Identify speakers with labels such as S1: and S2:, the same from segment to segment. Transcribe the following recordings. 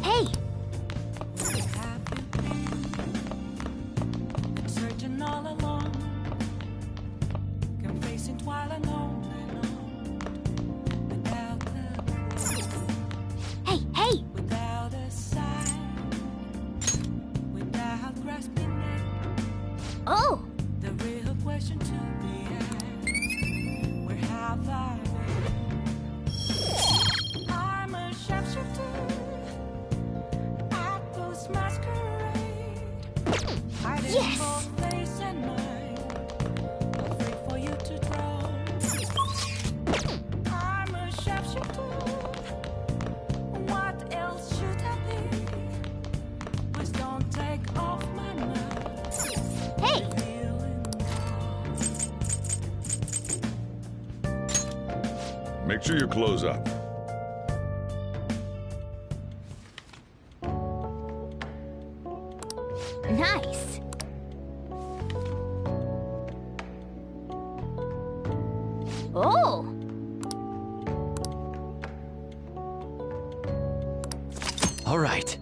S1: Hey!
S2: Searching all alone, confessing while alone, without
S1: Hey, hey!
S2: without a sign, without grasping it.
S1: Oh!
S2: The real question to be asked: where have I been? I'm a sharpshooter at this masquerade. Hiding
S1: Yes!
S2: both face and mind, afraid for you to draw. I'm a sharpshooter. What else should I be? Please don't take off my mask.
S1: Hey!
S2: Feeling
S3: Make sure your clothes up.
S1: Nice! Oh!
S4: All right.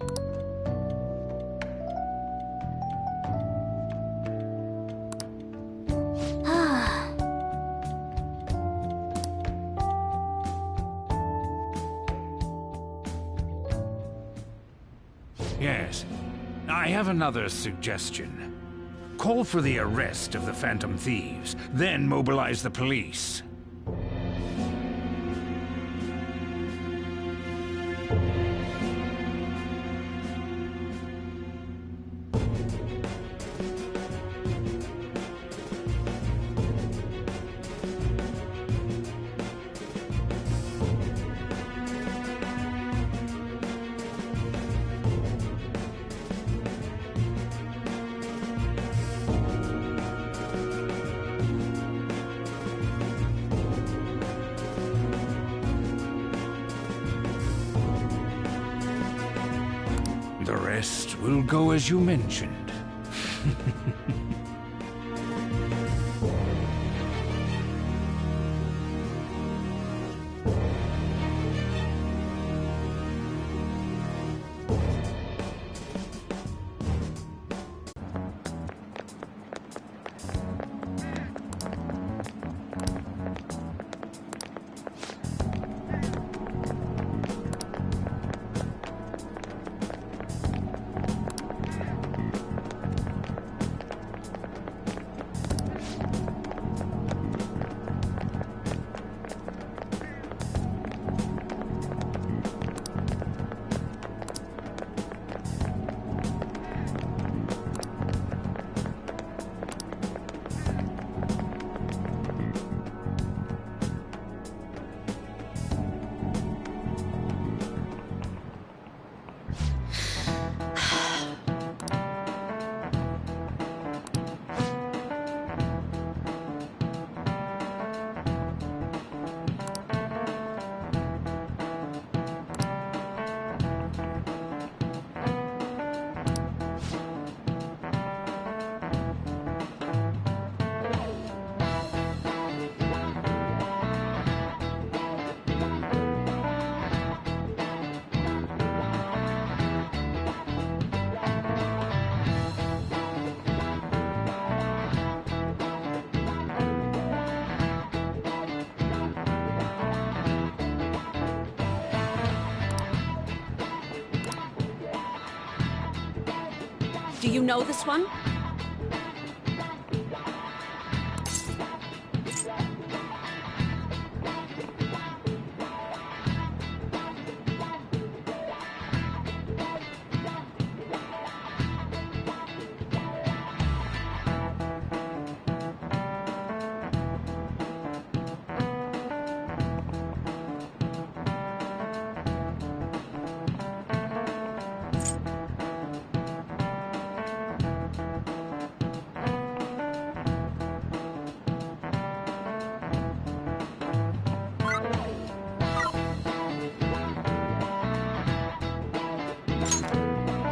S5: Yes. I have another suggestion. Call for the arrest of the Phantom Thieves, then mobilize the police. The rest will go as you mentioned.
S6: Do you know this one?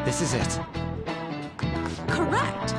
S4: This is it.
S6: Correct.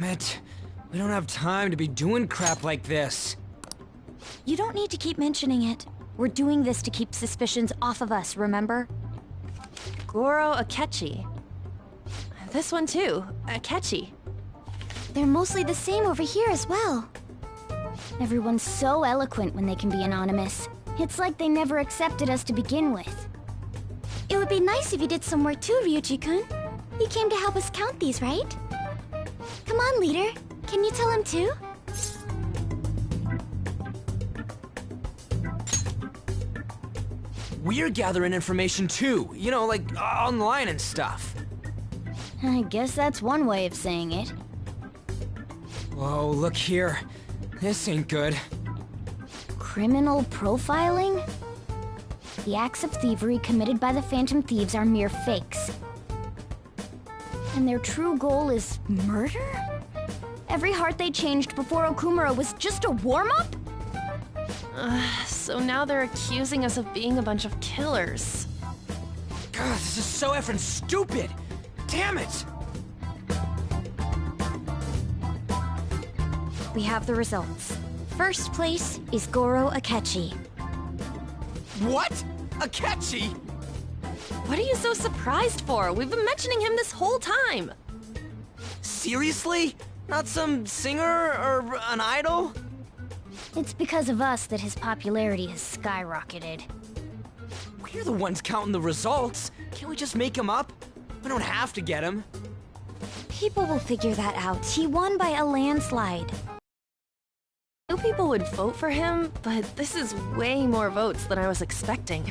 S6: Damn it. We don't have time to be doing crap like this.
S1: You don't need to keep mentioning it. We're doing this to keep suspicions off of us, remember?
S7: Goro Akechi. This one too, Akechi.
S1: They're mostly the same over here as well. Everyone's so eloquent when they can be anonymous. It's like they never accepted us to begin with. It would be nice if you did some work too, Ryuji-kun. You came to help us count these, right? Come on, leader. Can you tell him too?
S6: We're gathering information too, you know, like online and stuff.
S1: I guess that's one way of saying it.
S6: Whoa, look here. This ain't good.
S1: Criminal profiling? The acts of thievery committed by the Phantom Thieves are mere fakes. And their true goal is murder? Every heart they changed before Okumura was just a warm-up?
S7: So now they're accusing us of being a bunch of killers.
S6: God, this is so effing stupid! Damn it!
S1: We have the results. First place is Goro Akechi.
S6: What? Akechi?
S7: What are you so surprised for? We've been mentioning him this whole time.
S6: Seriously? Not some singer or an idol?
S1: It's because of us that his popularity has skyrocketed.
S6: We're the ones counting the results. Can't we just make him up? We don't have to get him.
S1: People will figure that out. He won by a landslide.
S7: I knew people would vote for him, but this is way more votes than I was expecting.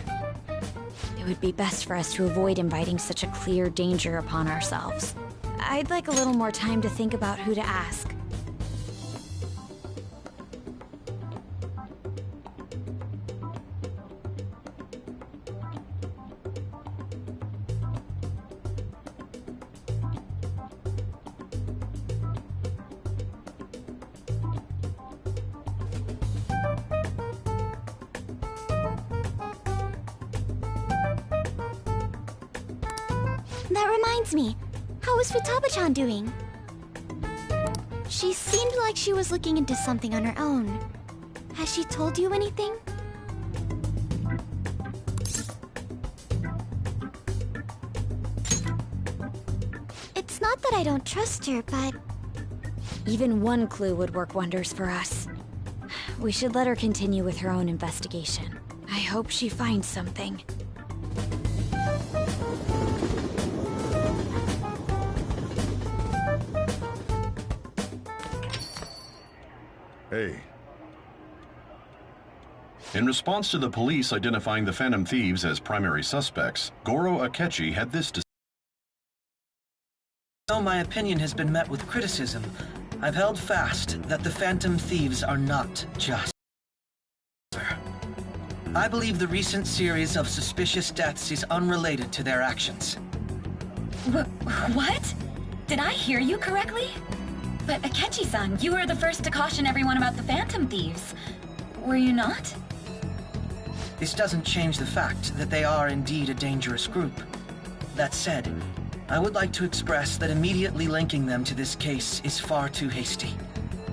S1: It would be best for us to avoid inviting such a clear danger upon ourselves. I'd like a little more time to think about who to ask. That reminds me, how is Futaba-chan doing? She seemed like she was looking into something on her own. Has she told you anything? It's not that I don't trust her, but... Even one clue would work wonders for us. We should let her continue with her own investigation. I hope she finds something.
S3: Hey,
S8: In response to the police identifying the Phantom Thieves as primary suspects, Goro Akechi had this to
S9: Though my opinion has been met with criticism, I've held fast that the Phantom Thieves are not just. I believe the recent series of suspicious deaths is unrelated to their actions.
S10: What? Did I hear you correctly? But Akechi-san, you were the first to caution everyone about the Phantom Thieves. Were you not?
S9: This doesn't change the fact that they are indeed a dangerous group. That said, I would like to express that immediately linking them to this case is far too hasty.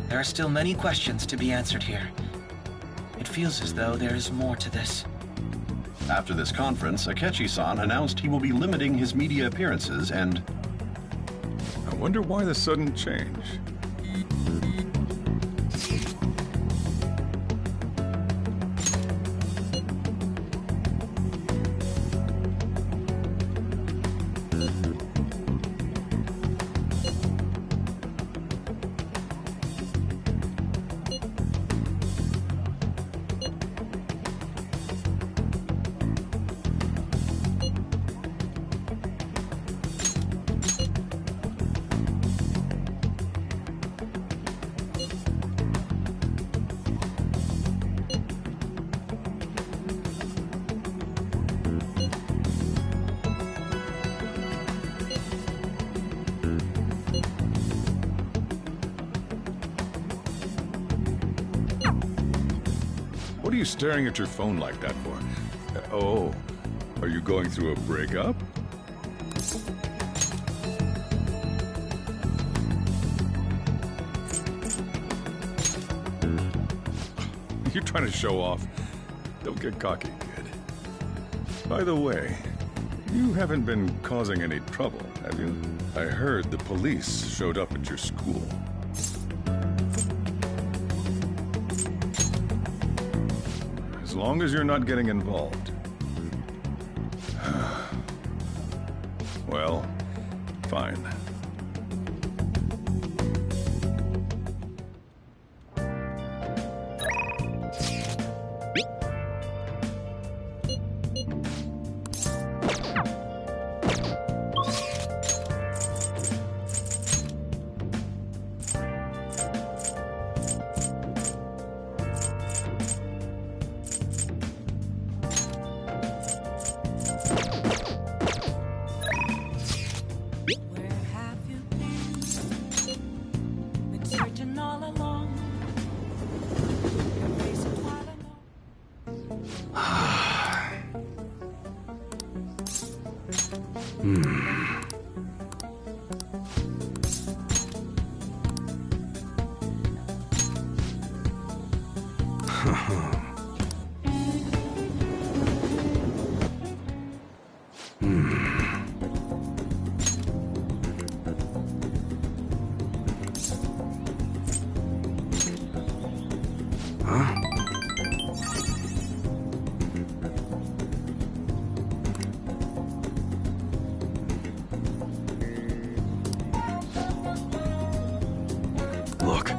S9: There are still many questions to be answered here. It feels as though there is more to this.
S8: After this conference, Akechi-san announced he will be limiting his media appearances and...
S3: I wonder why the sudden change. What are you staring at your phone like that for? Oh, are you going through a breakup? You're trying to show off. Don't get cocky, kid. By the way, you haven't been causing any trouble, have you? I heard the police showed up at your school. As long as you're not getting involved. Well, fine.
S2: Where have you been? Been searching all along. Your face is white and all.
S4: Look.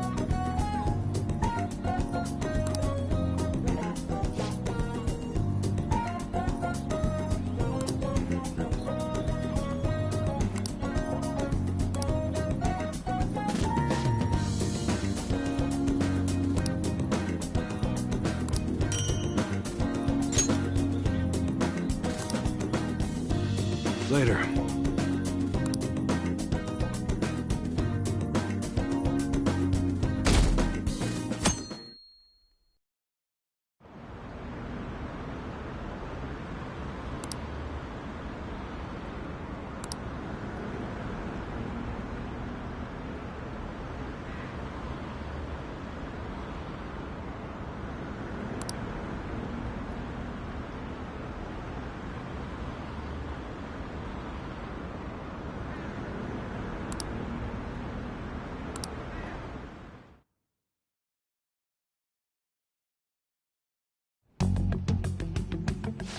S4: Later.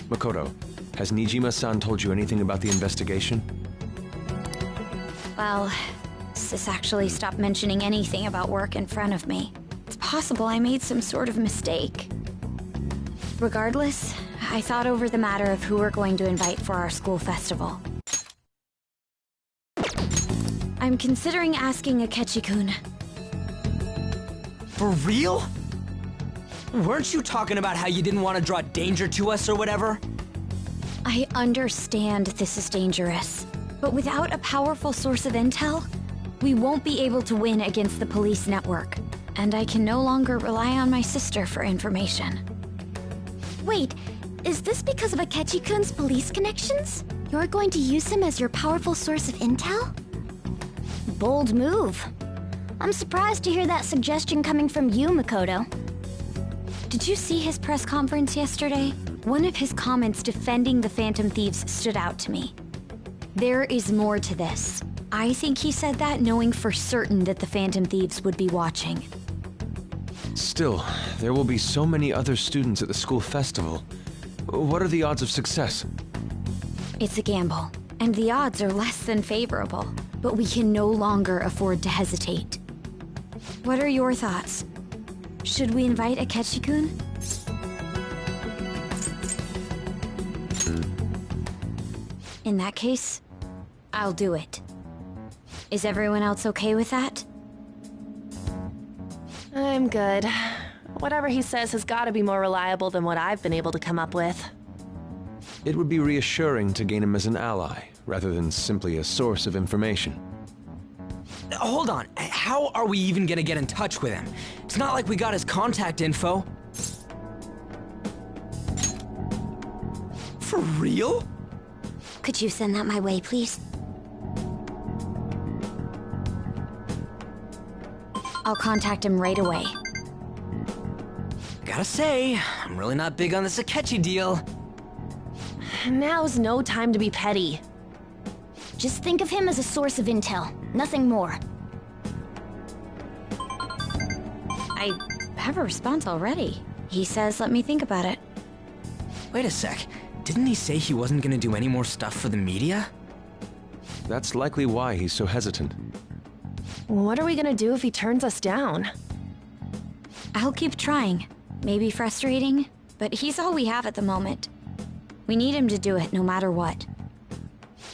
S11: Makoto, has Nijima-san told you anything about the investigation?
S1: Well, Sis actually stopped mentioning anything about work in front of me. It's possible I made some sort of mistake. Regardless, I thought over the matter of who we're going to invite for our school festival.
S7: I'm considering asking Akechi-kun.
S6: For real? Weren't you talking about how you didn't want to draw danger to us or whatever?
S1: I understand this is dangerous, but without a powerful source of intel, we won't be able to win against the police network, and I can no longer rely on my sister for information. Wait, is this because of Akechi-kun's police connections? You're going to use him as your powerful source of intel? Bold move. I'm surprised to hear that suggestion coming from you, Makoto. Did you see his press conference yesterday? One of his comments defending the Phantom Thieves stood out to me. There is more to this. I think he said that knowing for certain that the Phantom Thieves would be watching.
S11: Still, there will be so many other students at the school festival. What are the odds of success?
S1: It's a gamble, and the odds are less than favorable, but we can no longer afford to hesitate. What are your thoughts? Should we invite Akechi-kun? In that case, I'll do it. Is everyone else okay with that?
S7: I'm good. Whatever he says has got to be more reliable than what I've been able to come up with.
S11: It would be reassuring to gain him as an ally, rather than simply a source of information.
S6: Hold on, how are we even gonna get in touch with him? It's not like we got his contact info. For real?
S1: Could you send that my way, please? I'll contact him right away.
S6: Gotta say, I'm really not big on this Akechi deal.
S7: Now's no time to be petty.
S1: Just think of him as a source of intel, nothing more. I have a response already. He says let me think about it.
S6: Wait a sec, didn't he say he wasn't gonna do any more stuff for the media?
S11: That's likely why he's so hesitant.
S7: What are we gonna do if he turns us down?
S1: I'll keep trying. Maybe frustrating, but he's all we have at the moment. We need him to do it no matter what.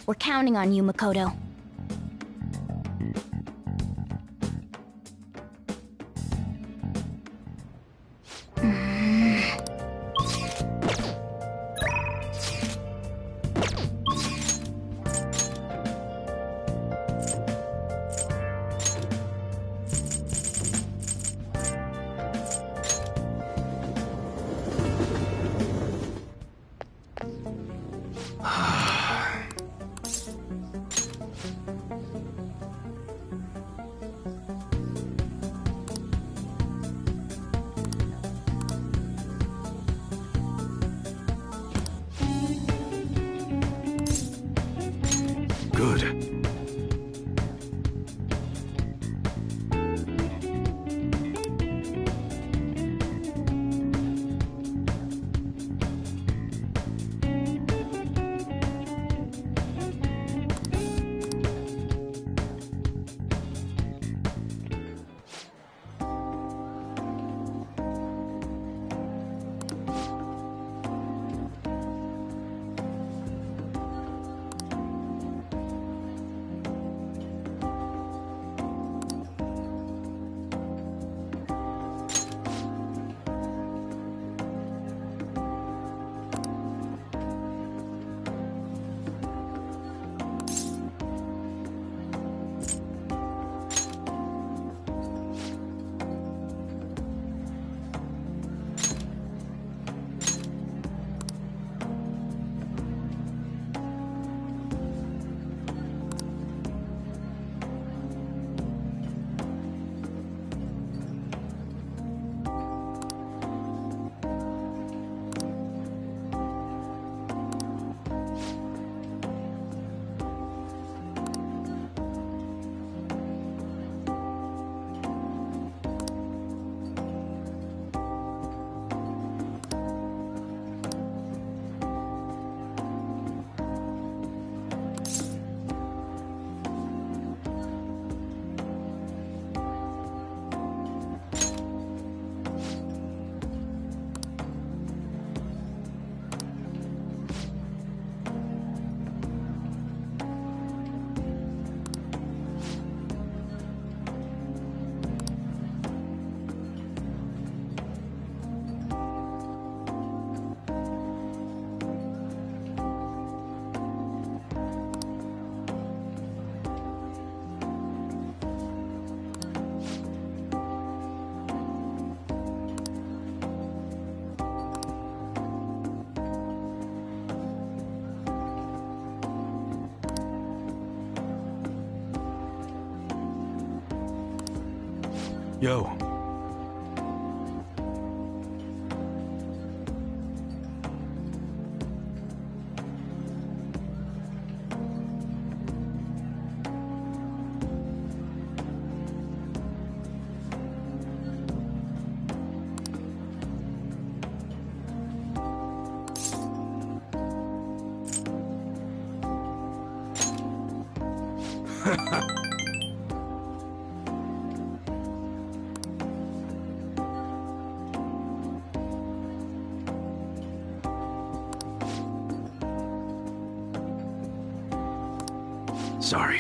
S1: We're counting on you, Makoto.
S11: Good.
S4: Yo. Sorry.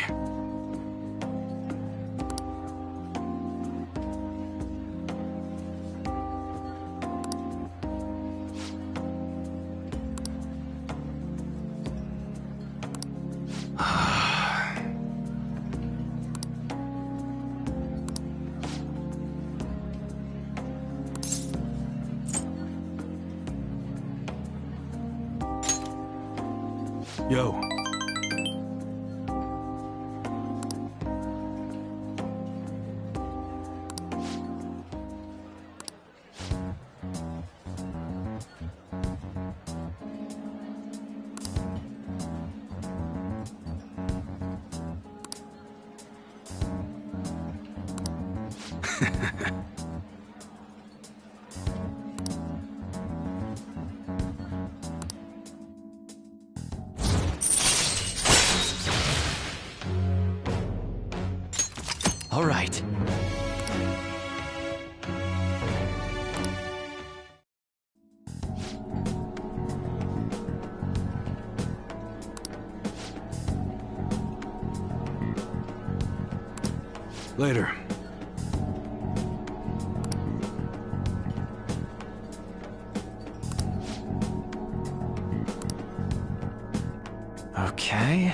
S4: Yo. All right. Later. Okay.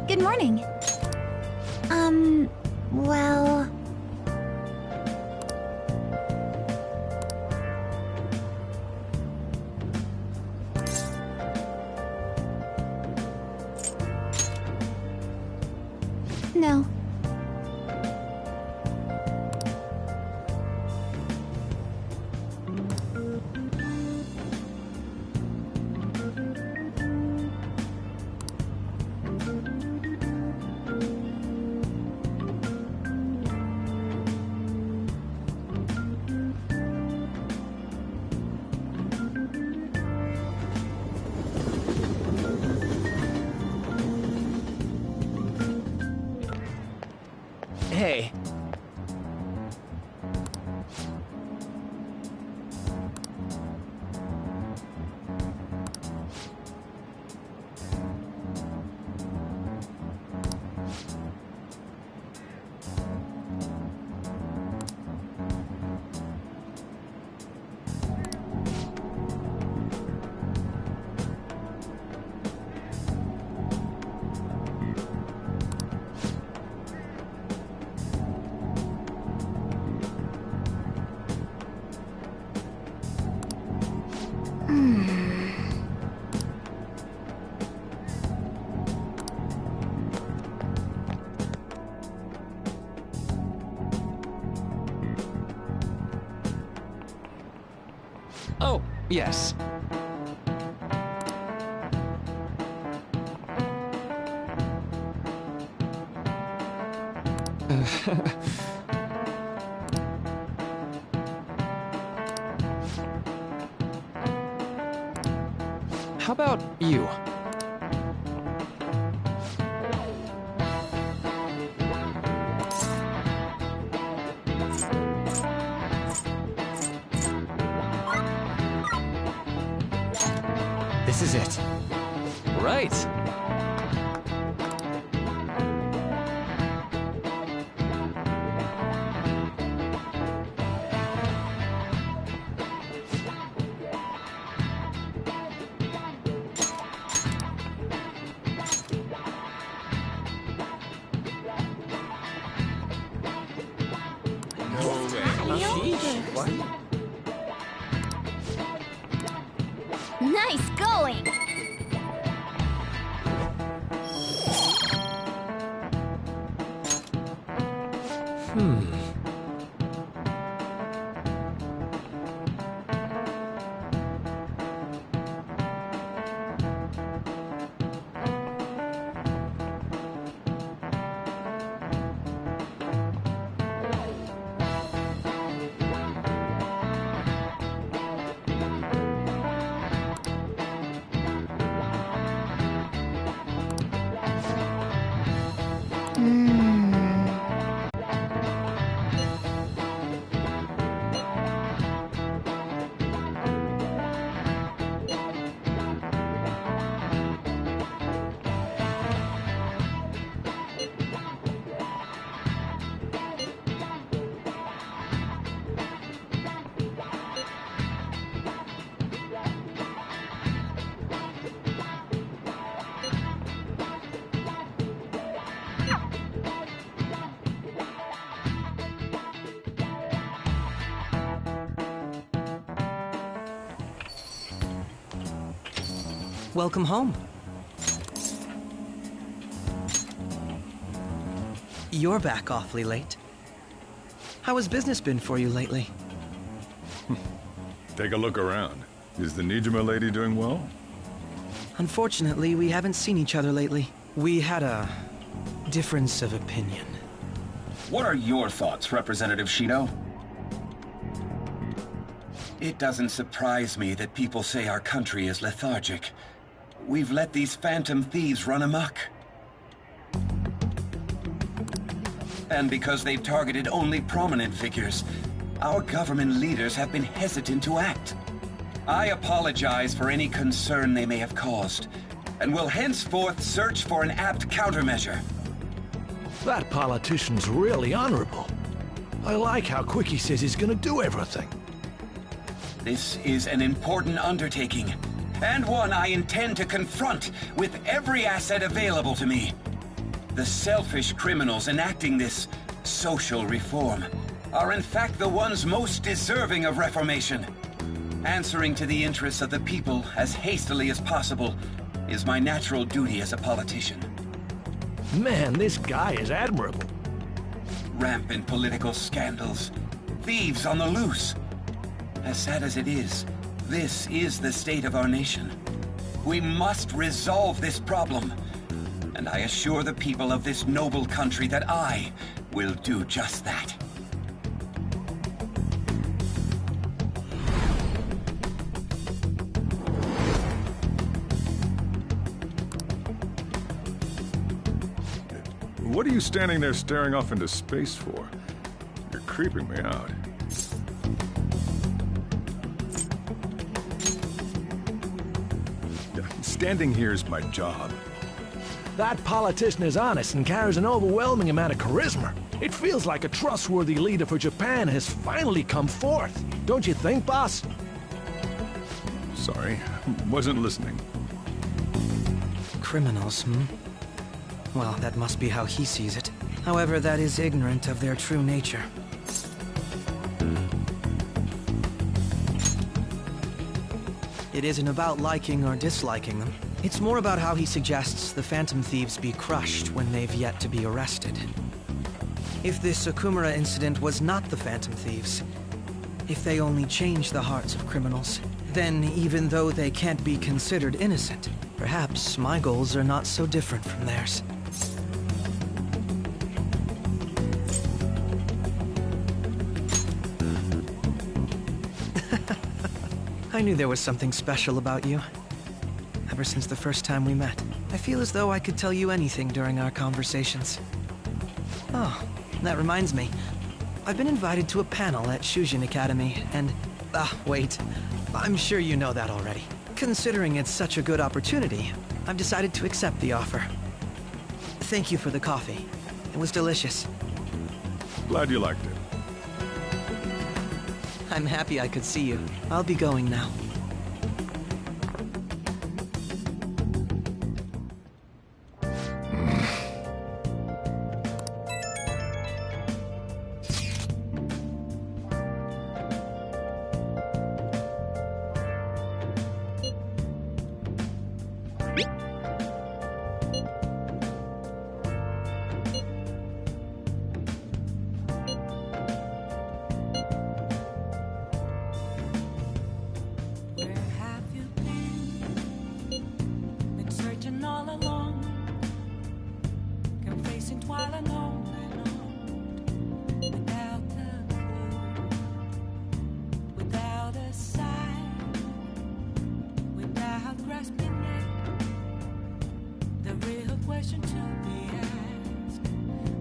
S1: Good morning. Well... No.
S6: Hey. Oh, yes.
S11: How about you? This is it. Right.
S1: Nice going!
S9: Welcome home. You're back awfully late. How has business been for you lately?
S3: Take a look around. Is the Nijima lady doing well?
S9: Unfortunately, we haven't seen each other lately. We had a difference of opinion.
S8: What are your thoughts, Representative Shido? It doesn't surprise me that people say our country is lethargic. We've let these phantom thieves run amok. And because they've targeted only prominent figures, our government leaders have been hesitant to act. I apologize for any concern they may have caused, and will henceforth search for an apt countermeasure.
S12: That politician's really honorable. I like how quick he says he's gonna do everything.
S8: This is an important undertaking, and one I intend to confront with every asset available to me. The selfish criminals enacting this social reform are in fact the ones most deserving of reformation. Answering to the interests of the people as hastily as possible is my natural duty as a politician.
S12: Man, this guy is admirable.
S8: Rampant political scandals, thieves on the loose. As sad as it is, this is the state of our nation. We must resolve this problem, and I assure the people of this noble country that I will do just that.
S3: What are you standing there staring off into space for? You're creeping me out. Standing here is my job.
S12: That politician is honest and carries an overwhelming amount of charisma. It feels like a trustworthy leader for Japan has finally come forth. Don't you think, boss?
S3: Sorry, wasn't listening.
S9: Criminals, Well, that must be how he sees it. However, that is ignorant of their true nature. It isn't about liking or disliking them. It's more about how he suggests the Phantom Thieves be crushed when they've yet to be arrested. If this Okumura incident was not the Phantom Thieves, if they only change the hearts of criminals, then even though they can't be considered innocent, perhaps my goals are not so different from theirs. I knew there was something special about you. Ever since the first time we met, I feel as though I could tell you anything during our conversations. Oh, that reminds me. I've been invited to a panel at Shujin Academy, and... wait. I'm sure you know that already. Considering it's such a good opportunity, I've decided to accept the offer. Thank you for the coffee. It was delicious.
S3: Glad you liked it.
S9: I'm happy I could see you. I'll be going now.
S2: Where have you been? Been searching all along, kept facing twilight on and on, without a clue, without a sign, without grasping it. The real question to be asked: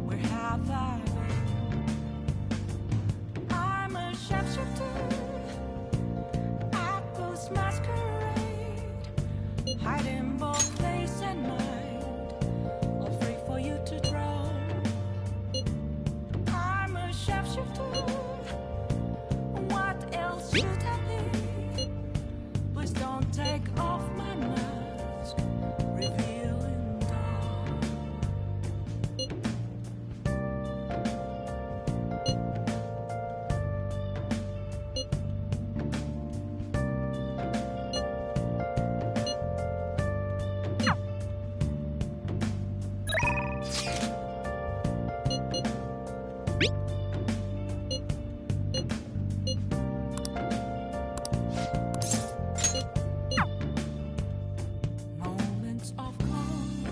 S2: where have I been? I'm a shapeshifter. Masquerade, hiding both face and mind, all free for you to draw. I'm a shapeshifter. What else should I be? Please don't take off my mask, revealing dawn. Moments of calm.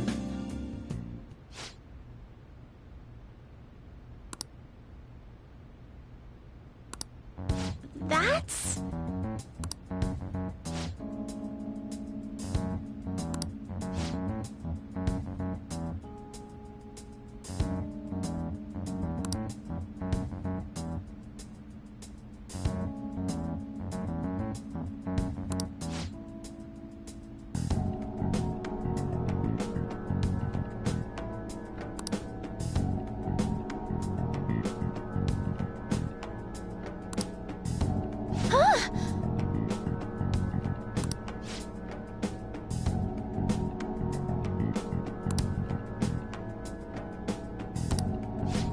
S1: That's...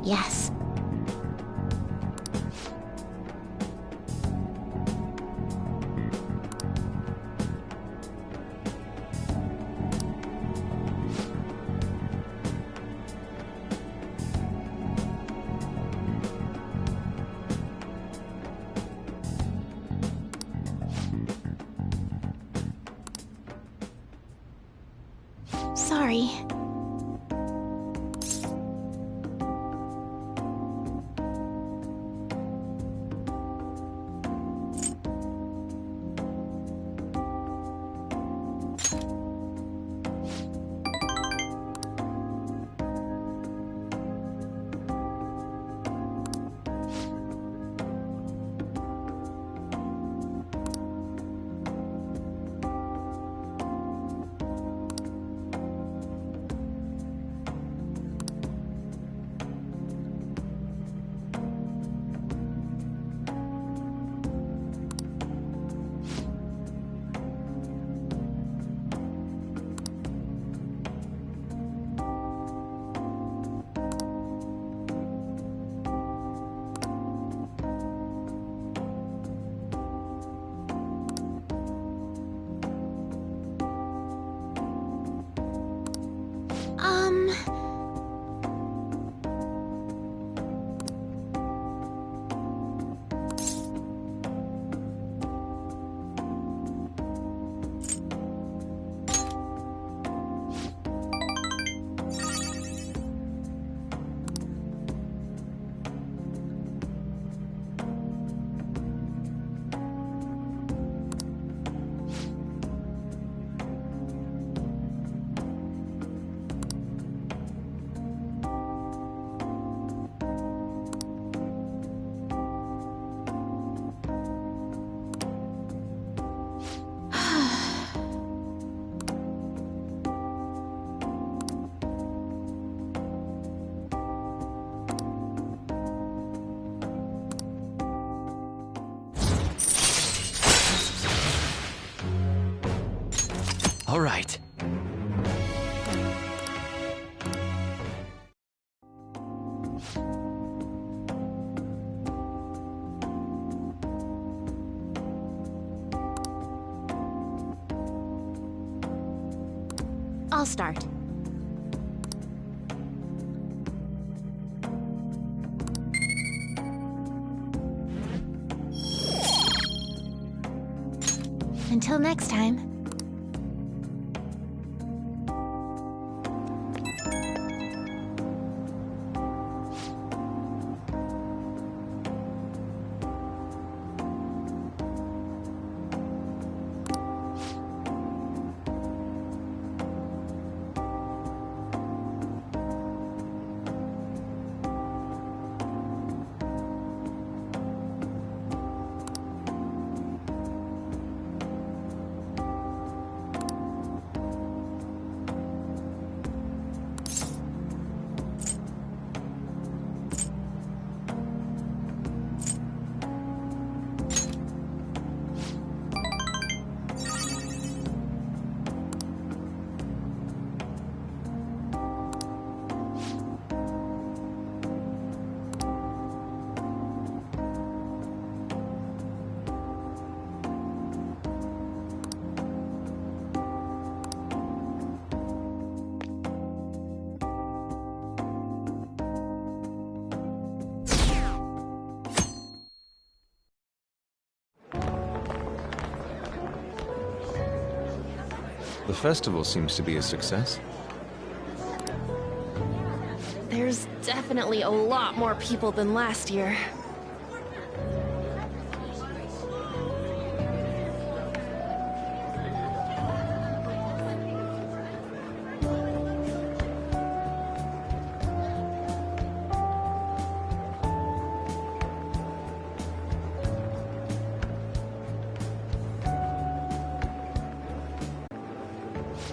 S1: Yes. Sorry.
S4: All right.
S1: I'll start. Until next time.
S11: The festival seems to be a success.
S7: There's definitely a lot more people than last year.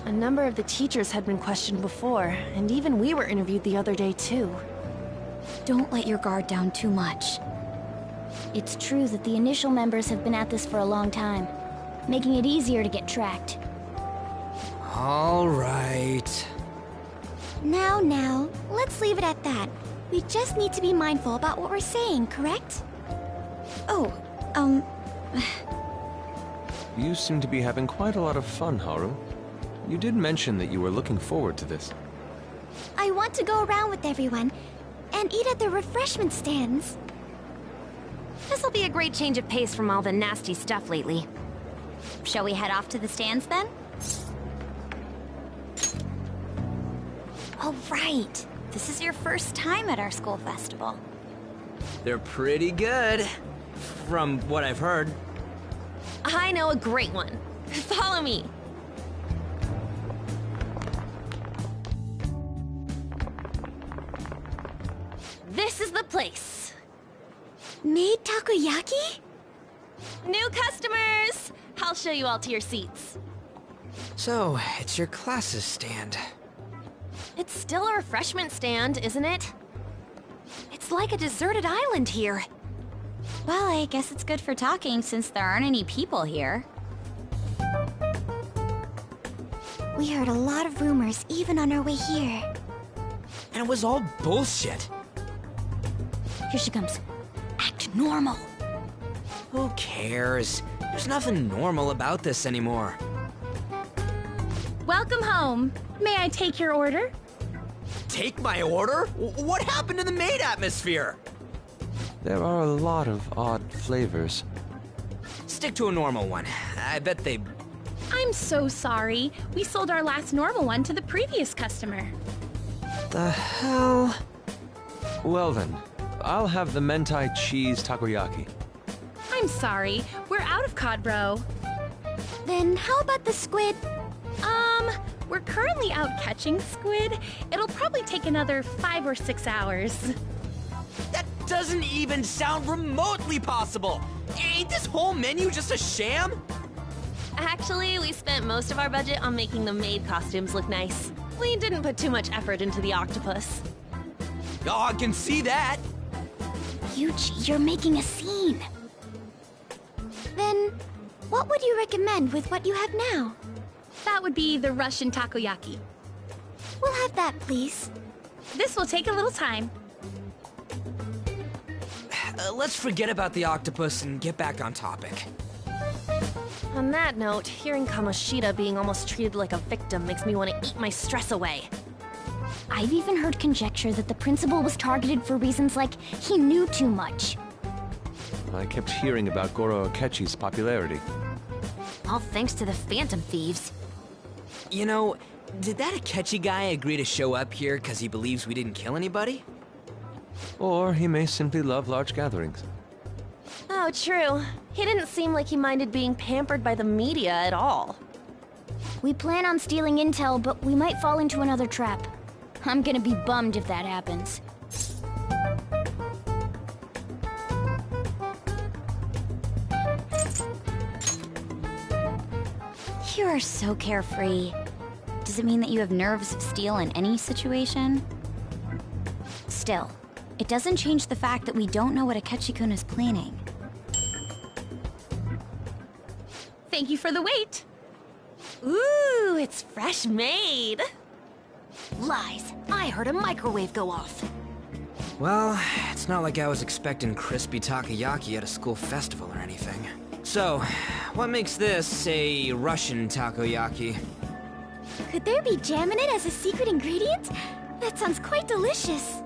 S7: A number of the teachers had been questioned before, and even we were interviewed the other day too.
S1: Don't let your guard down too much. It's true that the initial members have been at this for a long time, making it easier to get tracked.
S6: All right.
S1: Now, let's leave it at that. We just need to be mindful about what we're saying, correct? Oh,
S11: You seem to be having quite a lot of fun, Haru. You did mention that you were looking forward to this.
S1: I want to go around with everyone and eat at the refreshment stands.
S13: This'll be a great change of pace from all the nasty stuff lately. Shall we head off to the stands then? Oh, right. This is your first time at our school festival.
S6: They're pretty good, from what I've heard.
S7: I know a great one. Follow me. This is the place.
S1: Made takoyaki?
S7: New customers! I'll show you all to your seats.
S6: So, it's your class's stand.
S7: It's still a refreshment stand, isn't it? It's like a deserted island here.
S13: Well, I guess it's good for talking since there aren't any people here.
S1: We heard a lot of rumors even on our way here.
S6: And it was all bullshit.
S1: Here she comes. Act normal.
S6: Who cares? There's nothing normal about this anymore.
S14: Welcome home. May I take your order?
S6: Take my order? What happened to the maid atmosphere?
S11: There are a lot of odd flavors.
S6: Stick to a normal one. I bet they...
S14: I'm so sorry. We sold our last normal one to the previous customer.
S6: The hell?
S11: Well then, I'll have the mentai cheese takoyaki.
S14: I'm sorry. We're out of cod bro.
S1: Then how about the squid?
S14: We're currently out catching squid. It'll probably take another 5 or 6 hours.
S6: That doesn't even sound remotely possible! Ain't this whole menu just a sham?
S7: Actually, we spent most of our budget on making the maid costumes look nice. We didn't put too much effort into the octopus.
S6: Oh, I can see that!
S1: Yuji, you're making a scene. Then, what would you recommend with what you have now?
S14: That would be the Russian takoyaki.
S1: We'll have that, please.
S14: This will take a little time.
S6: Let's forget about the octopus and get back on topic.
S7: On that note, hearing Kamoshida being almost treated like a victim makes me want to eat my stress away.
S1: I've even heard conjecture that the principal was targeted for reasons like he knew too much.
S11: I kept hearing about Goro Akechi's popularity.
S13: All thanks to the Phantom Thieves.
S6: You know, did that Akechi guy agree to show up here because he believes we didn't kill anybody?
S11: Or he may simply love large gatherings.
S7: Oh, true. He didn't seem like he minded being pampered by the media at all.
S1: We plan on stealing intel, but we might fall into another trap. I'm gonna be bummed if that happens.
S13: You are so carefree. Does it mean that you have nerves of steel in any situation? Still, it doesn't change the fact that we don't know what Akechi-kun is planning.
S14: Thank you for the wait.
S7: Ooh, it's fresh made.
S13: Lies. I heard a microwave go off.
S6: Well, it's not like I was expecting crispy takoyaki at a school festival or anything. So, what makes this a Russian takoyaki?
S1: Could there be jam in it as a secret ingredient? That sounds quite delicious.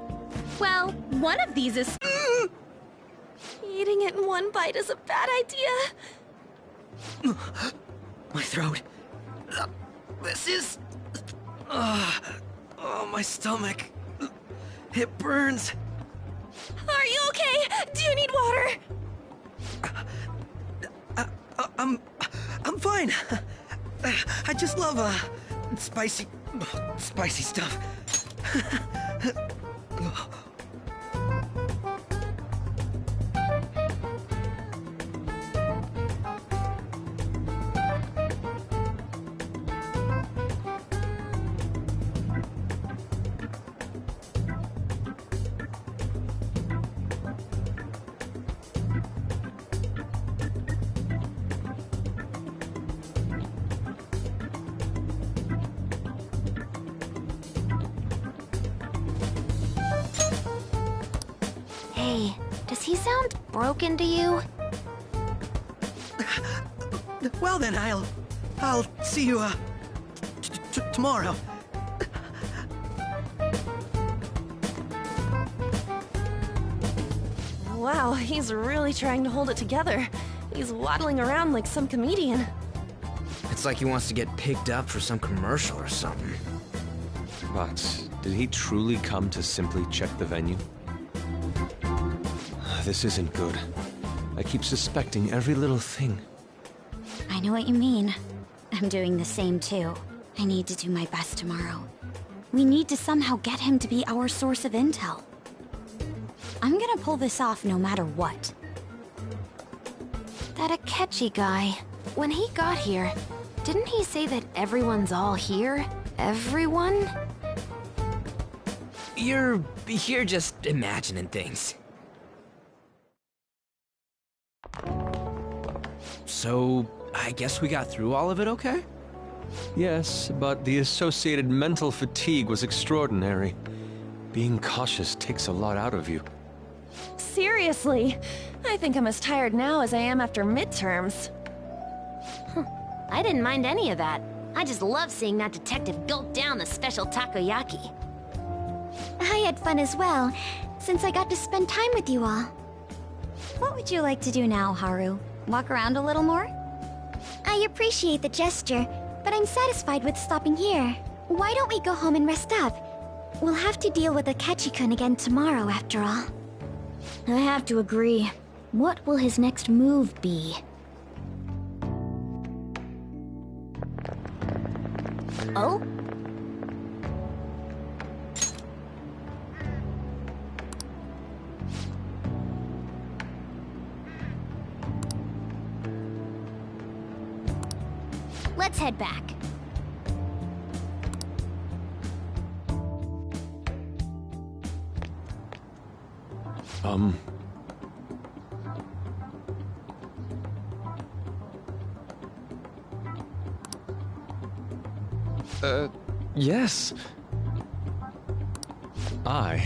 S14: Well, one of these is...
S7: Eating it in one bite is a bad idea.
S9: My throat. This is... oh, my stomach. It burns.
S7: Are you okay? Do you need water?
S9: I'm fine. I just love, spicy stuff.
S13: Hey, does he sound broken to you?
S9: Well then, I'll see you, tomorrow.
S7: Wow, he's really trying to hold it together. He's waddling around like some comedian.
S6: It's like he wants to get picked up for some commercial or something.
S11: But did he truly come to simply check the venue? This isn't good. I keep suspecting every little thing.
S13: I know what you mean. I'm doing the same too. I need to do my best tomorrow. We need to somehow get him to be our source of intel. I'm gonna pull this off no matter what. That Akechi guy, when he got here, didn't he say that everyone's all here? Everyone?
S6: You're just imagining things. So, I guess we got through all of it okay?
S11: Yes, but the associated mental fatigue was extraordinary. Being cautious takes a lot out of you.
S7: Seriously, I think I'm as tired now as I am after midterms.
S13: I didn't mind any of that. I just love seeing that detective gulp down the special takoyaki.
S1: I had fun as well, since I got to spend time with you all.
S13: What would you like to do now, Haru? Walk around a little more?
S1: I appreciate the gesture, but I'm satisfied with stopping here. Why don't we go home and rest up? We'll have to deal with Akechi-kun again tomorrow, after all. I have to agree. What will his next move be?
S13: Oh?
S1: Let's head back.
S11: Yes. I...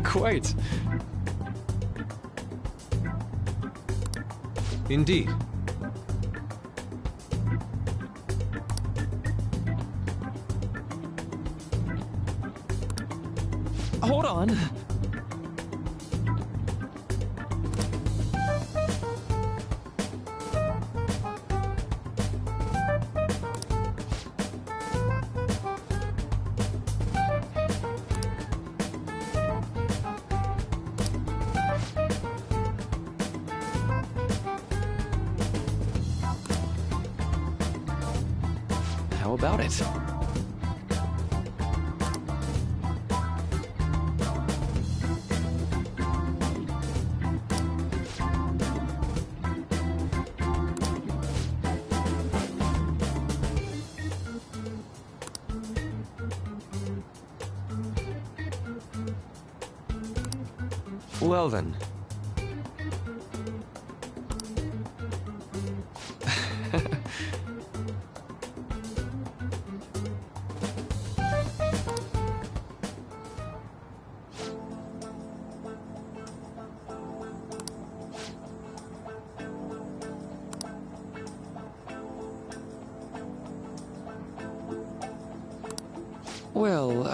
S11: Quite. Indeed. Hold on. How about it? Well then. Well,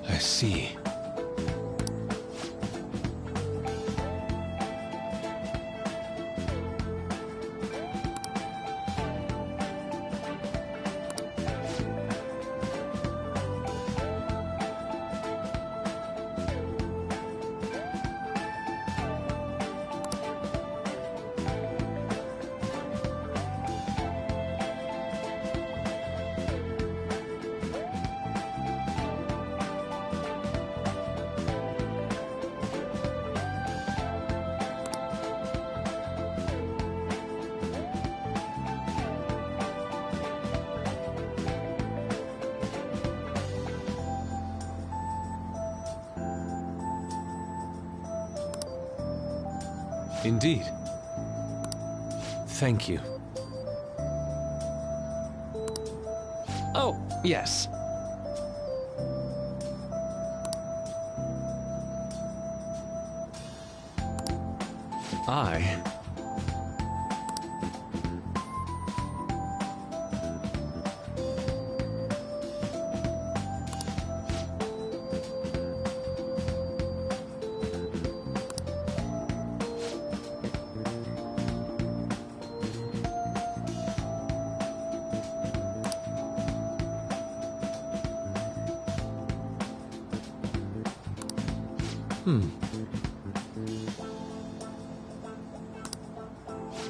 S11: I see. Indeed. Thank you. Oh, yes. I...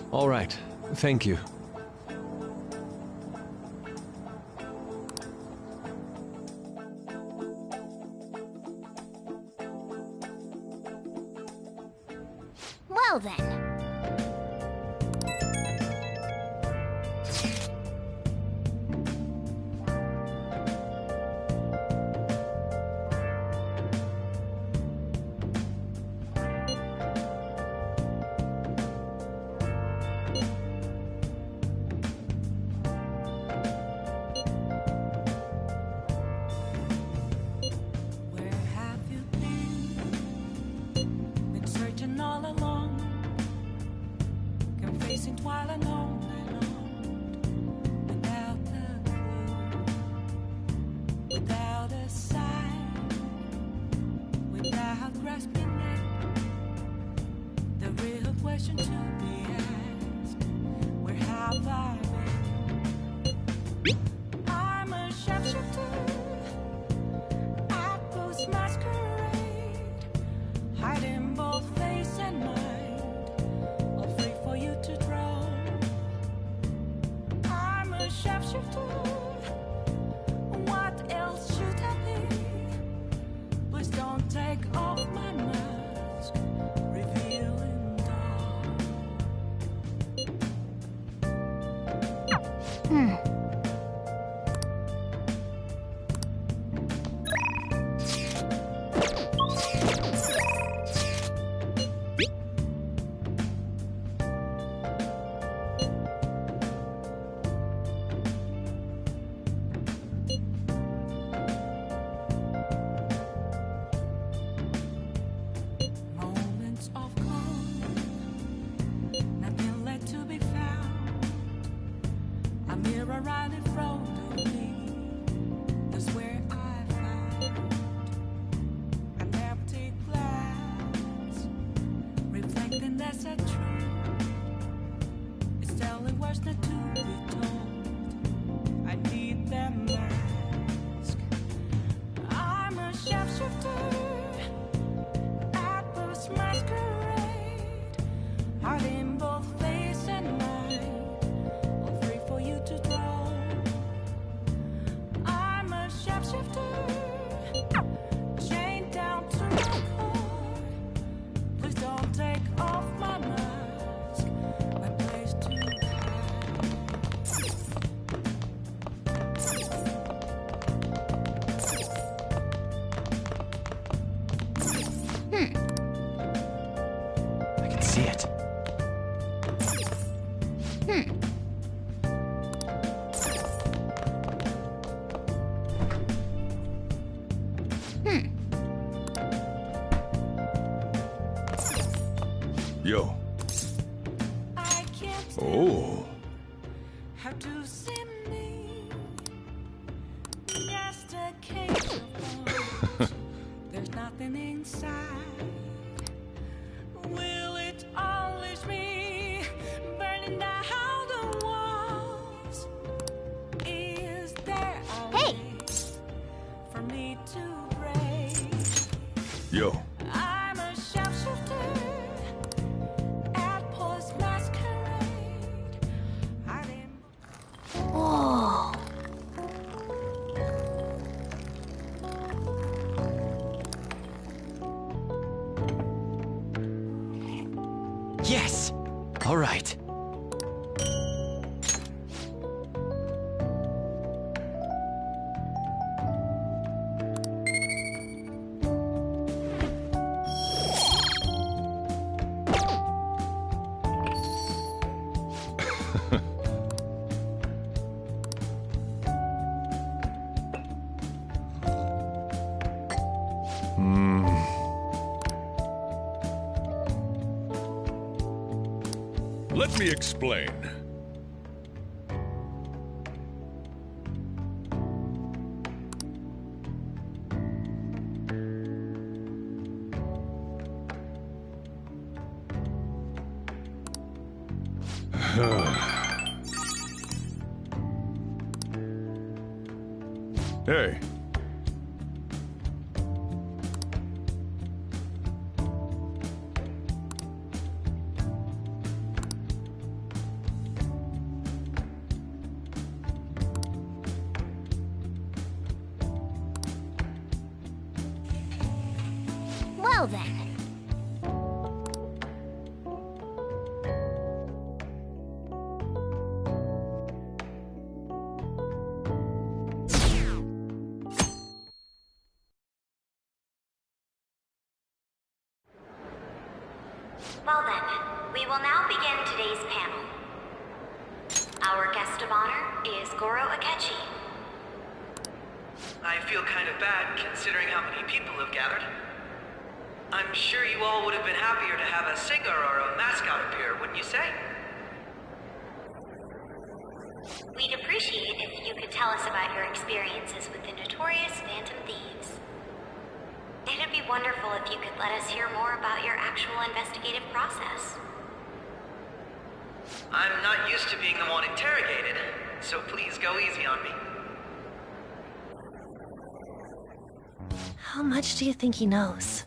S11: All right. Thank you.
S1: Well then.
S2: Chasing twilight on and on, without a clue, without a sign, without grasping it. The real question to be asked: where have I been? I'm a sharpshooter at post masquerade, hiding both face and mind, all free for you to draw. I'm a sharpshooter. What else should I be? Please don't take off my mask, revealing dawn. Moments of calm, nothing left to be found. A mirror right in front of me, that's where I found an empty glass, reflecting that's a truth. It's telling words not to be told. I need them mask. I'm a sharpshooter at post masquerade, hiding both face and mind, all free for you to draw. I'm a sharpshooter, chained down to my core. Please don't take off my mask, my place to
S11: I can see it.
S3: Yo.
S2: I can't
S3: Oh.
S2: how to see me. Just a cage of bones. There's nothing inside. Will it unleash me, burning down the walls? Is there a way for me to break?
S3: Yo.
S2: I'm a sharpshooter at post masquerade.
S1: Whoa.
S11: Yes! All right.
S3: Let me explain. Hey.
S1: Well then.
S13: Well then, we will now begin today's panel. Our guest of honor is Goro Akechi.
S15: I feel kind of bad considering how many people have gathered. I'm sure you all would have been happier to have a singer or a mascot appear, wouldn't you say?
S13: We'd appreciate if you could tell us about your experiences with the notorious Phantom Thieves. It'd be wonderful if you could let us hear more about your actual investigative process.
S15: I'm not used to being the one interrogated, so please go easy on me.
S14: How much do you think he knows?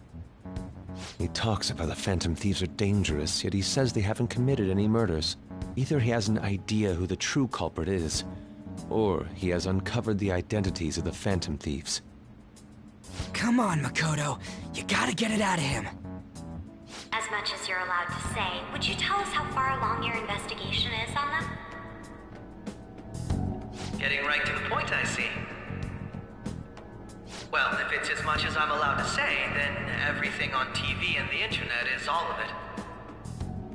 S11: He talks about the Phantom Thieves are dangerous, yet he says they haven't committed any murders. Either he has an idea who the true culprit is, or he has uncovered the identities of the Phantom Thieves.
S6: Come on, Makoto. You gotta get it out of him.
S13: As much as you're allowed to say, would you tell us how far along your investigation is on them?
S15: Getting right to the point, I see. Well, if it's as much as I'm allowed to say, then everything on TV and the internet is all of it.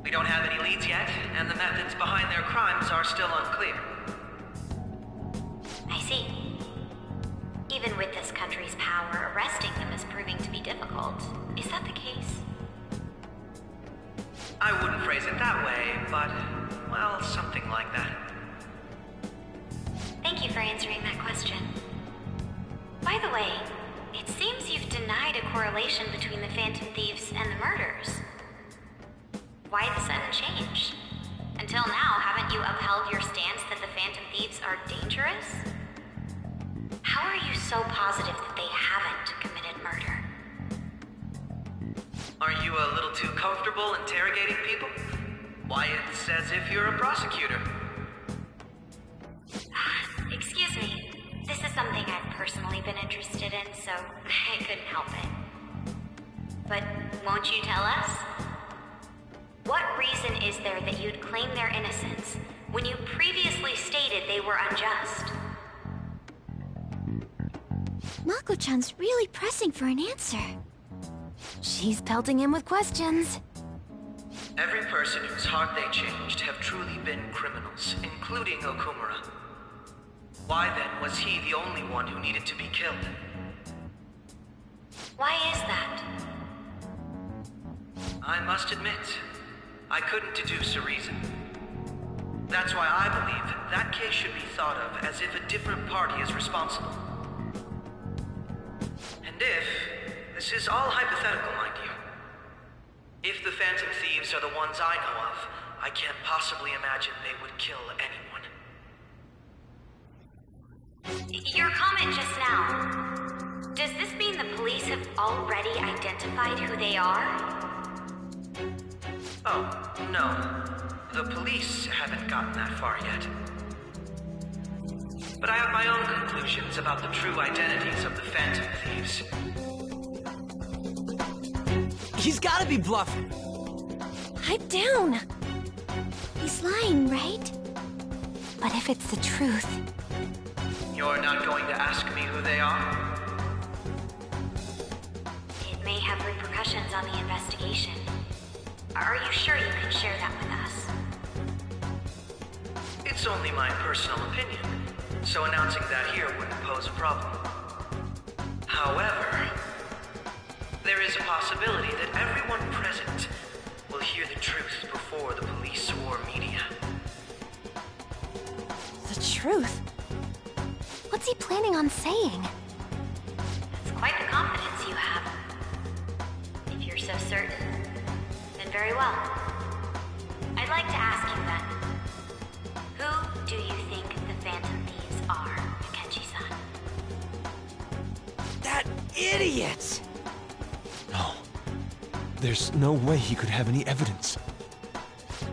S15: We don't have any leads yet, and the methods behind their crimes are still unclear.
S13: I see. Even with this country's power, arresting them is proving to be difficult. Is that the case?
S15: I wouldn't phrase it that way, but, well, something like that.
S13: Thank you for answering that question. By the way, it seems you've denied a correlation between the Phantom Thieves and the murders. Why the sudden change? Until now, haven't you upheld your stance that the Phantom Thieves are dangerous? How are you so positive that they haven't committed murder?
S15: Are you a little too comfortable interrogating people? Why, it's as if you're a prosecutor.
S13: Excuse me. This is something I've personally been interested in, so I couldn't help it. But won't you tell us? What reason is there that you'd claim their innocence when you previously stated they were unjust?
S1: Mako-chan's really pressing for an answer. She's pelting him with questions.
S15: Every person whose heart they changed have truly been criminals, including Okumura. Why then was he the only one who needed to be killed?
S13: Why is that?
S15: I must admit, I couldn't deduce a reason. That's why I believe that case should be thought of as if a different party is responsible. And if, this is all hypothetical, mind you, if the Phantom Thieves are the ones I know of, I can't possibly imagine they would kill anyone.
S13: Your comment just now, does this mean the police have already identified who they are?
S15: Oh, no. The police haven't gotten that far yet. But I have my own conclusions about the true identities of the Phantom Thieves.
S6: He's gotta be bluffing.
S1: Pipe down. He's lying, right? But if it's the truth...
S15: You're not going to ask me who they are?
S13: It may have repercussions on the investigation. Are you sure you can share that with us?
S15: It's only my personal opinion, so announcing that here wouldn't pose a problem. However, there is a possibility that everyone present will hear the truth before the police or media.
S1: The truth? What's he planning on saying?
S13: It's quite the confidence you have. If you're so certain, then very well. I'd like to ask you then, who do you think the Phantom Thieves are, Akechi-san?
S6: That idiot!
S11: No. There's no way he could have any evidence.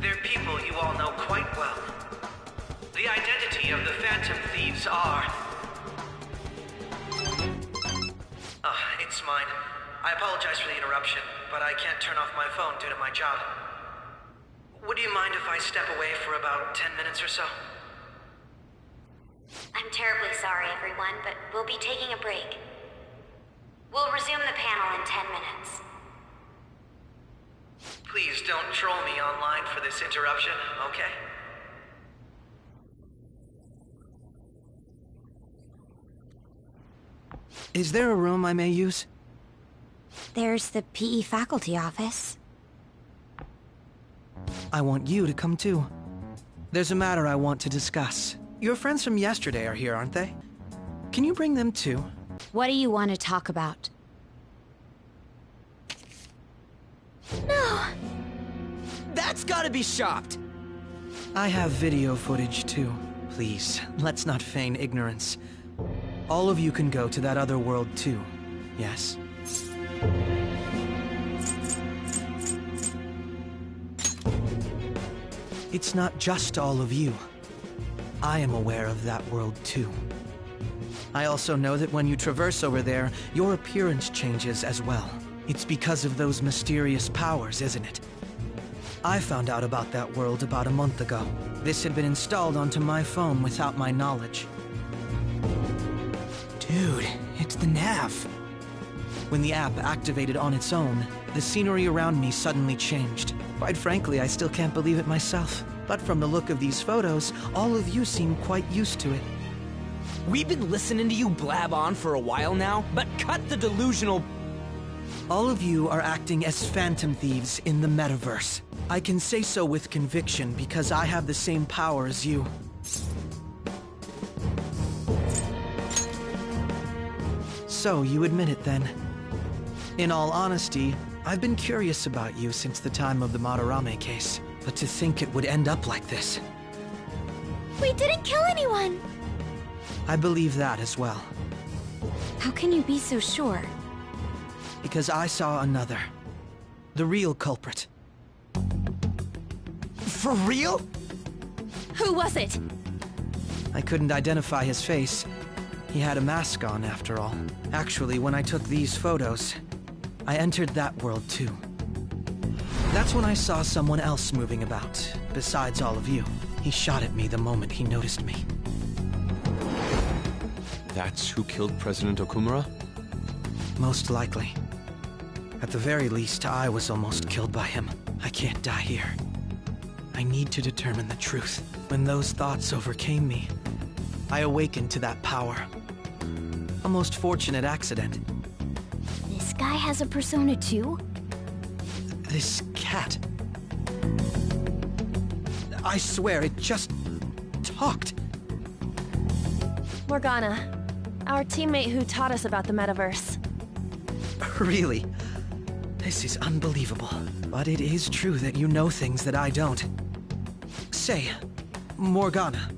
S15: They're people you all know quite well. The identity of the Phantom Thieves are... it's mine. I apologize for the interruption, but I can't turn off my phone due to my job. Would you mind if I step away for about 10 minutes or so?
S13: I'm terribly sorry, everyone, but we'll be taking a break. We'll resume the panel in 10 minutes.
S15: Please don't troll me online for this interruption, okay?
S6: Is there a room I may use?
S13: There's the PE faculty office.
S9: I want you to come too. There's a matter I want to discuss. Your friends from yesterday are here, aren't they? Can you bring them too?
S13: What do you want to talk about?
S1: No!
S6: That's gotta be shopped!
S9: I have video footage too. Please, let's not feign ignorance. All of you can go to that other world too, yes? It's not just all of you. I am aware of that world too. I also know that when you traverse over there, your appearance changes as well. It's because of those mysterious powers, isn't it? I found out about that world about a month ago. This had been installed onto my phone without my knowledge. Dude, it's the nav. When the app activated on its own, the scenery around me suddenly changed. Quite frankly, I still can't believe it myself. But from the look of these photos, all of you seem quite used to it.
S6: We've been listening to you blab on for a while now, but cut the delusional...
S9: All of you are acting as phantom thieves in the metaverse. I can say so with conviction because I have the same power as you. So, you admit it then. In all honesty, I've been curious about you since the time of the Madarame case. But to think it would end up like this.
S1: We didn't kill anyone!
S9: I believe that as well.
S13: How can you be so sure?
S9: Because I saw another. The real culprit.
S6: For real?
S14: Who was it?
S9: I couldn't identify his face. He had a mask on, after all. Actually, when I took these photos, I entered that world too. That's when I saw someone else moving about, besides all of you. He shot at me the moment he noticed me.
S11: That's who killed President Okumura?
S9: Most likely. At the very least, I was almost killed by him. I can't die here. I need to determine the truth. When those thoughts overcame me, I awakened to that power. A most fortunate accident.
S1: This guy has a persona too?
S9: This cat. I swear, it just talked.
S7: Morgana, our teammate who taught us about the metaverse.
S9: Really? This is unbelievable. But it is true that you know things that I don't. Say, Morgana,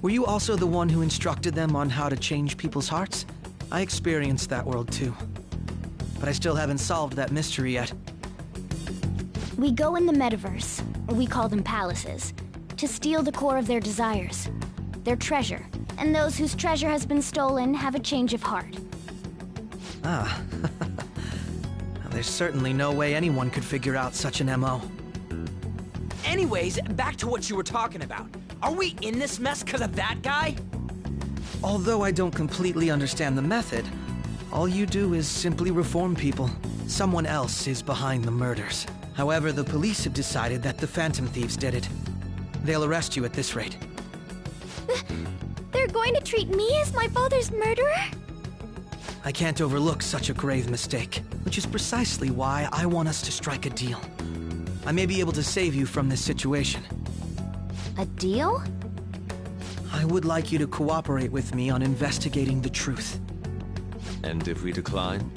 S9: were you also the one who instructed them on how to change people's hearts? I experienced that world too. But I still haven't solved that mystery yet.
S1: We go in the metaverse, or we call them palaces, to steal the core of their desires, their treasure. And those whose treasure has been stolen have a change of heart.
S9: Ah. There's certainly no way anyone could figure out such an MO.
S6: Anyways, back to what you were talking about. Are we in this mess because of that guy?
S9: Although I don't completely understand the method, all you do is simply reform people. Someone else is behind the murders. However, the police have decided that the Phantom Thieves did it. They'll arrest you at this rate.
S1: They're going to treat me as my father's murderer?
S9: I can't overlook such a grave mistake, which is precisely why I want us to strike a deal. I may be able to save you from this situation.
S1: A deal?
S9: I would like you to cooperate with me on investigating the truth.
S11: And if we decline?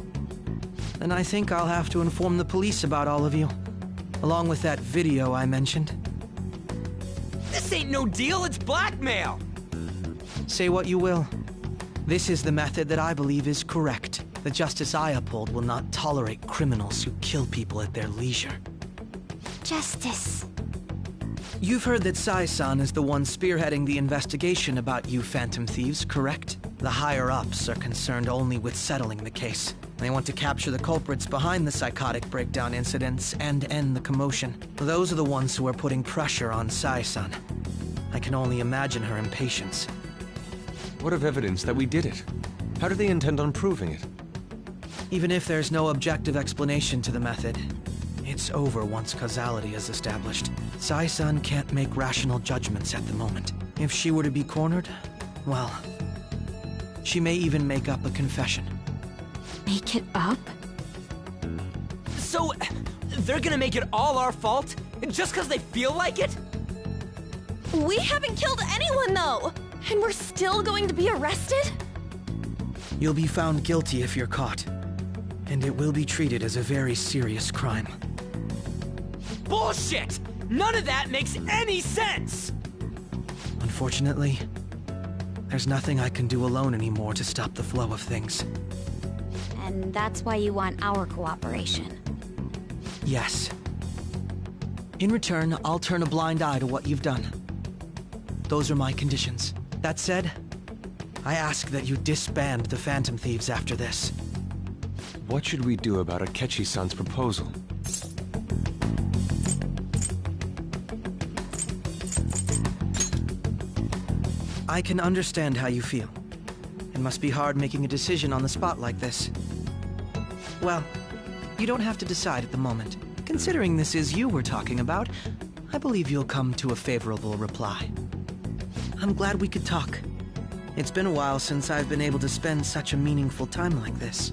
S9: Then I think I'll have to inform the police about all of you, along with that video I mentioned.
S6: This ain't no deal, it's blackmail!
S9: Say what you will. This is the method that I believe is correct. The justice I uphold will not tolerate criminals who kill people at their leisure.
S1: Justice.
S9: You've heard that Sai-san is the one spearheading the investigation about you Phantom Thieves, correct? The higher-ups are concerned only with settling the case. They want to capture the culprits behind the psychotic breakdown incidents and end the commotion. Those are the ones who are putting pressure on Sai-san. I can only imagine her impatience.
S11: What of evidence that we did it? How do they intend on proving it?
S9: Even if there's no objective explanation to the method, it's over once causality is established. Sai-san can't make rational judgments at the moment. If she were to be cornered, well, she may even make up a confession.
S13: Make it up?
S6: So, they're gonna make it all our fault? Just because they feel like it?
S7: We haven't killed anyone, though! And we're still going to be arrested?
S9: You'll be found guilty if you're caught. And it will be treated as a very serious crime.
S6: Bullshit! None of that makes any sense!
S9: Unfortunately, there's nothing I can do alone anymore to stop the flow of things.
S13: And that's why you want our cooperation.
S9: Yes. In return, I'll turn a blind eye to what you've done. Those are my conditions. That said, I ask that you disband the Phantom Thieves after this.
S11: What should we do about Akechi-san's proposal?
S9: I can understand how you feel. It must be hard making a decision on the spot like this. Well, you don't have to decide at the moment. Considering this is you we're talking about, I believe you'll come to a favorable reply. I'm glad we could talk. It's been a while since I've been able to spend such a meaningful time like this.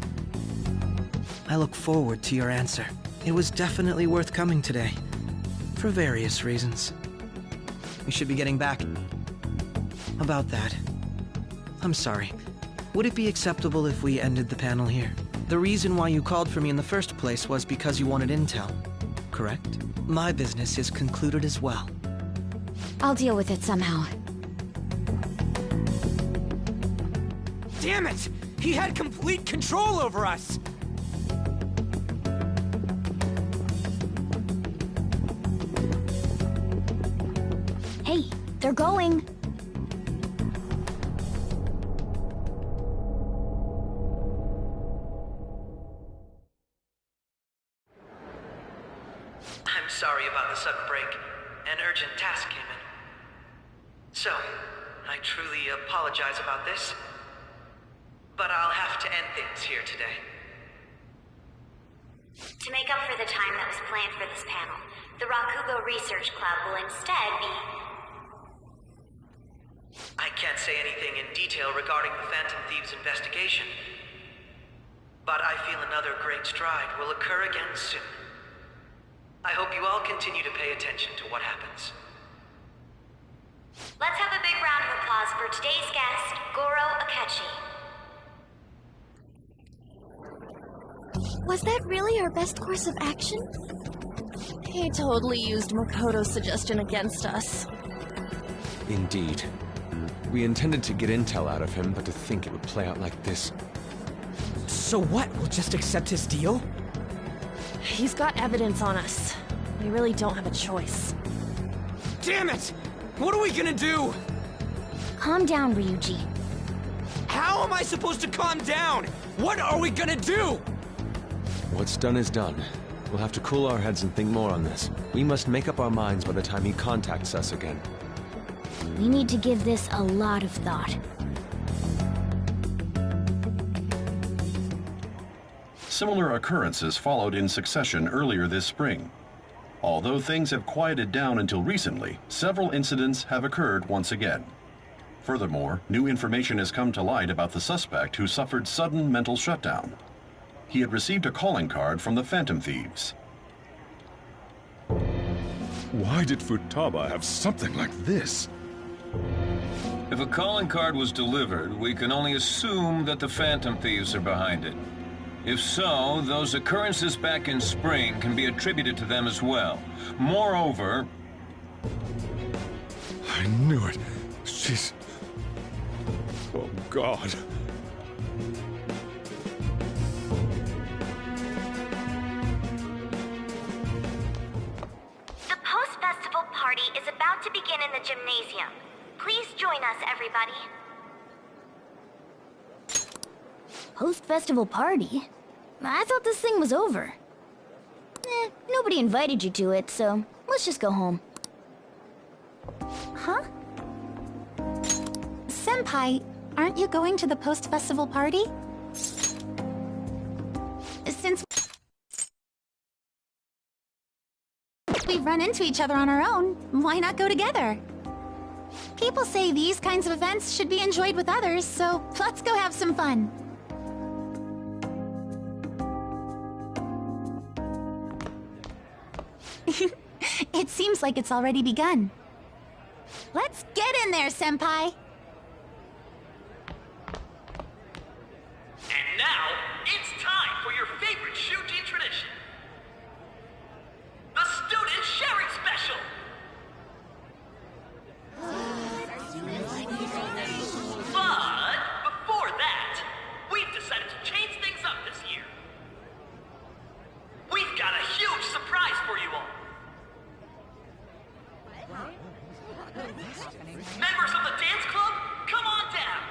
S9: I look forward to your answer. It was definitely worth coming today, for various reasons. We should be getting back. About that, I'm sorry. Would it be acceptable if we ended the panel here? The reason why you called for me in the first place was because you wanted intel, correct? My business is concluded as well.
S13: I'll deal with it somehow.
S6: Damn it! He had complete control over us!
S1: Hey, they're going.
S15: I'm sorry about the sudden break. An urgent task came in. So, I truly apologize about this. But I'll have to end things here today.
S16: To make up for the time that was planned for this panel, the Rakugo Research Club will instead be...
S15: I can't say anything in detail regarding the Phantom Thieves investigation. But I feel another great stride will occur again soon. I hope you all continue to pay attention to what happens.
S16: Let's have a big round of applause for today's guest, Goro Akechi.
S1: Was that really our best course of action?
S7: He totally used Makoto's suggestion against us.
S11: Indeed. We intended to get intel out of him, but to think it would play out like this.
S6: So what? We'll just accept his deal?
S7: He's got evidence on us. We really don't have a choice.
S6: Damn it! What are we gonna do?
S1: Calm down, Ryuji.
S6: How am I supposed to calm down? What are we gonna do?
S11: What's done is done. We'll have to cool our heads and think more on this. We must make up our minds by the time he contacts us again.
S1: We need to give this a lot of thought.
S17: Similar occurrences followed in succession earlier this spring. Although things have quieted down until recently, several incidents have occurred once again. Furthermore, new information has come to light about the suspect who suffered sudden mental shutdown. He had received a calling card from the Phantom Thieves.
S3: Why did Futaba have something like this?
S18: If a calling card was delivered, we can only assume that the Phantom Thieves are behind it. If so, those occurrences back in spring can be attributed to them as well. Moreover...
S3: I knew it. She's... Oh, God.
S16: The post-festival party is about to begin in the gymnasium. Please join us, everybody.
S1: Post-festival party? I thought this thing was over. Nobody invited you to it, so let's just go home.
S19: Huh? Senpai, aren't you going to the post-festival party? Since we've run into each other on our own, why not go together? People say these kinds of events should be enjoyed with others, so let's go have some fun. It seems like it's already begun. Let's get in there, Senpai!
S15: And now, it's time for your favorite Shuji tradition. The Student Sharing Special! But before that, we've decided to change things up this year. We've got a huge surprise for you all. Members of the dance club, come on down.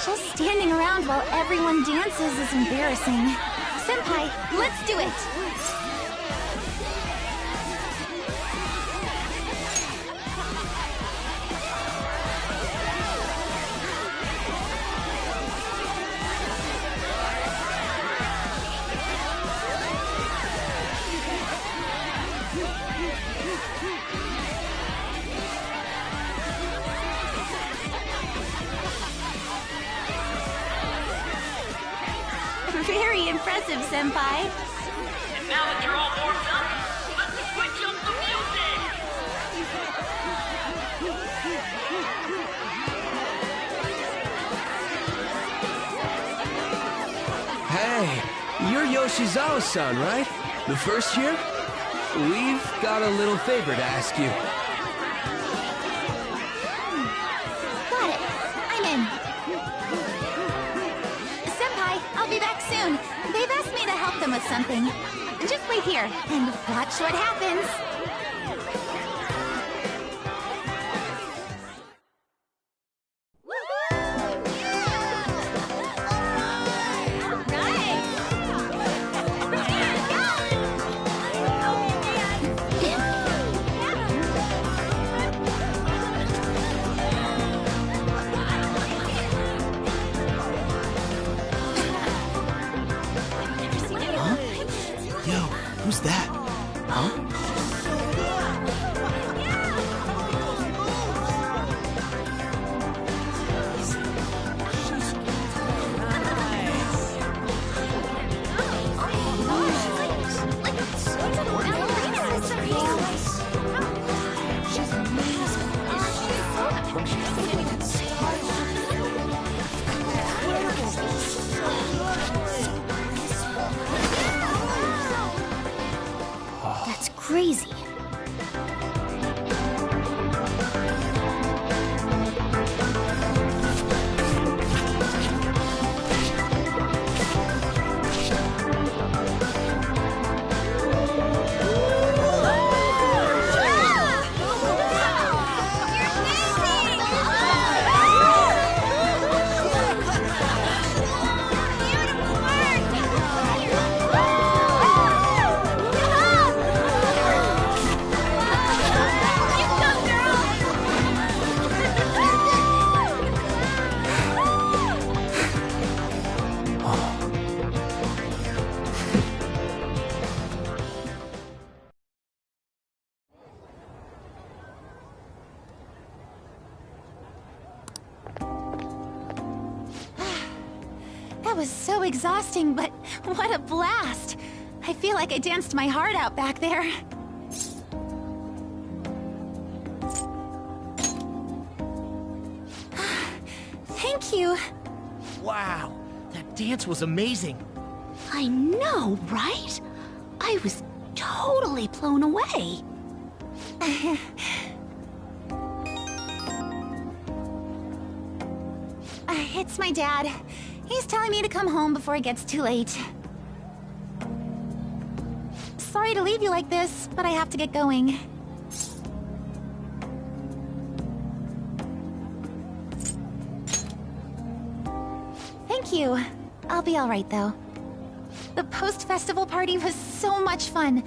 S19: Just standing around while everyone dances is embarrassing. Senpai, let's do it! Very impressive, Senpai.
S15: And now that you're all warmed up, let's switch up the music!
S11: Hey, you're Yoshizawa-san, right? The first year? We've got a little favor to ask you.
S19: Got it. I'm in. Senpai, I'll be back soon. They've asked me to help them with something. Just wait here and watch what happens.
S4: Who's that? Huh?
S1: That's crazy.
S19: That was so exhausting, but what a blast! I feel like I danced my heart out back there. Thank you.
S9: Wow, that dance was amazing.
S13: I know, right? I was totally blown away.
S19: It's my dad. He's telling me to come home before it gets too late. Sorry to leave you like this, but I have to get going. Thank you. I'll be all right, though. The post-festival party was so much fun,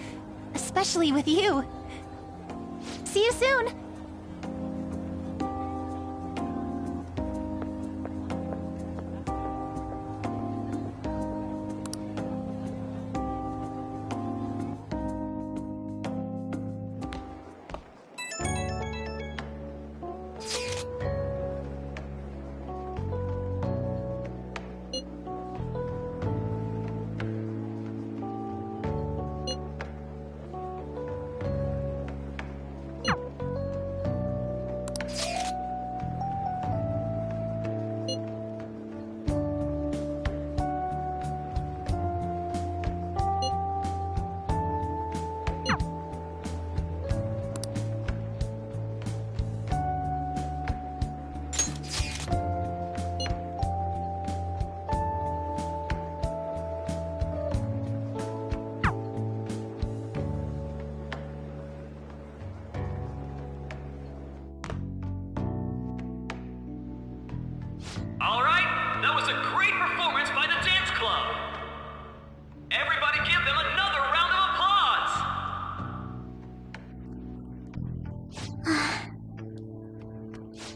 S19: especially with you. See you soon!
S15: All right, that was a great performance by the dance club. Everybody give them another round of applause.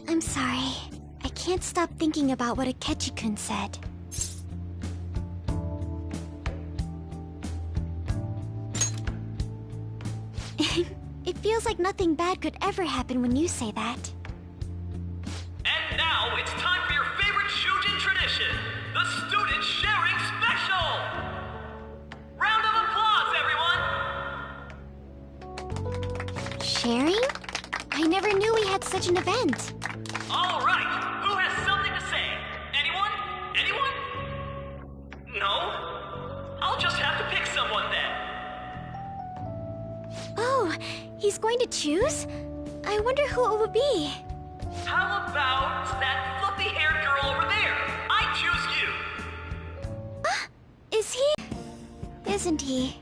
S1: I'm sorry. I can't stop thinking about what Akechi-kun said. It feels like nothing bad could ever happen when you say that.
S15: And now it's time for your favorite Shujin tradition, the Student Sharing Special! Round of applause, everyone!
S1: Sharing? I never knew we had such an event.
S15: All right, who has something to say? Anyone? Anyone? No? I'll just have to pick someone then.
S1: Oh, he's going to choose? I wonder who it would be.
S15: How about that fluffy-haired girl over there? I choose you!
S1: Is he? Isn't he?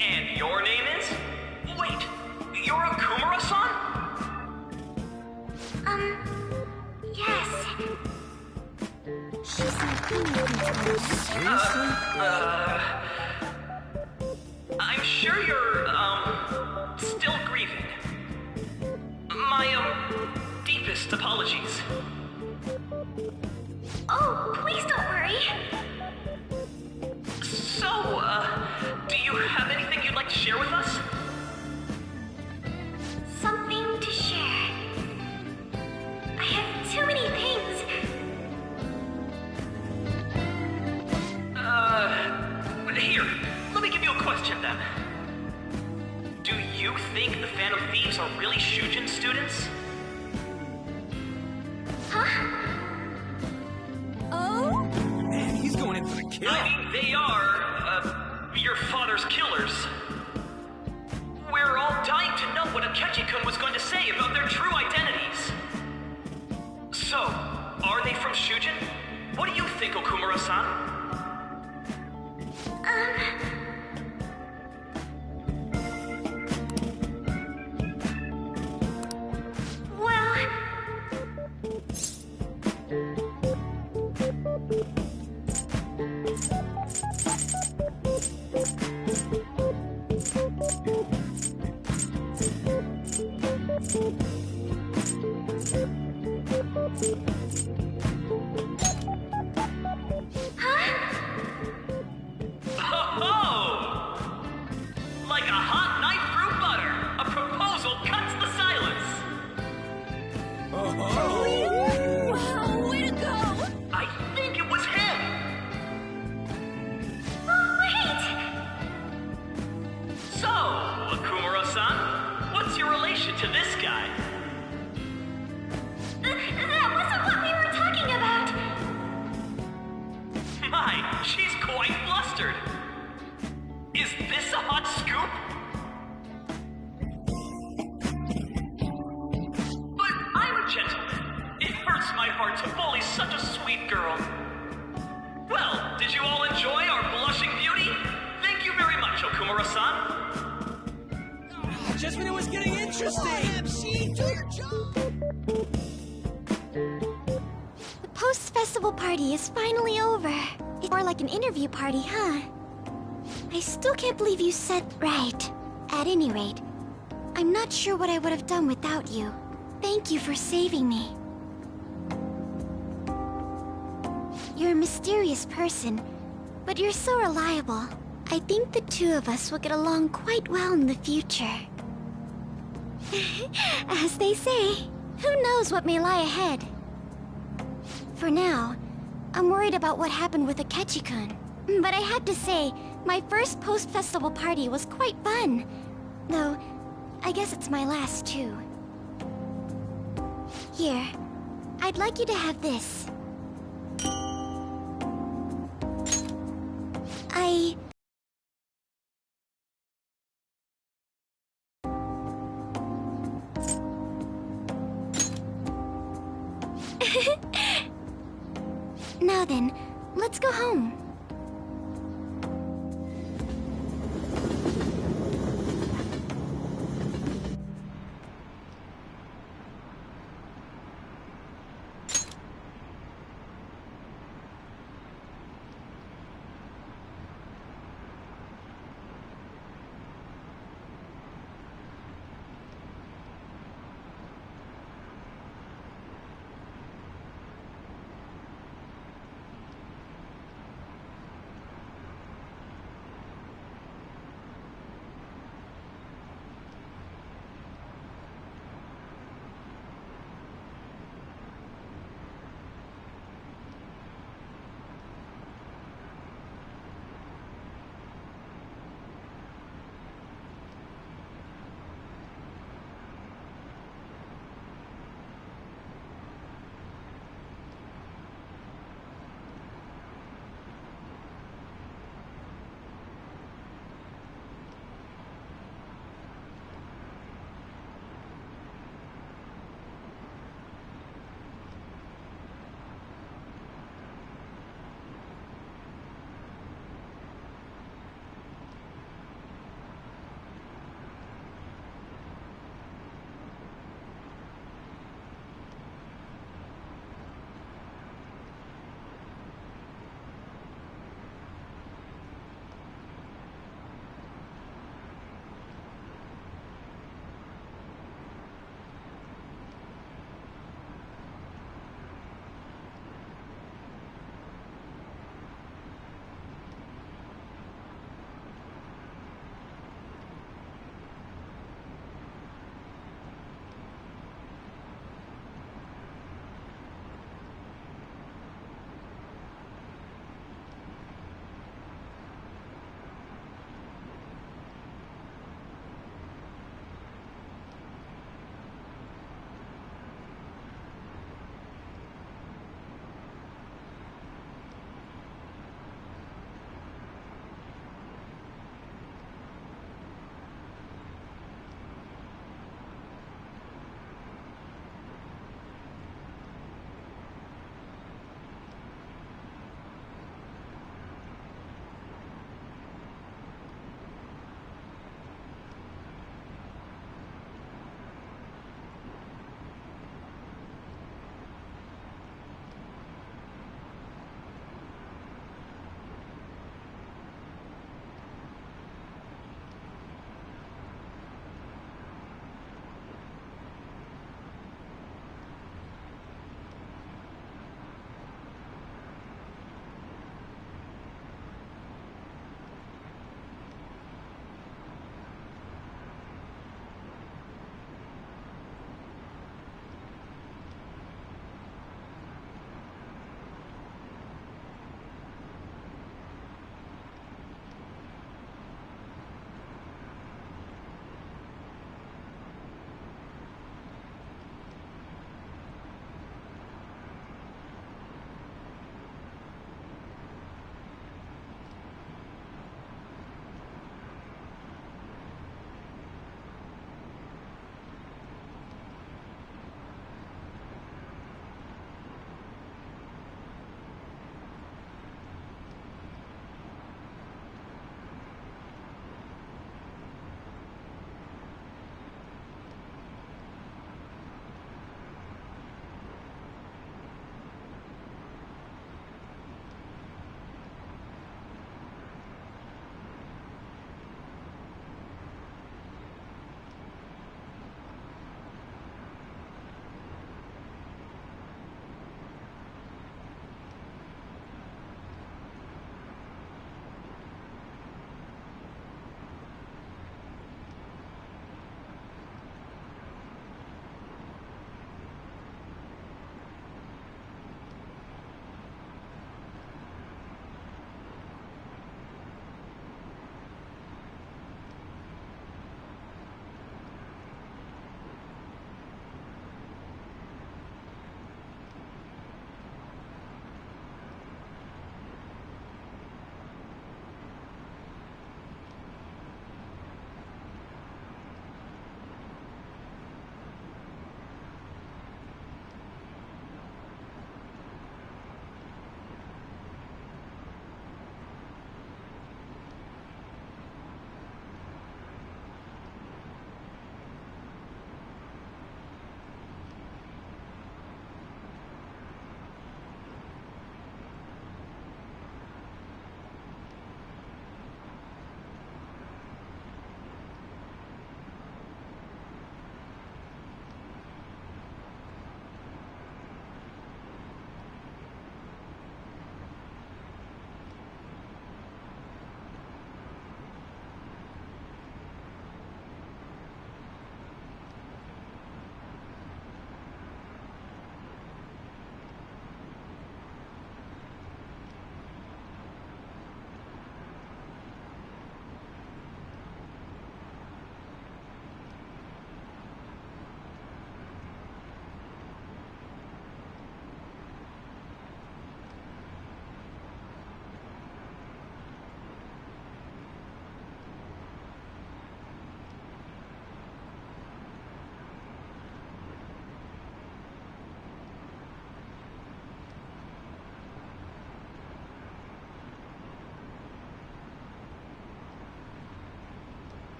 S15: And your name is? Wait, you're a Kumura-san?
S1: Yes. She's not
S15: Seriously? I'm sure you're, still grieving. My, deepest apologies.
S1: Oh, please don't worry.
S15: So, do you have anything you'd like to share with us?
S1: Something to share. I have too many things.
S15: Here, let me give you a question then. Do you think the Phantom Thieves are really Shujin students?
S1: Huh? Oh?
S6: Man, he's going in for the kill.
S15: I mean, they are, your father's killers. We're all dying to know what Akechi-kun was going to say about their true identities. So, are they from Shujin? What do you think, Okumura-san? Like a hot knife through butter, a proposal cuts the silence.
S1: Wow, way to go!
S15: I think it was him.
S1: Oh, wait!
S15: So, Akumura-san, what's your relation to this guy?
S1: That wasn't what we were talking about!
S15: My, she's quite flustered. Is this a hot scoop? But I'm a gentleman. It hurts my heart to bully such a sweet girl. Well, did you all enjoy our blushing beauty? Thank you very much, Okumura-san.
S6: Just when it was getting interesting!
S1: MC, do your job! The post-festival party is finally over. It's more like an interview party, huh? I still can't believe you said right. At any rate, I'm not sure what I would have done without you. Thank you for saving me. You're a mysterious person, but you're so reliable. I think the two of us will get along quite well in the future. As they say, who knows what may lie ahead? For now, I'm worried about what happened with Akechi-kun. But I have to say, my first post-festival party was quite fun. Though, I guess it's my last too. Here, I'd like you to have this. Now then, let's go home.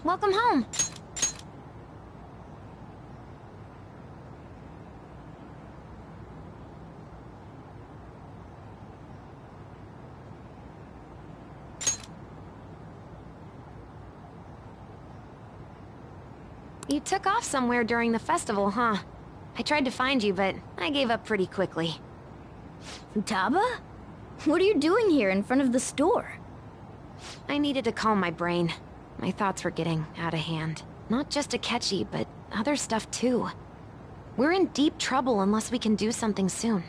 S1: welcome home. You took off somewhere during the festival, huh? I tried to find you, but I gave up pretty quickly. Futaba? What are you doing here in front of the store?
S7: I needed to calm my brain. My thoughts were getting out of hand. Not just Akechi, but other stuff too. We're in deep trouble unless we can do something soon.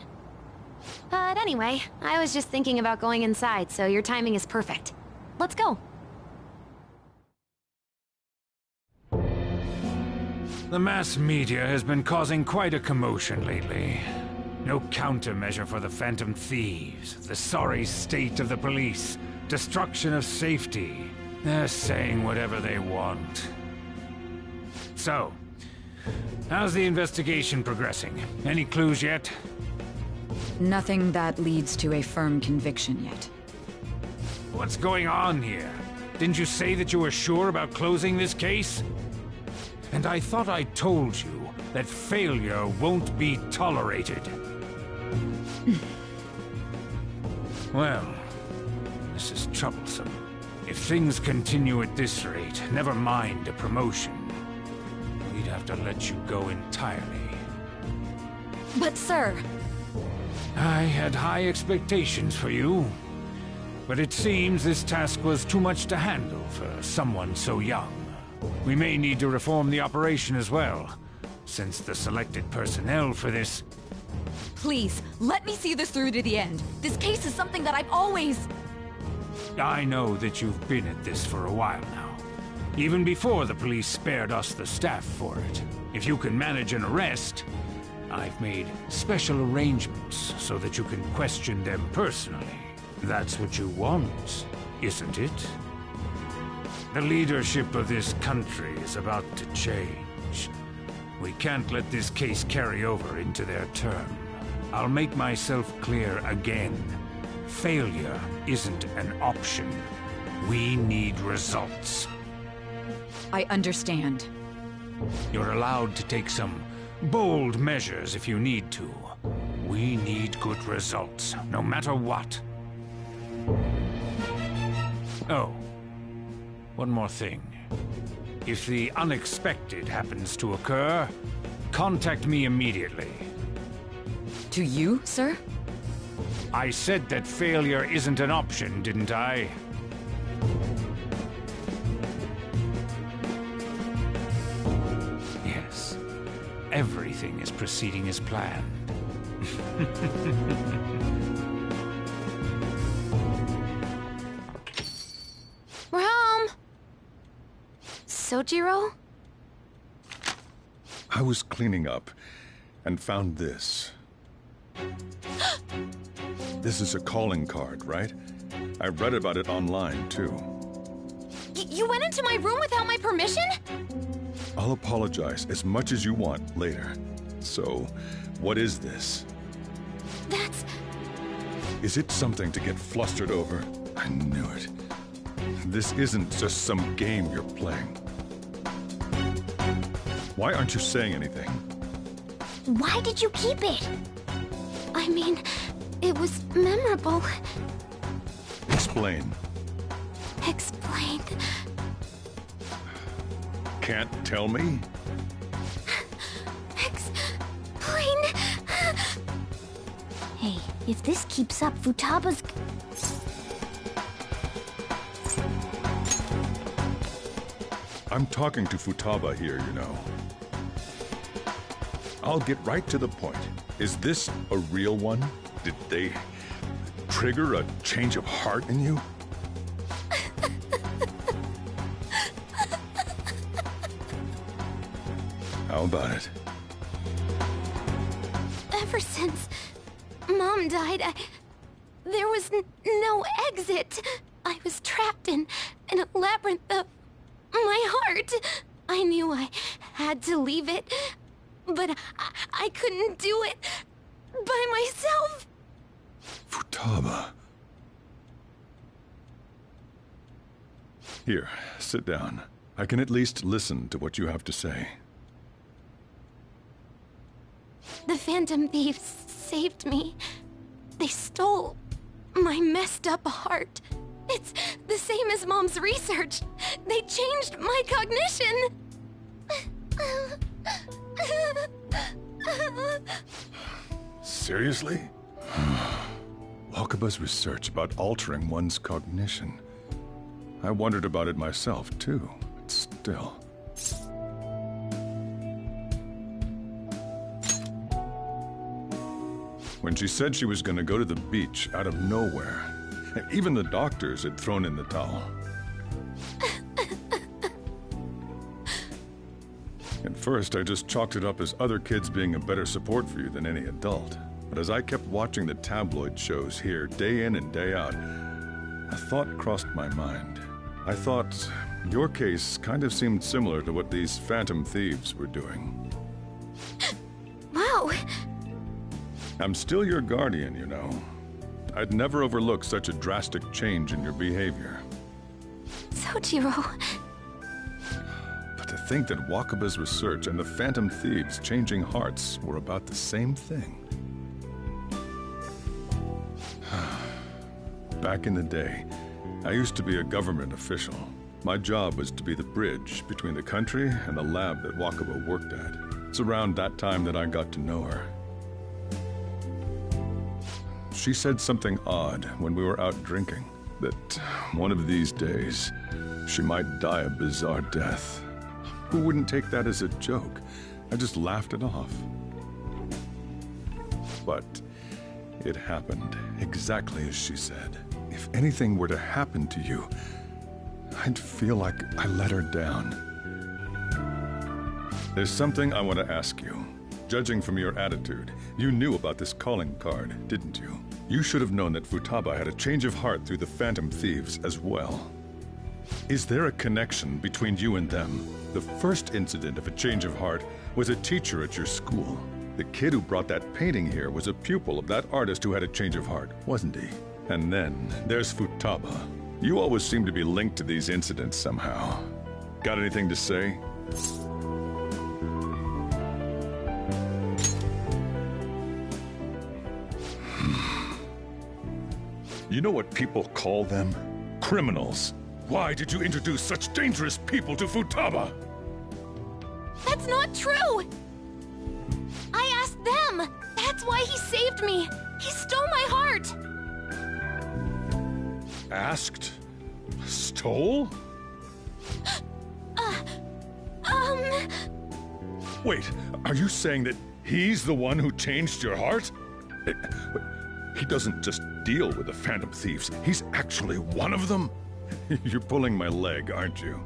S7: But anyway, I was just thinking about going inside, so your timing is perfect. Let's go.
S5: The mass media has been causing quite a commotion lately. No countermeasure for the Phantom Thieves, the sorry state of the police, destruction of safety. They're saying whatever they want. So, how's the investigation progressing? Any clues yet?
S20: Nothing that leads to a firm conviction yet.
S5: What's going on here? Didn't you say that you were sure about closing this case? And I thought I told you that failure won't be tolerated. Well, this is troublesome. If things continue at this rate, never mind a promotion. We'd have to let you go entirely.
S20: But sir...
S5: I had high expectations for you. But it seems this task was too much to handle for someone so young. We may need to reform the operation as well, since the selected personnel for this...
S20: Please, let me see this through to the end. This case is something that I've always...
S5: I know that you've been at this for a while now. Even before the police spared us the staff for it. If you can manage an arrest, I've made special arrangements so that you can question them personally. That's what you want, isn't it? The leadership of this country is about to change. We can't let this case carry over into their term. I'll make myself clear again. Failure isn't an option. We need results.
S20: I understand.
S5: You're allowed to take some bold measures if you need to. We need good results, no matter what. Oh. One more thing. If the unexpected happens to occur, contact me immediately.
S20: To you, sir?
S5: I said that failure isn't an option, didn't I? Yes. Everything is proceeding as planned.
S7: We're home! Sojiro?
S3: I was cleaning up and found this. This is a calling card, right? I read about it online, too.
S19: You went into my room without my permission?
S3: I'll apologize as much as you want later. So, what is this?
S19: That's...
S3: Is it something to get flustered over? I knew it. This isn't just some game you're playing. Why aren't you saying anything?
S1: Why did you keep it? I mean, it was memorable.
S3: Explain.
S1: Explain.
S3: Can't tell me?
S1: Explain. Hey, if this keeps up, Futaba's...
S3: I'm talking to Futaba here, you know. I'll get right to the point. Is this a real one? Did they trigger a change of heart in you? How about it?
S1: Ever since Mom died, there was no exit. I was trapped in a labyrinth of my heart. I knew I had to leave it, but I couldn't do it by myself.
S3: Futaba. Here, sit down. I can at least listen to what you have to say.
S7: The Phantom Thieves saved me. They stole my messed up heart. It's the same as Mom's research. They changed my cognition.
S3: Seriously? Wakaba's research about altering one's cognition. I wondered about it myself, too, but still. When she said she was going to go to the beach out of nowhere, even the doctors had thrown in the towel. At first, I just chalked it up as other kids being a better support for you than any adult. But as I kept watching the tabloid shows here, day in and day out, a thought crossed my mind. I thought your case kind of seemed similar to what these Phantom Thieves were doing.
S7: Wow.
S3: I'm still your guardian, you know. I'd never overlook such a drastic change in your behavior.
S7: Sojiro.
S3: But to think that Wakaba's research and the Phantom Thieves changing hearts were about the same thing. Back in the day, I used to be a government official. My job was to be the bridge between the country and the lab that Wakaba worked at. It's around that time that I got to know her. She said something odd when we were out drinking, that one of these days, she might die a bizarre death. Who wouldn't take that as a joke? I just laughed it off. But it happened exactly as she said. If anything were to happen to you, I'd feel like I let her down. There's something I want to ask you. Judging from your attitude, you knew about this calling card, didn't you? You should have known that Futaba had a change of heart through the Phantom Thieves as well. Is there a connection between you and them? The first incident of a change of heart was a teacher at your school. The kid who brought that painting here was a pupil of that artist who had a change of heart, wasn't he? And then there's Futaba. You always seem to be linked to these incidents somehow. Got anything to say? You know what people call them? Criminals. Why did you introduce such dangerous people to Futaba?
S7: That's not true! I asked them! That's why he saved me! He stole my heart!
S3: Asked? Stole? Wait, are you saying that he's the one who changed your heart? He doesn't just deal with the Phantom Thieves, he's actually one of them? You're pulling my leg, aren't you?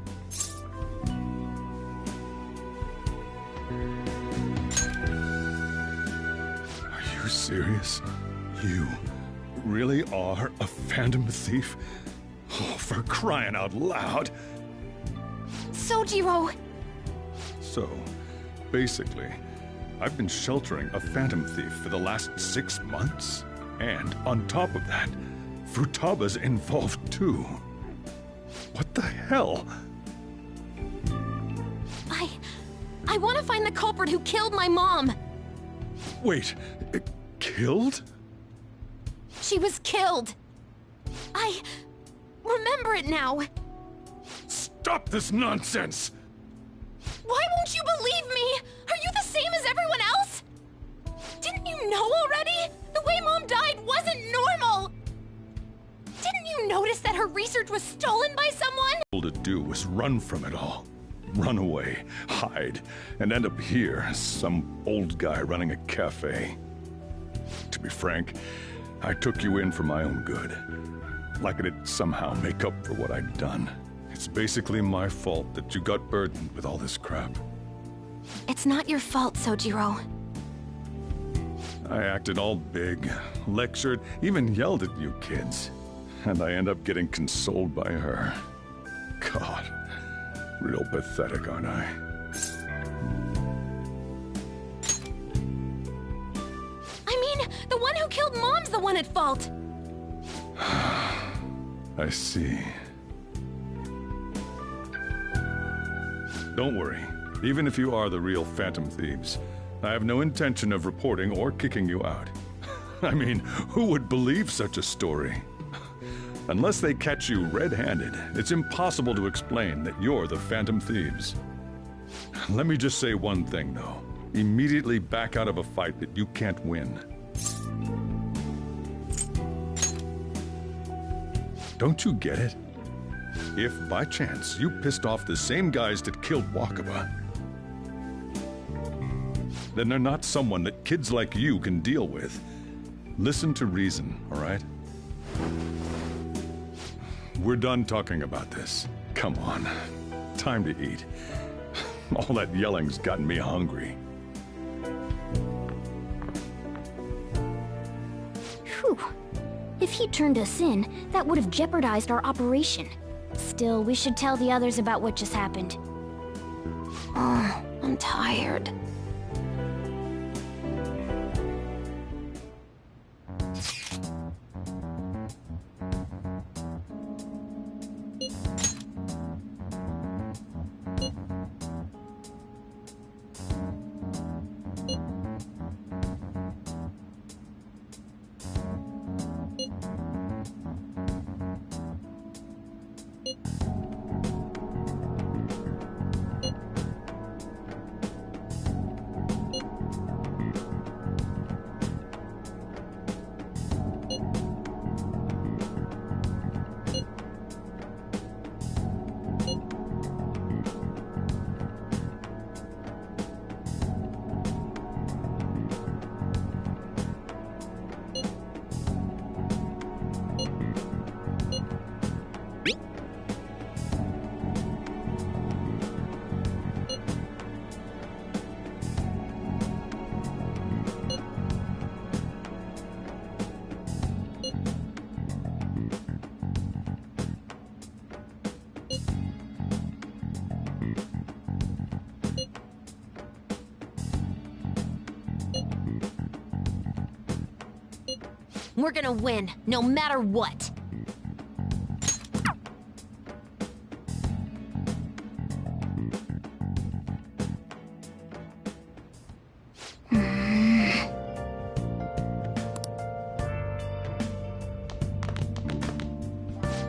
S3: Are you serious? You really are a Phantom Thief? Oh, for crying out loud!
S7: Sojiro!
S3: So, basically, I've been sheltering a Phantom Thief for the last 6 months. And on top of that, Futaba's involved too. What the hell?
S7: I want to find the culprit who killed my mom!
S3: Wait, killed?
S7: She was killed! I remember it now!
S3: Stop this nonsense!
S7: Why won't you believe me? Are you the same as everyone else? Didn't you know already? The way Mom died wasn't normal! Didn't you notice that her research was stolen by someone?
S3: All to do was run from it all. Run away, hide, and end up here, some old guy running a cafe. To be frank, I took you in for my own good. Like it'd somehow make up for what I'd done. It's basically my fault that you got burdened with all this crap.
S7: It's not your fault, Sojiro.
S3: I acted all big, lectured, even yelled at you kids. And I end up getting consoled by her. God, real pathetic, aren't I?
S7: I mean, the one who killed Mom's the one at fault!
S3: I see. Don't worry. Even if you are the real Phantom Thieves, I have no intention of reporting or kicking you out. I mean, who would believe such a story? Unless they catch you red-handed, it's impossible to explain that you're the Phantom Thieves. Let me just say one thing, though. Immediately back out of a fight that you can't win. Don't you get it? If, by chance, you pissed off the same guys that killed Wakaba, then they're not someone that kids like you can deal with. Listen to reason, all right? We're done talking about this. Come on. Time to eat. All that yelling's gotten me hungry.
S1: Whew. If he turned us in, that would have jeopardized our operation. Still, we should tell the others about what just happened.
S7: Oh, I'm tired. We're gonna win, no matter what.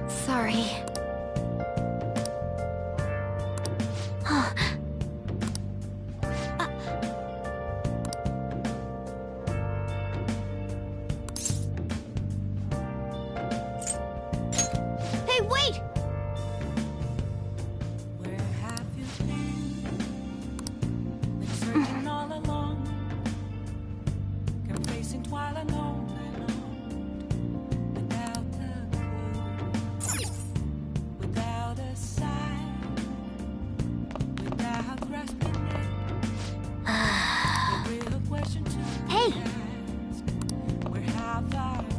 S7: Sorry.
S1: Hey, wait!
S2: Where have you been? Been searching all along, kept facing twilight alone and without a clue, without a sign, without grasping it. The real question to
S1: Hey!
S2: ask, where have I been?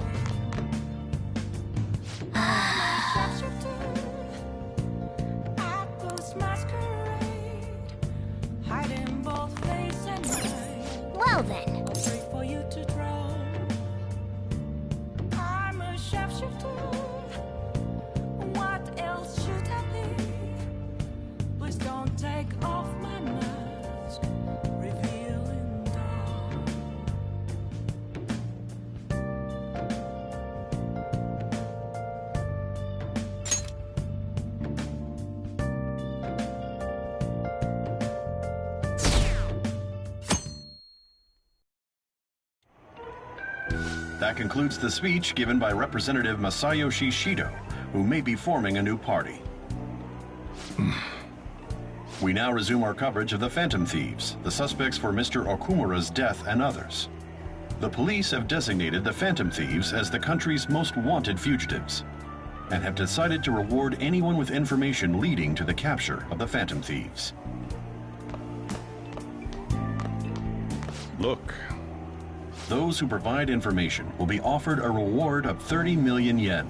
S1: Well then.
S2: For you to draw. I'm a sharpshooter. What else should I be? Please don't take off my mask, revealing dawn.
S17: That concludes the speech given by Representative Masayoshi Shido, who may be forming a new party. We now resume our coverage of the Phantom Thieves, the suspects for Mr. Okumura's death and others. The police have designated the Phantom Thieves as the country's most wanted fugitives, and have decided to reward anyone with information leading to the capture of the Phantom Thieves.
S3: Look.
S17: Those who provide information will be offered a reward of 30 million yen.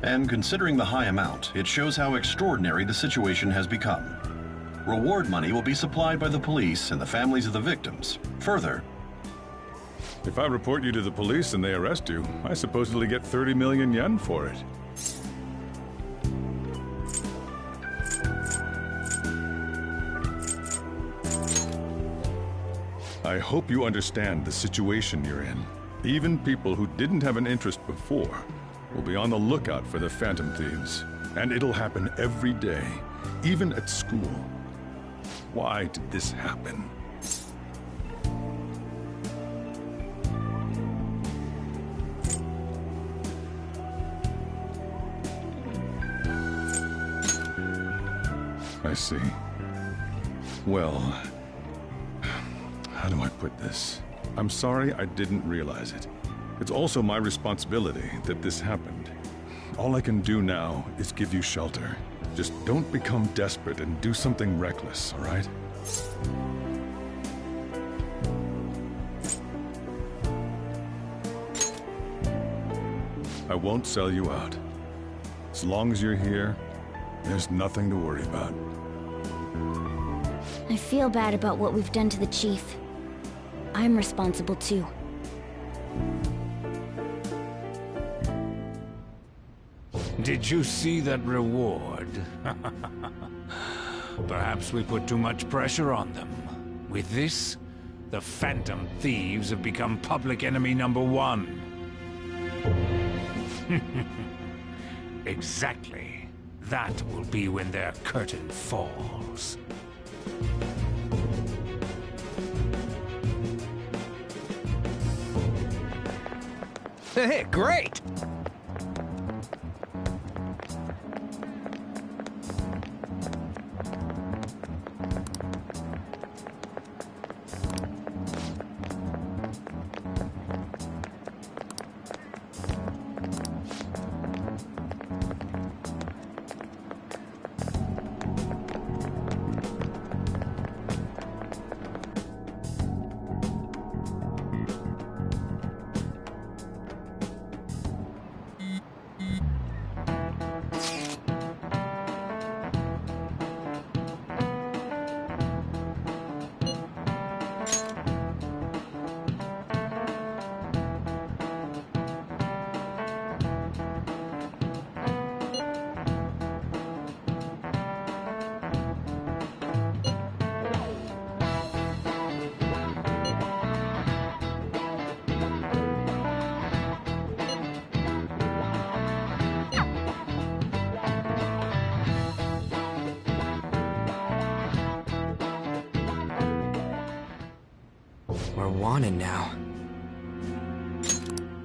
S17: And considering the high amount, it shows how extraordinary the situation has become. Reward money will be supplied by the police and the families of the victims. Further,
S3: If I report you to the police and they arrest you, I supposedly get 30 million yen for it. I hope you understand the situation you're in. Even people who didn't have an interest before will be on the lookout for the Phantom Thieves. And it'll happen every day, even at school. Why did this happen? I see. Well, how do I put this? I'm sorry I didn't realize it. It's also my responsibility that this happened. All I can do now is give you shelter. Just don't become desperate and do something reckless, all right? I won't sell you out. As long as you're here, there's nothing to worry about.
S1: I feel bad about what we've done to the Chief. I'm responsible too.
S5: Did you see that reward? Perhaps we put too much pressure on them. With this, the Phantom Thieves have become public enemy #1. Exactly. That will be when their curtain falls.
S6: Hey, great! We're wanted now.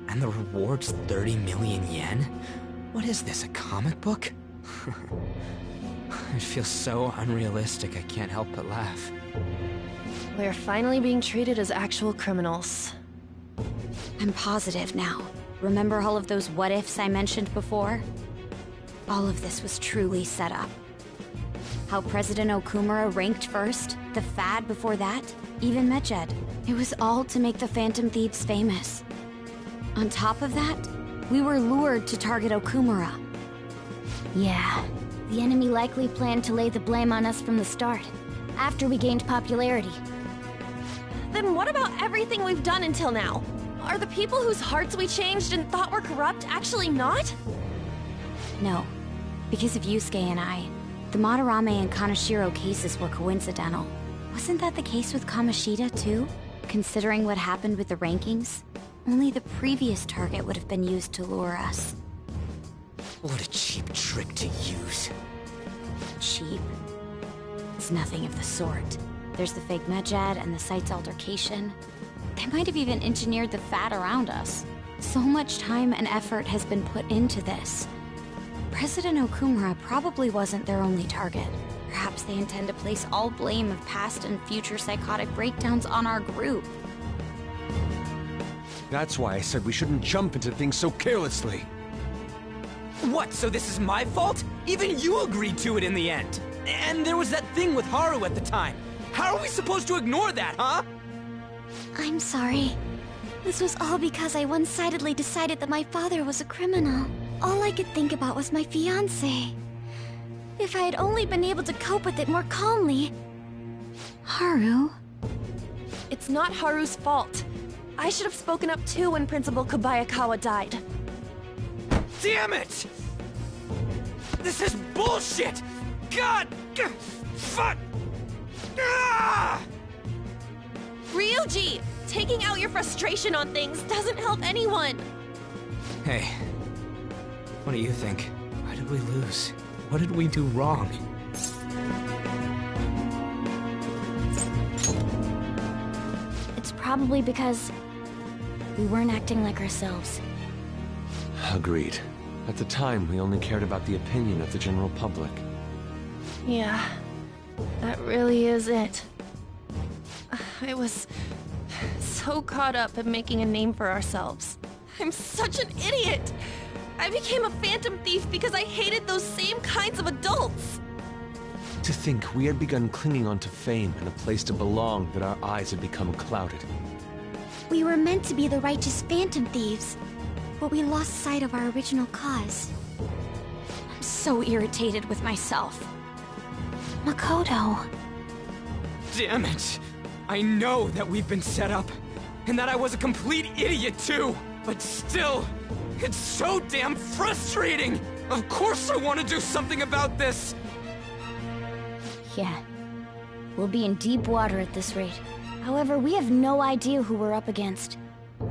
S6: And the reward's 30 million yen? What is this, a comic book? It feels so unrealistic, I can't help but laugh.
S14: We're finally being treated as actual criminals.
S13: I'm positive now. Remember all of those what-ifs I mentioned before? All of this was truly set up. How President Okumura ranked first, the Fad before that, even Medjed. It was all to make the Phantom Thieves famous. On top of that, we were lured to target Okumura.
S1: Yeah, the enemy likely planned to lay the blame on us from the start, after we gained popularity.
S14: Then what about everything we've done until now? Are the people whose hearts we changed and thought were corrupt actually not?
S13: No, because of Yusuke and I, the Madarame and Kaneshiro cases were coincidental. Wasn't that the case with Kamoshida, too? Considering what happened with the rankings, only the previous target would have been used to lure us.
S6: What a cheap trick to use.
S13: Cheap? It's nothing of the sort. There's the fake Medjed and the site's altercation. They might have even engineered the Fat around us. So much time and effort has been put into this. President Okumura probably wasn't their only target. Perhaps they intend to place all blame of past and future psychotic breakdowns on our group.
S11: That's why I said we shouldn't jump into things so carelessly.
S6: What, so this is my fault? Even you agreed to it in the end. And there was that thing with Haru at the time. How are we supposed to ignore that, huh?
S1: I'm sorry. This was all because I one-sidedly decided that my father was a criminal. All I could think about was my fiancé. If I had only been able to cope with it more calmly...
S13: Haru?
S14: It's not Haru's fault. I should have spoken up too when Principal Kobayakawa died.
S6: Damn it! This is bullshit! God! Fuck! Ah!
S14: Ryuji! Taking out your frustration on things doesn't help anyone!
S6: Hey, what do you think? Why did we lose? What did we do wrong?
S1: It's probably because we weren't acting like ourselves.
S11: Agreed. At the time, we only cared about the opinion of the general public.
S14: Yeah, that really is it. I was so caught up in making a name for ourselves. I'm such an idiot! I became a phantom thief because I hated those same kinds of adults!
S11: To think we had begun clinging onto fame and a place to belong, that our eyes had become clouded.
S13: We were meant to be the righteous phantom thieves, but we lost sight of our original cause. I'm so irritated with myself. Makoto.
S6: Damn it! I know that we've been set up, and that I was a complete idiot too! But still, it's so damn frustrating! Of course I want to do something about this!
S1: Yeah. We'll be in deep water at this rate. However, we have no idea who we're up against,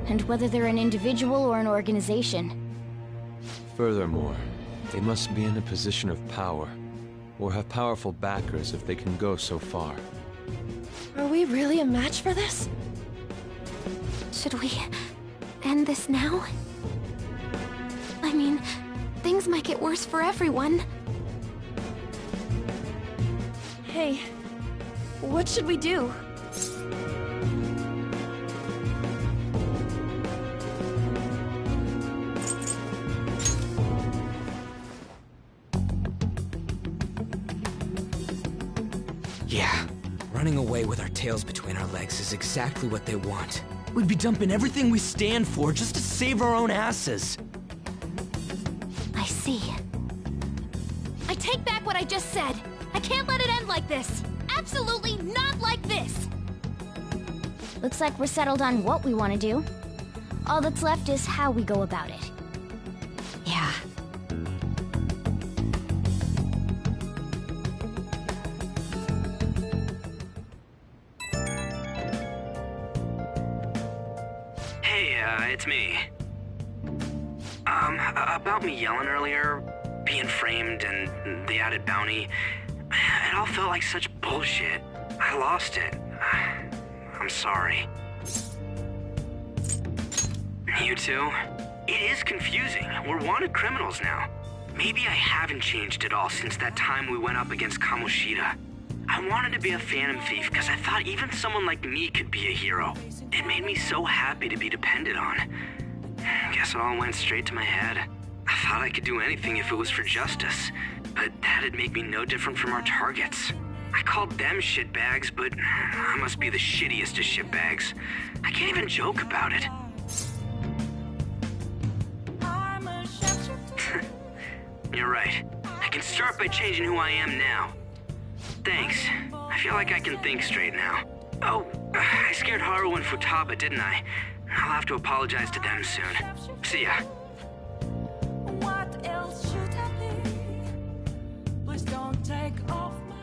S1: and whether they're an individual or an organization.
S11: Furthermore, they must be in a position of power, or have powerful backers if they can go so far.
S14: Are we really a match for this?
S13: Should we end this now? I mean, things might get worse for everyone.
S14: Hey, what should we do?
S6: Yeah, running away with our tails between our legs is exactly what they want. We'd be dumping everything we stand for just to save our own asses.
S13: I see.
S14: I take back what I just said. I can't let it end like this. Absolutely not like this.
S1: Looks like we're settled on what we want to do. All that's left is how we go about it.
S13: Yeah.
S6: Hey, it's me. About me yelling earlier, being framed, and the added bounty, it all felt like such bullshit. I lost it. I'm sorry. You too? It is confusing. We're wanted criminals now. Maybe I haven't changed at all since that time we went up against Kamoshida. I wanted to be a phantom thief because I thought even someone like me could be a hero. It made me so happy to be depended on. Guess it all went straight to my head. I thought I could do anything if it was for justice, but that'd make me no different from our targets. I called them shitbags, but I must be the shittiest of shitbags. I can't even joke about it. You're right. I can start by changing who I am now. Thanks. I feel like I can think straight now. Oh, I scared Haru and Futaba, didn't I? I'll have to apologize to them soon. See ya.
S2: What else should I be? Please don't take off my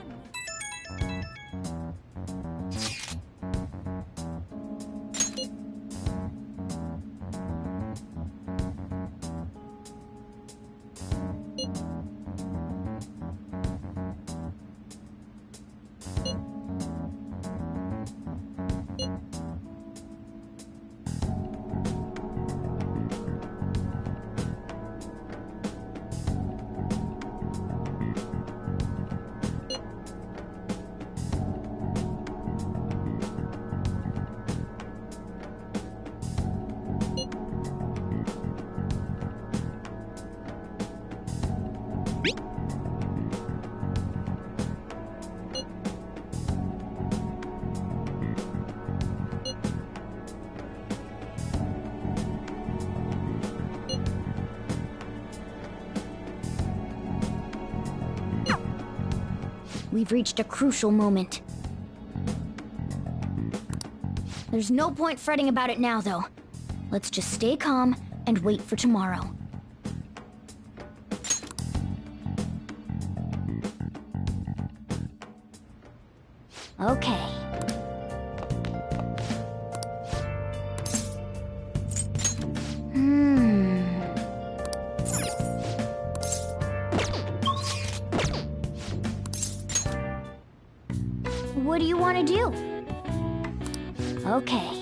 S1: We've reached a crucial moment. There's no point fretting about it now, though. Let's just stay calm and wait for tomorrow. Okay. want to do? Okay.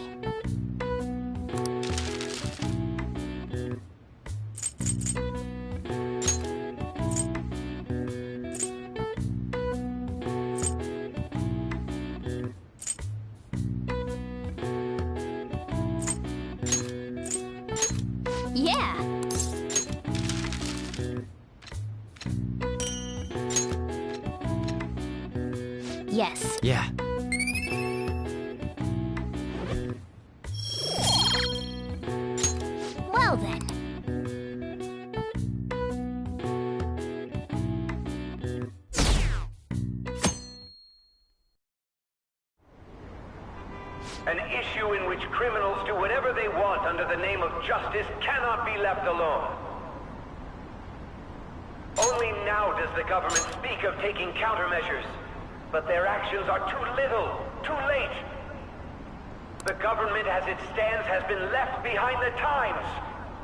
S1: Yeah. Yes.
S4: Yeah.
S1: Well then.
S21: An issue in which criminals do whatever they want under the name of justice cannot be left alone. Only now does the government speak of taking countermeasures, but their actions are too little, too late. The government as it stands has been left behind the times.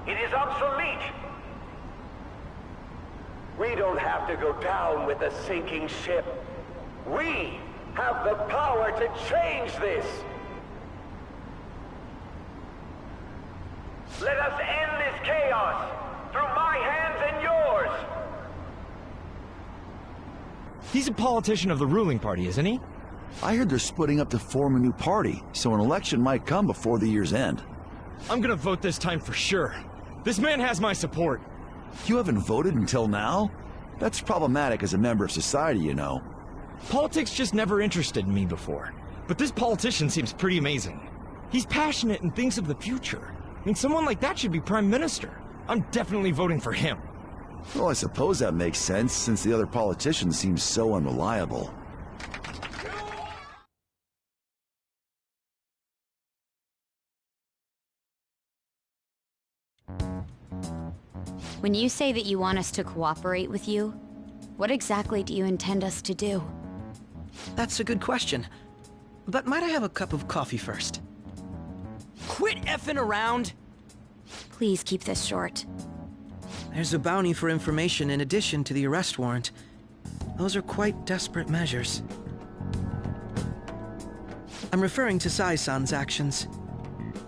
S21: It is obsolete. We don't have to go down with a sinking ship. We have the power to change this. Let us end this chaos through my hands and yours.
S12: He's a politician of the ruling party, isn't he?
S22: I heard they're splitting up to form a new party, so an election might come before the year's end.
S12: I'm gonna vote this time for sure. This man has my support.
S22: You haven't voted until now? That's problematic as a member of society, you know.
S12: Politics just never interested me before. But this politician seems pretty amazing. He's passionate and thinks of the future. I mean, someone like that should be prime minister. I'm definitely voting for him.
S22: Well, I suppose that makes sense, since the other politician seems so unreliable.
S13: When you say that you want us to cooperate with you, what exactly do you intend us to do?
S9: That's a good question. But might I have a cup of coffee first?
S6: Quit effing around!
S13: Please keep this short.
S9: There's a bounty for information in addition to the arrest warrant. Those are quite desperate measures. I'm referring to Sai-san's actions.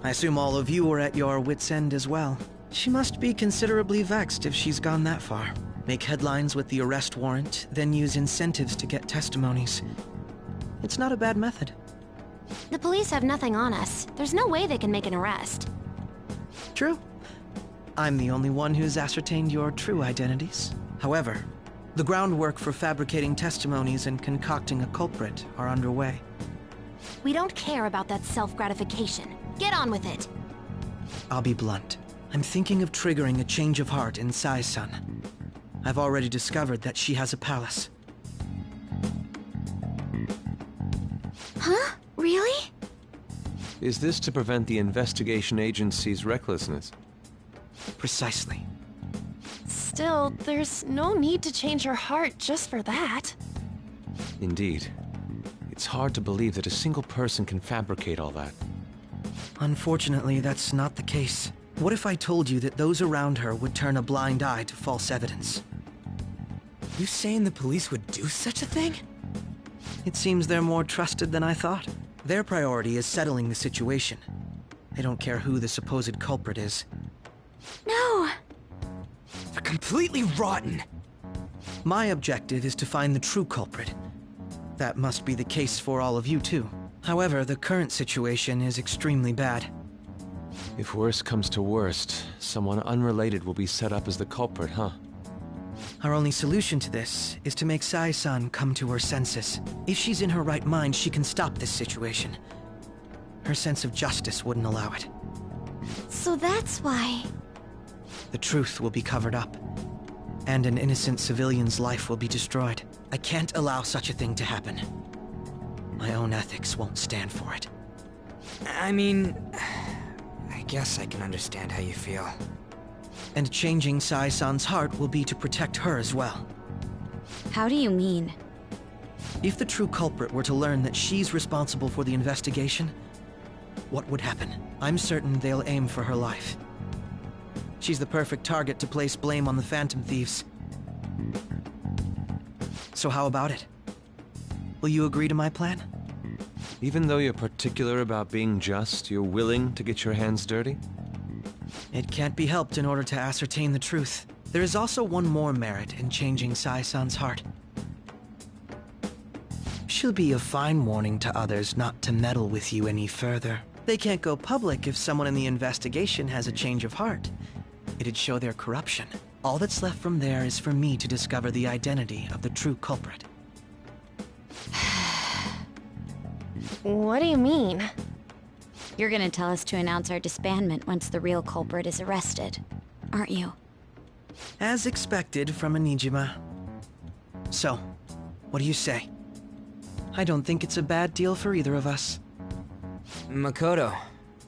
S9: I assume all of you are at your wits' end as well. She must be considerably vexed if she's gone that far. Make headlines with the arrest warrant, then use incentives to get testimonies. It's not a bad method.
S7: The police have nothing on us. There's no way they can make an arrest.
S9: True. I'm the only one who's ascertained your true identities. However, the groundwork for fabricating testimonies and concocting a culprit are underway.
S7: We don't care about that self-gratification. Get on with it.
S9: I'll be blunt. I'm thinking of triggering a change of heart in Sai-san. I've already discovered that she has a palace.
S7: Huh? Really?
S11: Is this to prevent the investigation agency's recklessness?
S9: Precisely.
S14: Still, there's no need to change her heart just for that.
S11: Indeed. It's hard to believe that a single person can fabricate all that.
S9: Unfortunately, that's not the case. What if I told you that those around her would turn a blind eye to false evidence?
S6: You saying the police would do such a thing?
S9: It seems they're more trusted than I thought. Their priority is settling the situation. They don't care who the supposed culprit is.
S7: No!
S6: They're completely rotten!
S9: My objective is to find the true culprit. That must be the case for all of you, too. However, the current situation is extremely bad.
S11: If worst comes to worst, someone unrelated will be set up as the culprit, huh?
S9: Our only solution to this is to make Sai-san come to her senses. If she's in her right mind, she can stop this situation. Her sense of justice wouldn't allow it.
S7: So that's why...
S9: The truth will be covered up, and an innocent civilian's life will be destroyed. I can't allow such a thing to happen. My own ethics won't stand for it.
S6: I mean... I guess I can understand how you feel.
S9: And changing Sai-san's heart will be to protect her as well.
S13: How do you mean?
S9: If the true culprit were to learn that she's responsible for the investigation, what would happen? I'm certain they'll aim for her life. She's the perfect target to place blame on the Phantom Thieves. So how about it? Will you agree to my plan?
S11: Even though you're particular about being just, you're willing to get your hands dirty?
S9: It can't be helped in order to ascertain the truth. There is also one more merit in changing Sai-san's heart. She'll be a fine warning to others not to meddle with you any further. They can't go public if someone in the investigation has a change of heart. It'd show their corruption. All that's left from there is for me to discover the identity of the true culprit.
S14: What do you mean?
S13: You're gonna tell us to announce our disbandment once the real culprit is arrested, aren't you?
S9: As expected from a Nijima. So, what do you say? I don't think it's a bad deal for either of us.
S8: Makoto,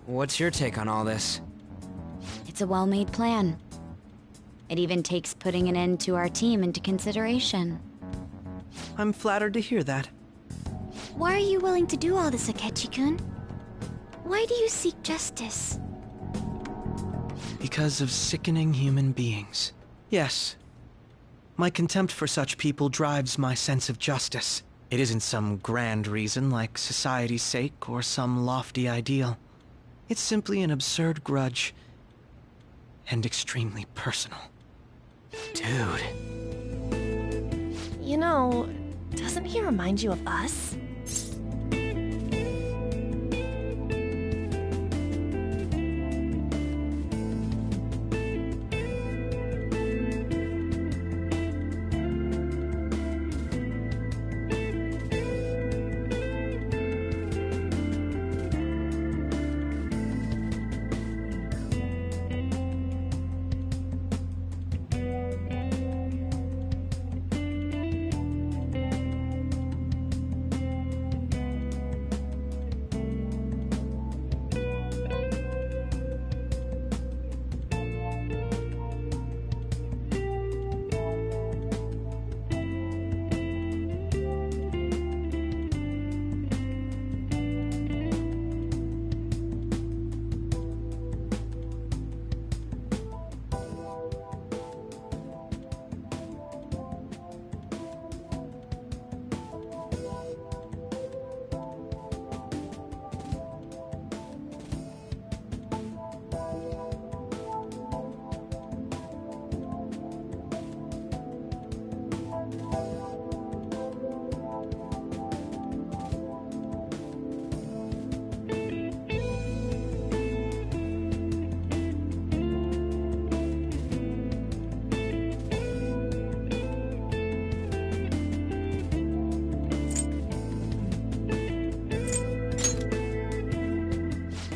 S8: what's your take on all this?
S13: It's a well-made plan. It even takes putting an end to our team into consideration.
S9: I'm flattered to hear that.
S1: Why are you willing to do all this, Akechi-kun? Why do you seek justice?
S9: Because of sickening human beings. Yes. My contempt for such people drives my sense of justice. It isn't some grand reason like society's sake or some lofty ideal. It's simply an absurd grudge. And extremely personal.
S8: Dude.
S14: You know, doesn't he remind you of us?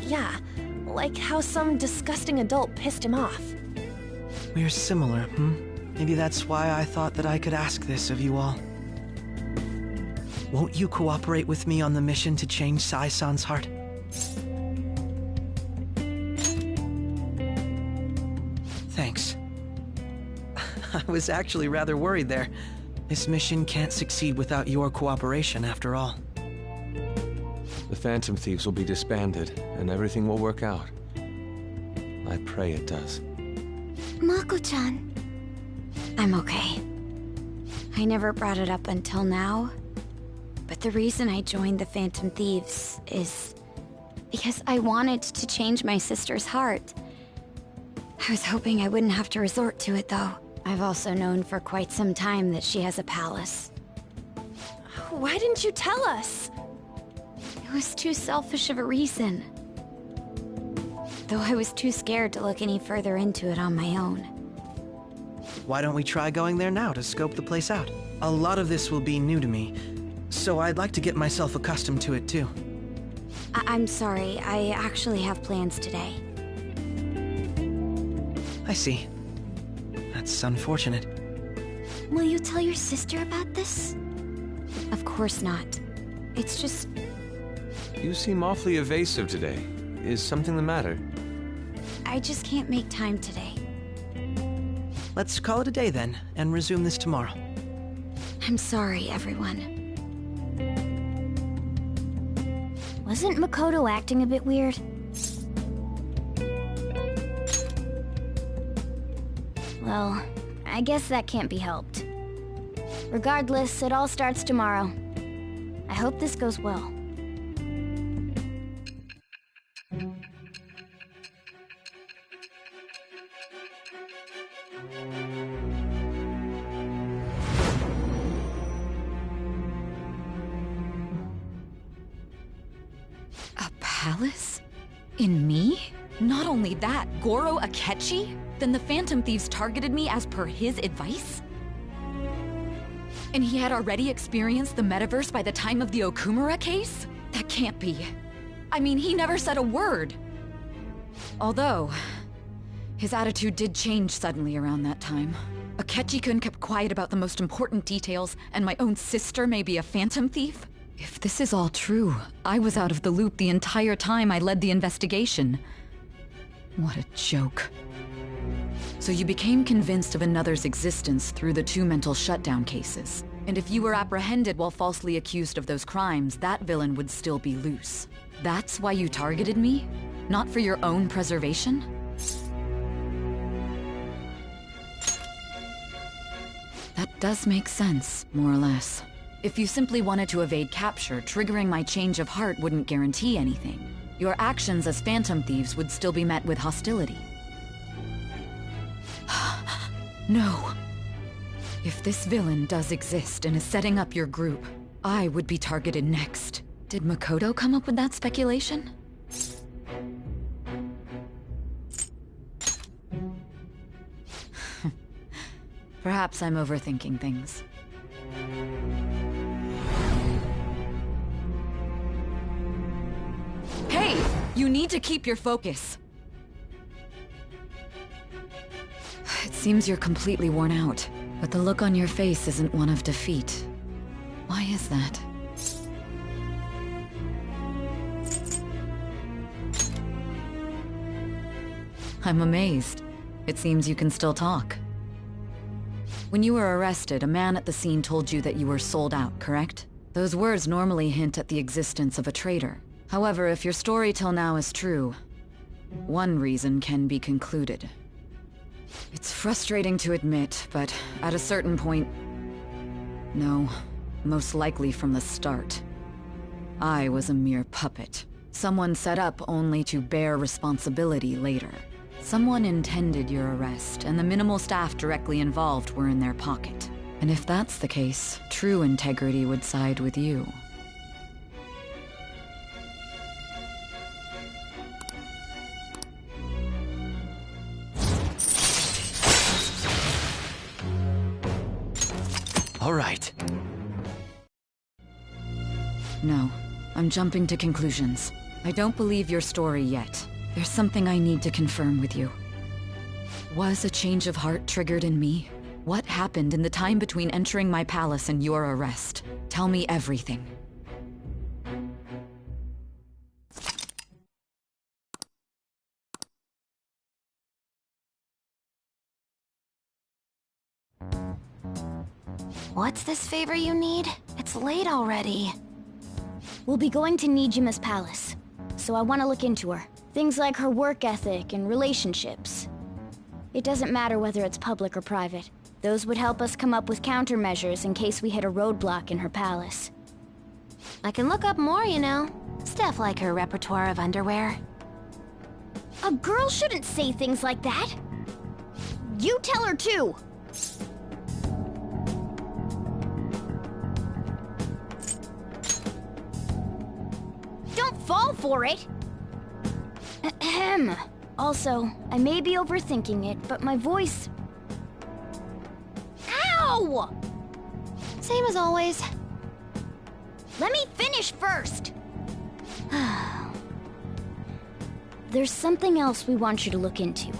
S14: Yeah, like how some disgusting adult pissed him off.
S9: We're similar, Maybe that's why I thought that I could ask this of you all. Won't you cooperate with me on the mission to change Sai-san's heart? Thanks. I was actually rather worried there. This mission can't succeed without your cooperation, after all.
S11: The Phantom Thieves will be disbanded, and everything will work out. I pray it does.
S1: Mako-chan.
S13: I'm okay. I never brought it up until now, but the reason I joined the Phantom Thieves is because I wanted to change my sister's heart. I was hoping I wouldn't have to resort to it, though. I've also known for quite some time that she has a palace.
S14: Why didn't you tell us?
S13: It was too selfish of a reason. Though I was too scared to look any further into it on my own.
S9: Why don't we try going there now to scope the place out? A lot of this will be new to me, so I'd like to get myself accustomed to it too.
S13: I'm sorry, I actually have plans today.
S9: I see. That's unfortunate.
S1: Will you tell your sister about this?
S13: Of course not. It's just...
S11: You seem awfully evasive today. Is something the matter?
S13: I just can't make time today.
S9: Let's call it a day then, and resume this tomorrow.
S13: I'm sorry, everyone.
S1: Wasn't Makoto acting a bit weird? Well, I guess that can't be helped. Regardless, it all starts tomorrow. I hope this goes well.
S20: A palace? In me? Not only that, Goro Akechi? Then the Phantom Thieves targeted me as per his advice? And he had already experienced the metaverse by the time of the Okumura case? That can't be. I mean, he never said a word. Although, his attitude did change suddenly around that time. Akechi-kun kept quiet about the most important details, and my own sister may be a Phantom Thief? If this is all true, I was out of the loop the entire time I led the investigation. What a joke. So you became convinced of another's existence through the 2 mental shutdown cases. And if you were apprehended while falsely accused of those crimes, that villain would still be loose. That's why you targeted me? Not for your own preservation? That does make sense, more or less. If you simply wanted to evade capture, triggering my change of heart wouldn't guarantee anything. Your actions as Phantom Thieves would still be met with hostility. No. If this villain does exist and is setting up your group, I would be targeted next. Did Makoto come up with that speculation? Perhaps I'm overthinking things. Hey! You need to keep your focus. It seems you're completely worn out, but the look on your face isn't one of defeat. Why is that? I'm amazed. It seems you can still talk. When you were arrested, a man at the scene told you that you were sold out, correct? Those words normally hint at the existence of a traitor. However, if your story till now is true, one reason can be concluded. It's frustrating to admit, but at a certain point... No, most likely from the start. I was a mere puppet. Someone set up only to bear responsibility later. Someone intended your arrest, and the minimal staff directly involved were in their pocket. And if that's the case, true integrity would side with you.
S4: All right.
S20: No, I'm jumping to conclusions. I don't believe your story yet. There's something I need to confirm with you. Was a change of heart triggered in me? What happened in the time between entering my palace and your arrest? Tell me everything.
S7: What's this favor you need? It's late already.
S1: We'll be going to Nijima's palace, so I want to look into her. Things like her work ethic and relationships. It doesn't matter whether it's public or private. Those would help us come up with countermeasures in case we hit a roadblock in her palace.
S7: I can look up more, you know. Stuff like her repertoire of underwear.
S1: A girl shouldn't say things like that. You tell her too. Don't fall for it. Ahem. Also, I may be overthinking it, but my voice... Ow!
S7: Same as always.
S1: Let me finish first. There's something else we want you to look into.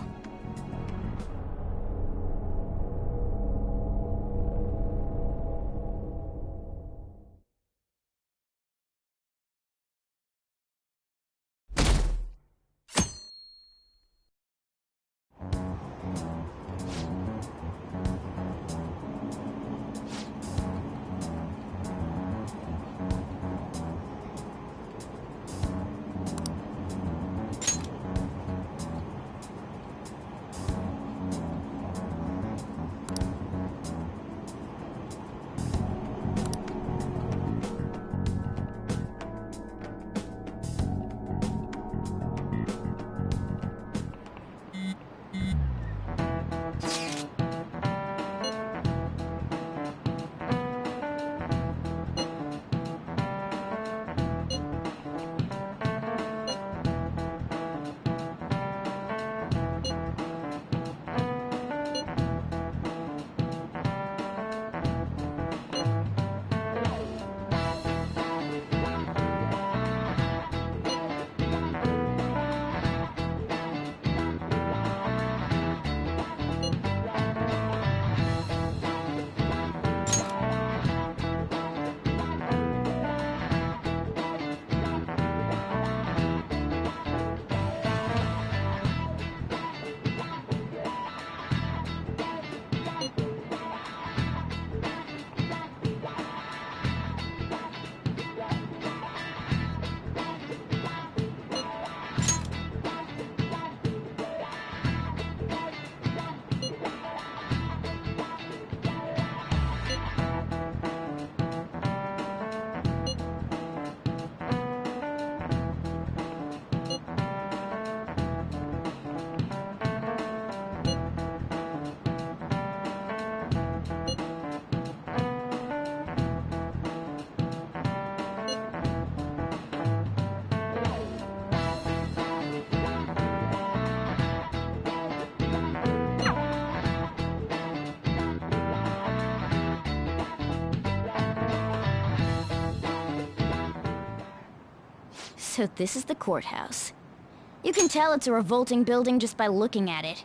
S1: So this is the courthouse. You can tell it's a revolting building just by looking at it.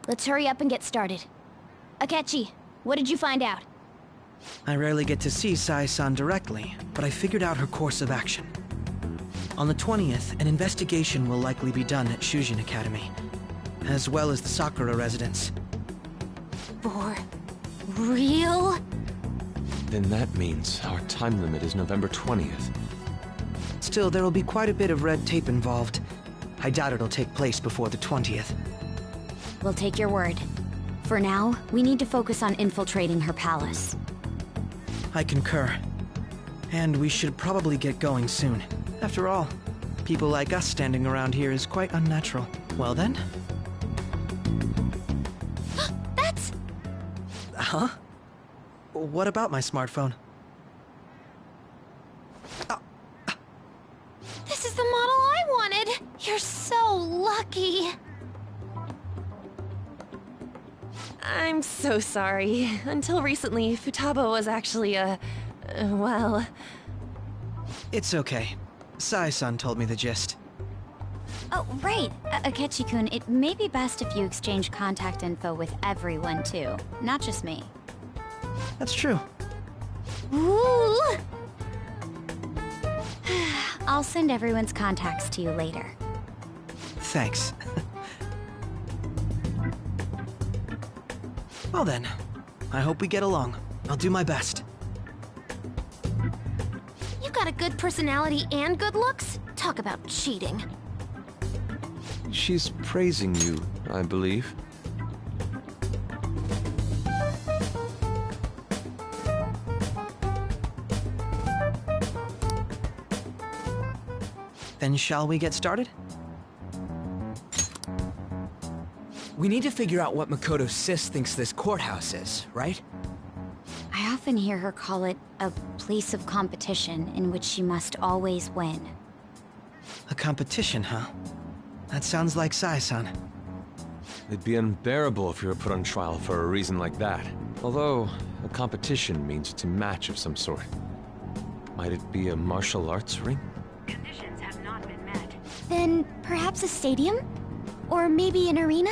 S1: Let's hurry up and get started. Akechi, what did you find out?
S9: I rarely get to see Sai-san directly, but I figured out her course of action. On the 20th, an investigation will likely be done at Shujin Academy, as well as the Sakura residence.
S13: For real?
S11: Then that means our time limit is November 20th.
S9: Still, there will be quite a bit of red tape involved. I doubt it'll take place before the 20th.
S13: We'll take your word. For now, we need to focus on infiltrating her palace.
S9: I concur. And we should probably get going soon. After all, people like us standing around here is quite unnatural. Well then?
S13: That's...
S9: Huh? What about my smartphone?
S14: This is the model I wanted! You're so lucky! I'm so sorry. Until recently, Futaba was actually well...
S9: It's okay. Sai-san told me the gist.
S13: Oh, right. Akechi-kun, it may be best if you exchange contact info with everyone, too. Not just me.
S9: That's true.
S13: Ooh! I'll send everyone's contacts to you later.
S9: Thanks. Well then, I hope we get along. I'll do my best.
S14: You got a good personality and good looks? Talk about cheating.
S11: She's praising you, I believe.
S9: Then shall we get started?
S8: We need to figure out what Makoto's sis thinks this courthouse is, right?
S13: I often hear her call it a place of competition in which she must always win.
S9: A competition, huh? That sounds like Sai-san.
S11: It'd be unbearable if you were put on trial for a reason like that. Although, a competition means it's a match of some sort. Might it be a martial arts ring?
S16: Conditions have not been met.
S1: Then perhaps a stadium? Or maybe an arena?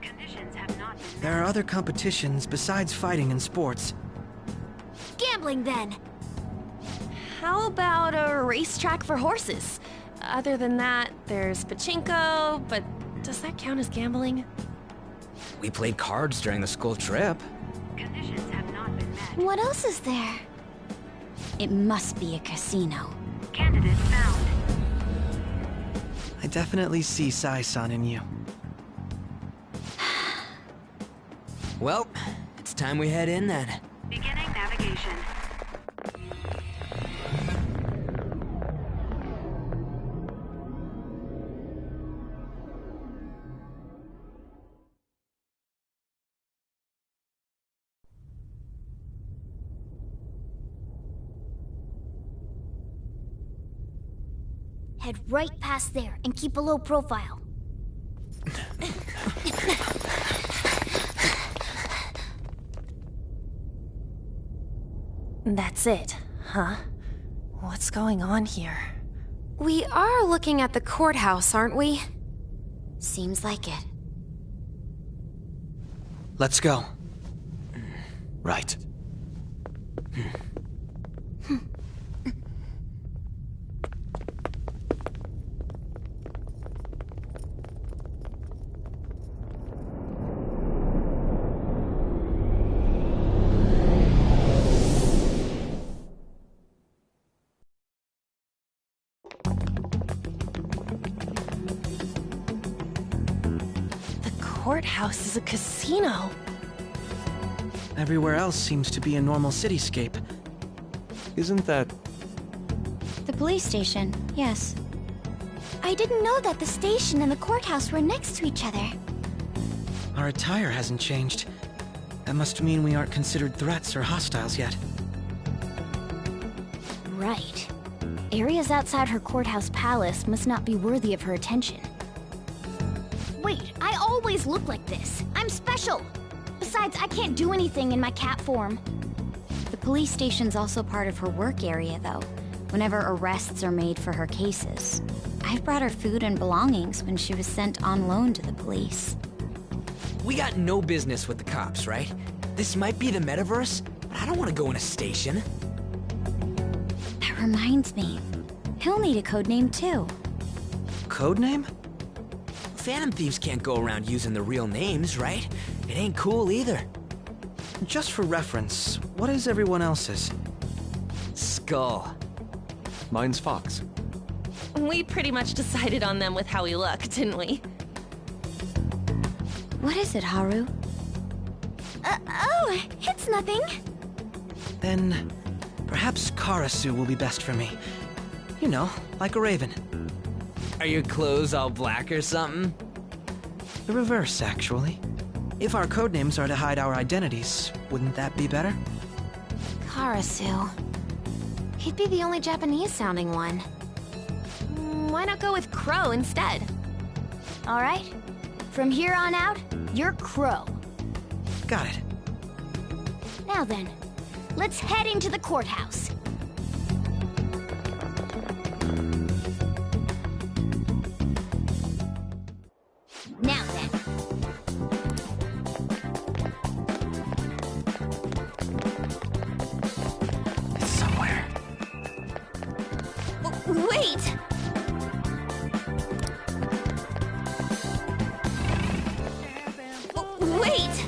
S16: Conditions have not been met.
S9: There are other competitions besides fighting and sports.
S14: Gambling, then. How about a racetrack for horses? Other than that, there's pachinko, but does that count as gambling?
S8: We played cards during the school trip.
S16: Conditions have not been met.
S1: What else is there?
S13: It must be a casino.
S16: Candidate found.
S9: I definitely see Sai-san in you.
S8: Well, it's time we head in then.
S16: Beginning navigation.
S1: Head right past there and keep a low profile.
S14: That's it, huh? What's going on here?
S7: We are looking at the courthouse, aren't we?
S13: Seems like it.
S9: Let's go.
S22: Right.
S14: Courthouse is a casino.
S9: Everywhere else seems to be a normal cityscape.
S11: Isn't that...
S13: The police station, yes.
S1: I didn't know that the station and the courthouse were next to each other.
S9: Our attire hasn't changed. That must mean we aren't considered threats or hostiles yet.
S1: Right. Areas outside her courthouse palace must not be worthy of her attention. Wait, I always look like this. I'm special. Besides, I can't do anything in my cat form.
S13: The police station's also part of her work area, though, whenever arrests are made for her cases. I've brought her food and belongings when she was sent on loan to the police.
S8: we got no business with the cops, right? This might be the metaverse, but I don't want to go in a station.
S13: That reminds me. He'll need a codename too.
S8: Codename? Phantom thieves can't go around using the real names, right? It ain't cool either.
S9: Just for reference, what is everyone else's?
S8: Skull.
S11: Mine's Fox.
S14: We pretty much decided on them with how we look, didn't we?
S13: What is it, Haru?
S1: Oh, it's nothing.
S9: Then, perhaps Karasu will be best for me. You know, like a raven.
S8: Are your clothes all black or something?
S9: The reverse, actually. If our codenames are to hide our identities, wouldn't that be better?
S7: Karasu. He'd be the only Japanese-sounding one.
S14: Why not go with Crow instead?
S1: All right. From here on out, you're Crow.
S9: Got it.
S1: Now then, let's head into the courthouse. Now then.
S9: It's somewhere.
S1: Wait! Wait!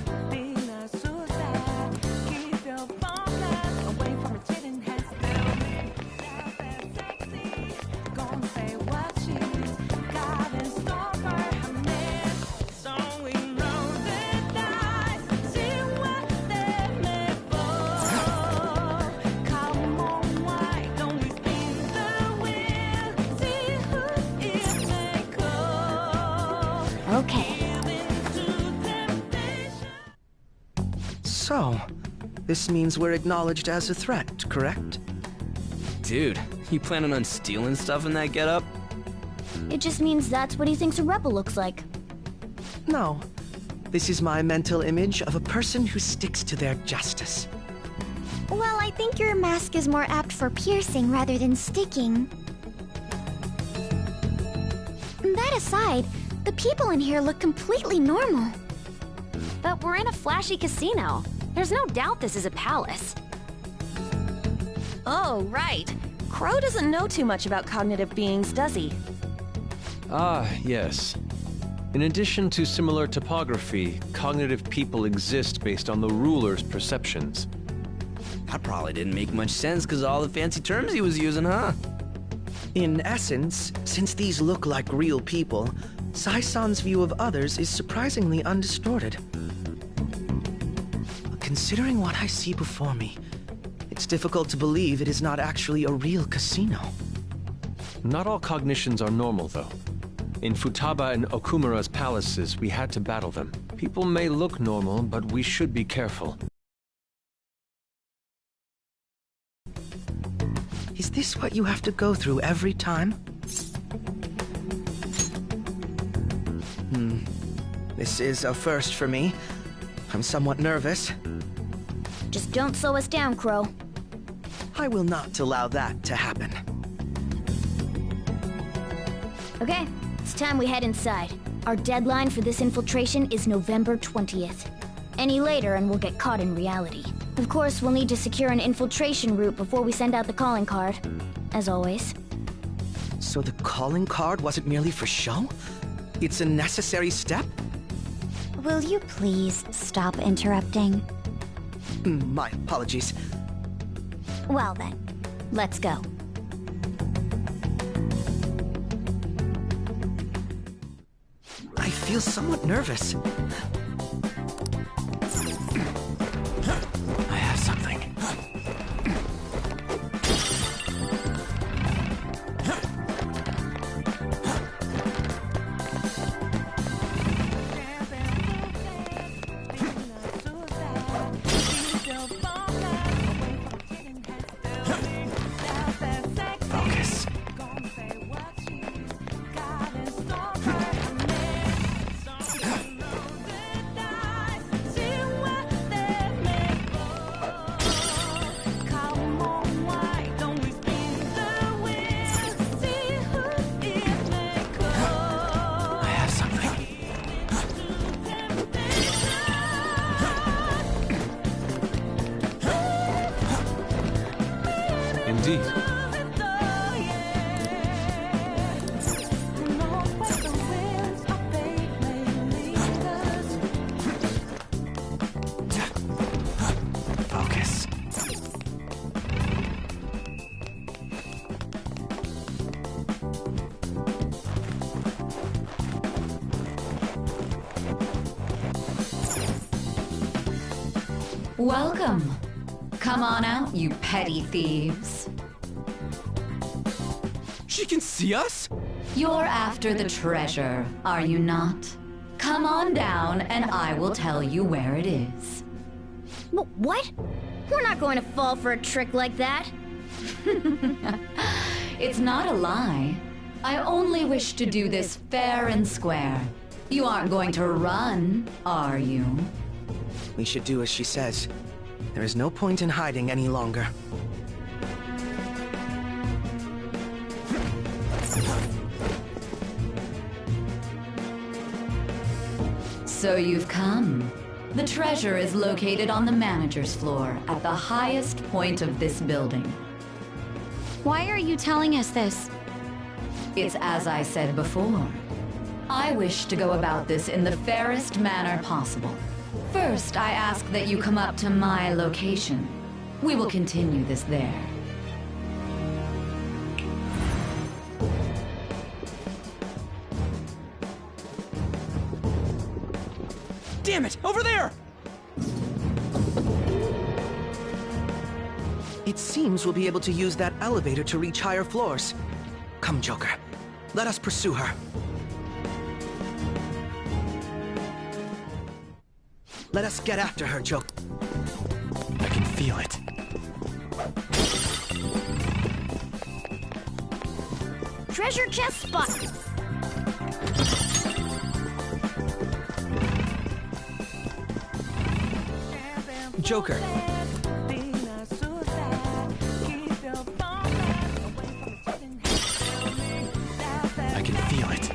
S1: Okay.
S9: So, this means we're acknowledged as a threat, correct?
S8: Dude, you planning on stealing stuff in that getup?
S1: It just means that's what he thinks a rebel looks like.
S9: No. This is my mental image of a person who sticks to their justice.
S19: Well, I think your mask is more apt for piercing rather than sticking. That aside, the people in here look completely normal.
S7: But we're in a flashy casino. There's no doubt this is a palace.
S14: Oh, right. Crow doesn't know too much about cognitive beings, does he?
S11: Ah, yes. In addition to similar topography, cognitive people exist based on the ruler's perceptions.
S8: That probably didn't make much sense because of all the fancy terms he was using, huh?
S9: In essence, since these look like real people, Sai-san's view of others is surprisingly undistorted. Considering what I see before me, it's difficult to believe it is not actually a real casino.
S11: Not all cognitions are normal, though. In Futaba and Okumura's palaces, we had to battle them. People may look normal, but we should be careful.
S9: Is this what you have to go through every time? This is a first for me. I'm somewhat nervous.
S1: Just don't slow us down, Crow.
S9: I will not allow that to happen.
S1: Okay, it's time we head inside. Our deadline for this infiltration is November 20th. Any later and we'll get caught in reality. Of course, we'll need to secure an infiltration route before we send out the calling card. As always.
S9: So the calling card wasn't merely for show? It's a necessary step?
S13: Will you please stop interrupting?
S9: My apologies.
S13: Well then, let's go.
S9: I feel somewhat nervous. I have something. Focus.
S11: Easy.
S8: Focus.
S20: Welcome. Come on out, you petty thieves.
S8: She can see us?
S20: You're after the treasure, are you not? Come on down and I will tell you where it is.
S1: What? We're not going to fall for a trick like that.
S20: It's not a lie. I only wish to do this fair and square. You aren't going to run, are you?
S9: We should do as she says. There is no point in hiding any longer.
S20: So you've come. The treasure is located on the manager's floor at the highest point of this building.
S13: Why are you telling us this?
S20: It's as I said before. I wish to go about this in the fairest manner possible. First, I ask that you come up to my location. We will continue this there.
S8: Damn it! Over there!
S9: It seems we'll be able to use that elevator to reach higher floors. Come, Joker. Let us pursue her. Let us get after her, Joker.
S8: I can feel it.
S1: Treasure chest spot.
S9: Joker.
S8: I can feel it.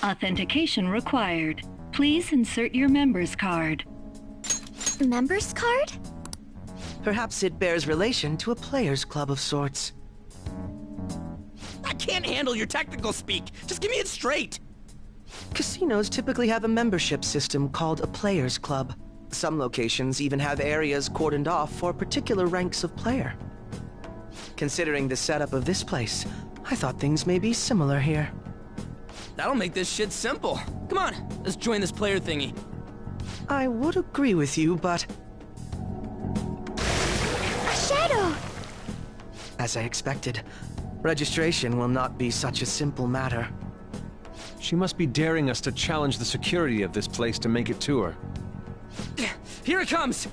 S10: Authentication required. Please insert your member's card.
S1: Member's card?
S9: Perhaps it bears relation to a players' club of sorts.
S8: I can't handle your technical speak. Just give me it straight.
S9: Casinos typically have a membership system called a players' club. Some locations even have areas cordoned off for particular ranks of player. Considering the setup of this place, I thought things may be similar here.
S8: That'll make this shit simple. Come on, let's join this player thingy.
S9: I would agree with you, but...
S1: A shadow!
S9: As I expected, registration will not be such a simple matter.
S11: She must be daring us to challenge the security of this place to make it to her.
S8: Here it comes!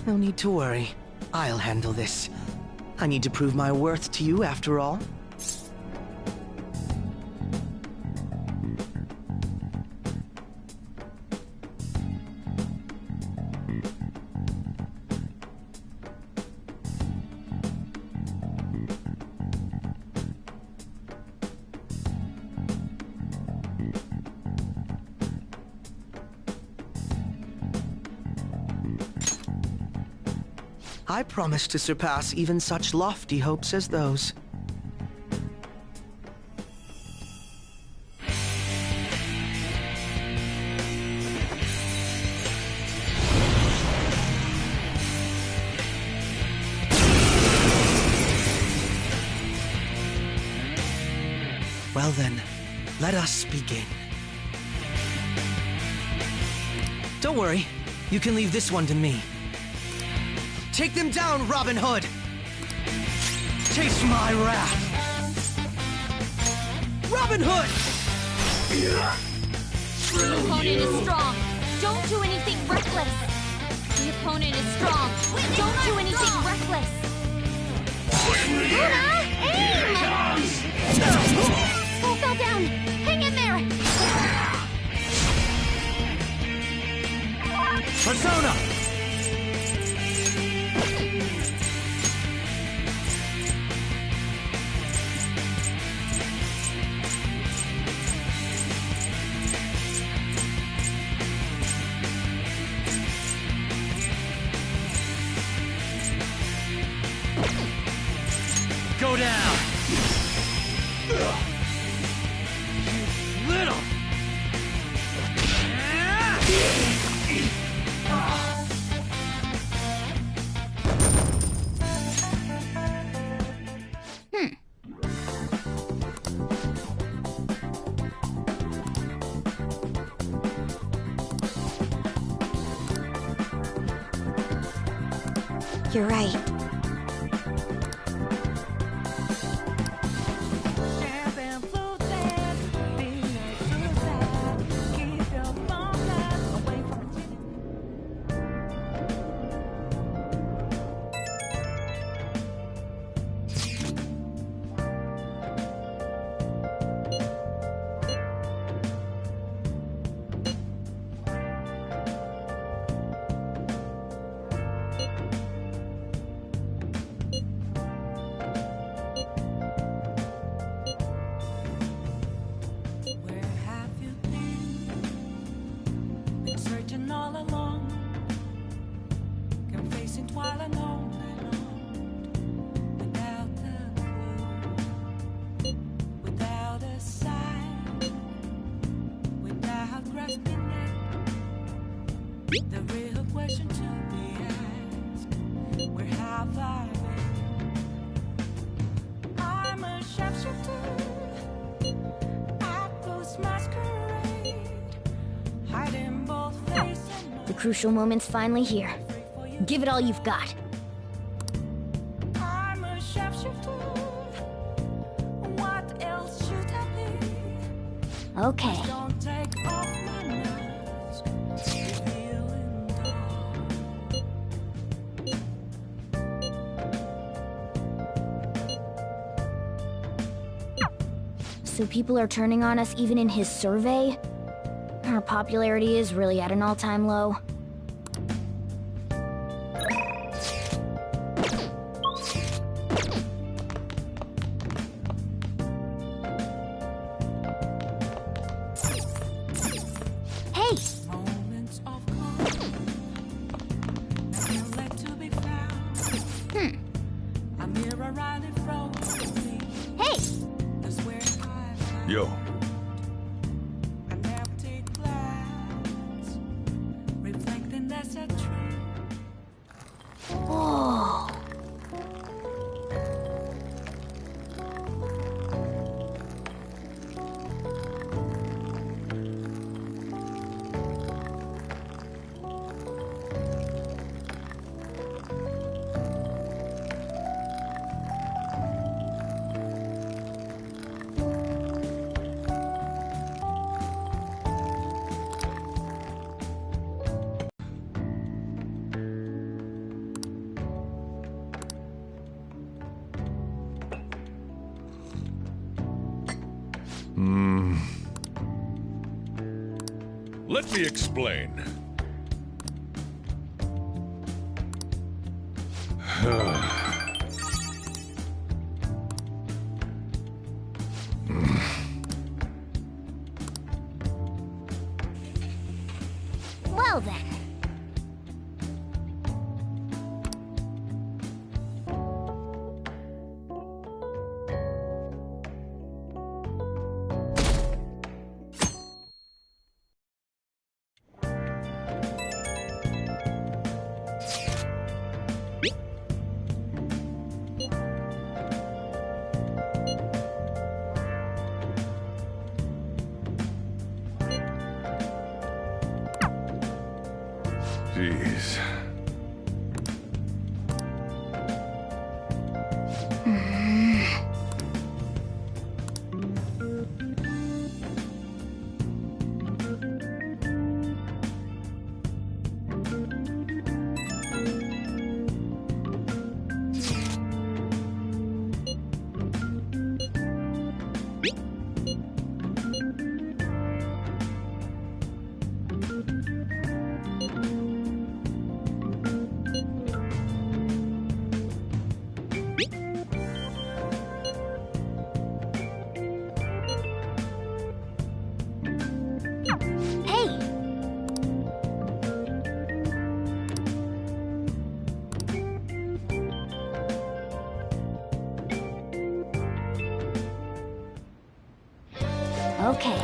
S9: No need to worry. I'll handle this. I need to prove my worth to you after all. I promise to surpass even such lofty hopes as those. Well then, let us begin. Don't worry, you can leave this one to me. Take them down, Robin Hood! Taste my wrath! Robin Hood!
S1: The opponent is strong. Don't do anything reckless. The opponent is strong. Don't do anything reckless. Luna, aim! Skull fell down. Hang in there.
S12: Persona!
S13: You're right.
S2: The real question to be asked, where have I been? I'm a sharpshooter at Ghost Masquerade, hiding both face and mind.
S1: The crucial moment's finally here. Give it all you've got.
S2: I'm a sharpshooter. What else should I be?
S1: Okay.
S2: Don't take off my mask. Revealing
S1: So people are turning on us even in his survey? Our popularity is really at an all-time low. Hey!
S2: moments of calm, nowhere to be found. A mirror right in front of me.
S1: Hey!
S2: That's where I
S3: Yo,
S2: an empty glass, reflecting that's a tree.
S1: Whoa!
S3: Let me explain.
S1: Well then.
S3: Jeez.
S1: Hey! Okay.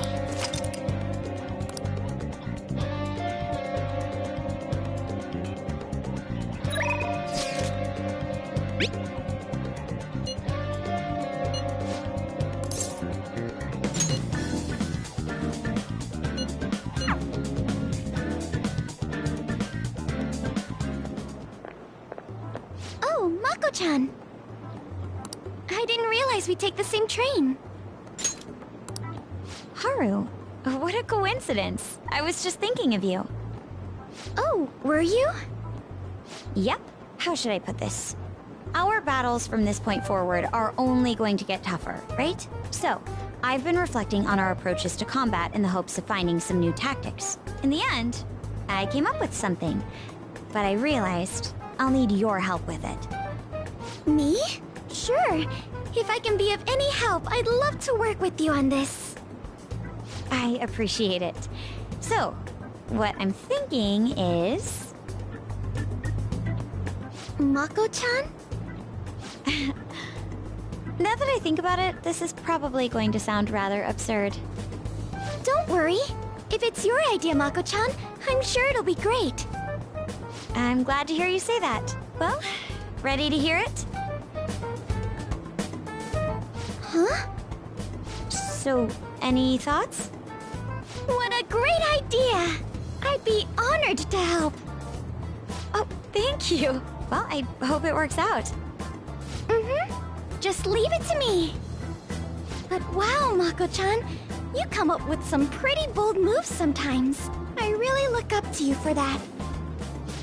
S1: Mako-chan. I didn't realize we'd take the same train.
S13: Haru, what a coincidence. I was just thinking of you.
S1: Oh, were you?
S13: Yep. How should I put this? Our battles from this point forward are only going to get tougher, right? So, I've been reflecting on our approaches to combat in the hopes of finding some new tactics. In the end, I came up with something, but I realized I'll need your help with it.
S1: Me? Sure. If I can be of any help, I'd love to work with you on this.
S13: I appreciate it. So, what I'm thinking is...
S1: Mako-chan?
S13: Now that I think about it, this is probably going to sound rather absurd.
S1: Don't worry. If it's your idea, Mako-chan, I'm sure it'll be great.
S13: I'm glad to hear you say that. Well, ready to hear it?
S1: Huh?
S13: So, any thoughts?
S1: What a great idea! I'd be honored to help.
S13: Oh, thank you. Well, I hope it works out.
S1: Just leave it to me. But wow, Mako-chan, you come up with some pretty bold moves sometimes. I really look up to you for that.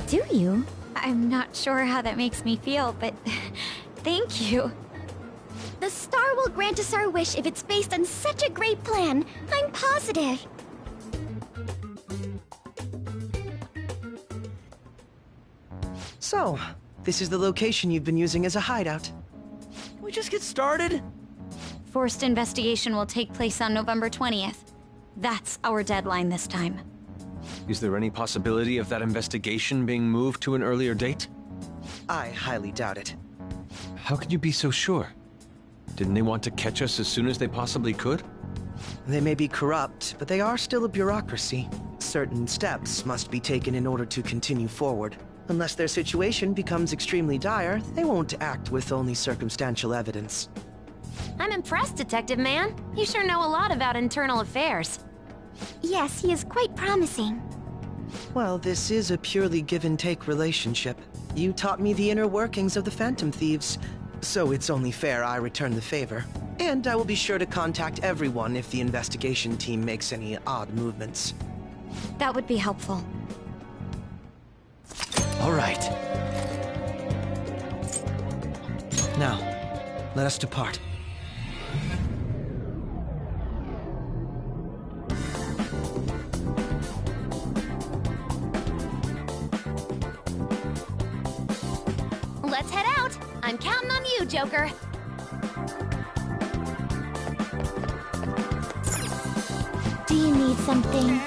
S13: Do you? I'm not sure how that makes me feel, but thank you.
S1: The star will grant us our wish if it's based on such a great plan. I'm positive.
S9: So, this is the location you've been using as a hideout. Can we just get started?
S13: Forced investigation will take place on November 20th. That's our deadline this time.
S11: Is there any possibility of that investigation being moved to an earlier date?
S9: I highly doubt it.
S11: How can you be so sure? Didn't they want to catch us as soon as they possibly could?
S9: They may be corrupt, but they are still a bureaucracy. Certain steps must be taken in order to continue forward. Unless their situation becomes extremely dire, they won't act with only circumstantial evidence.
S7: I'm impressed, Detective Man. You sure know a lot about internal affairs.
S1: Yes, he is quite promising.
S9: Well, this is a purely give-and-take relationship. You taught me the inner workings of the Phantom Thieves, so it's only fair I return the favor. And I will be sure to contact everyone if the investigation team makes any odd movements.
S13: That would be helpful.
S9: All right. Now, let us depart.
S7: Let's head out. I'm counting on you, Joker.
S1: Do you need something?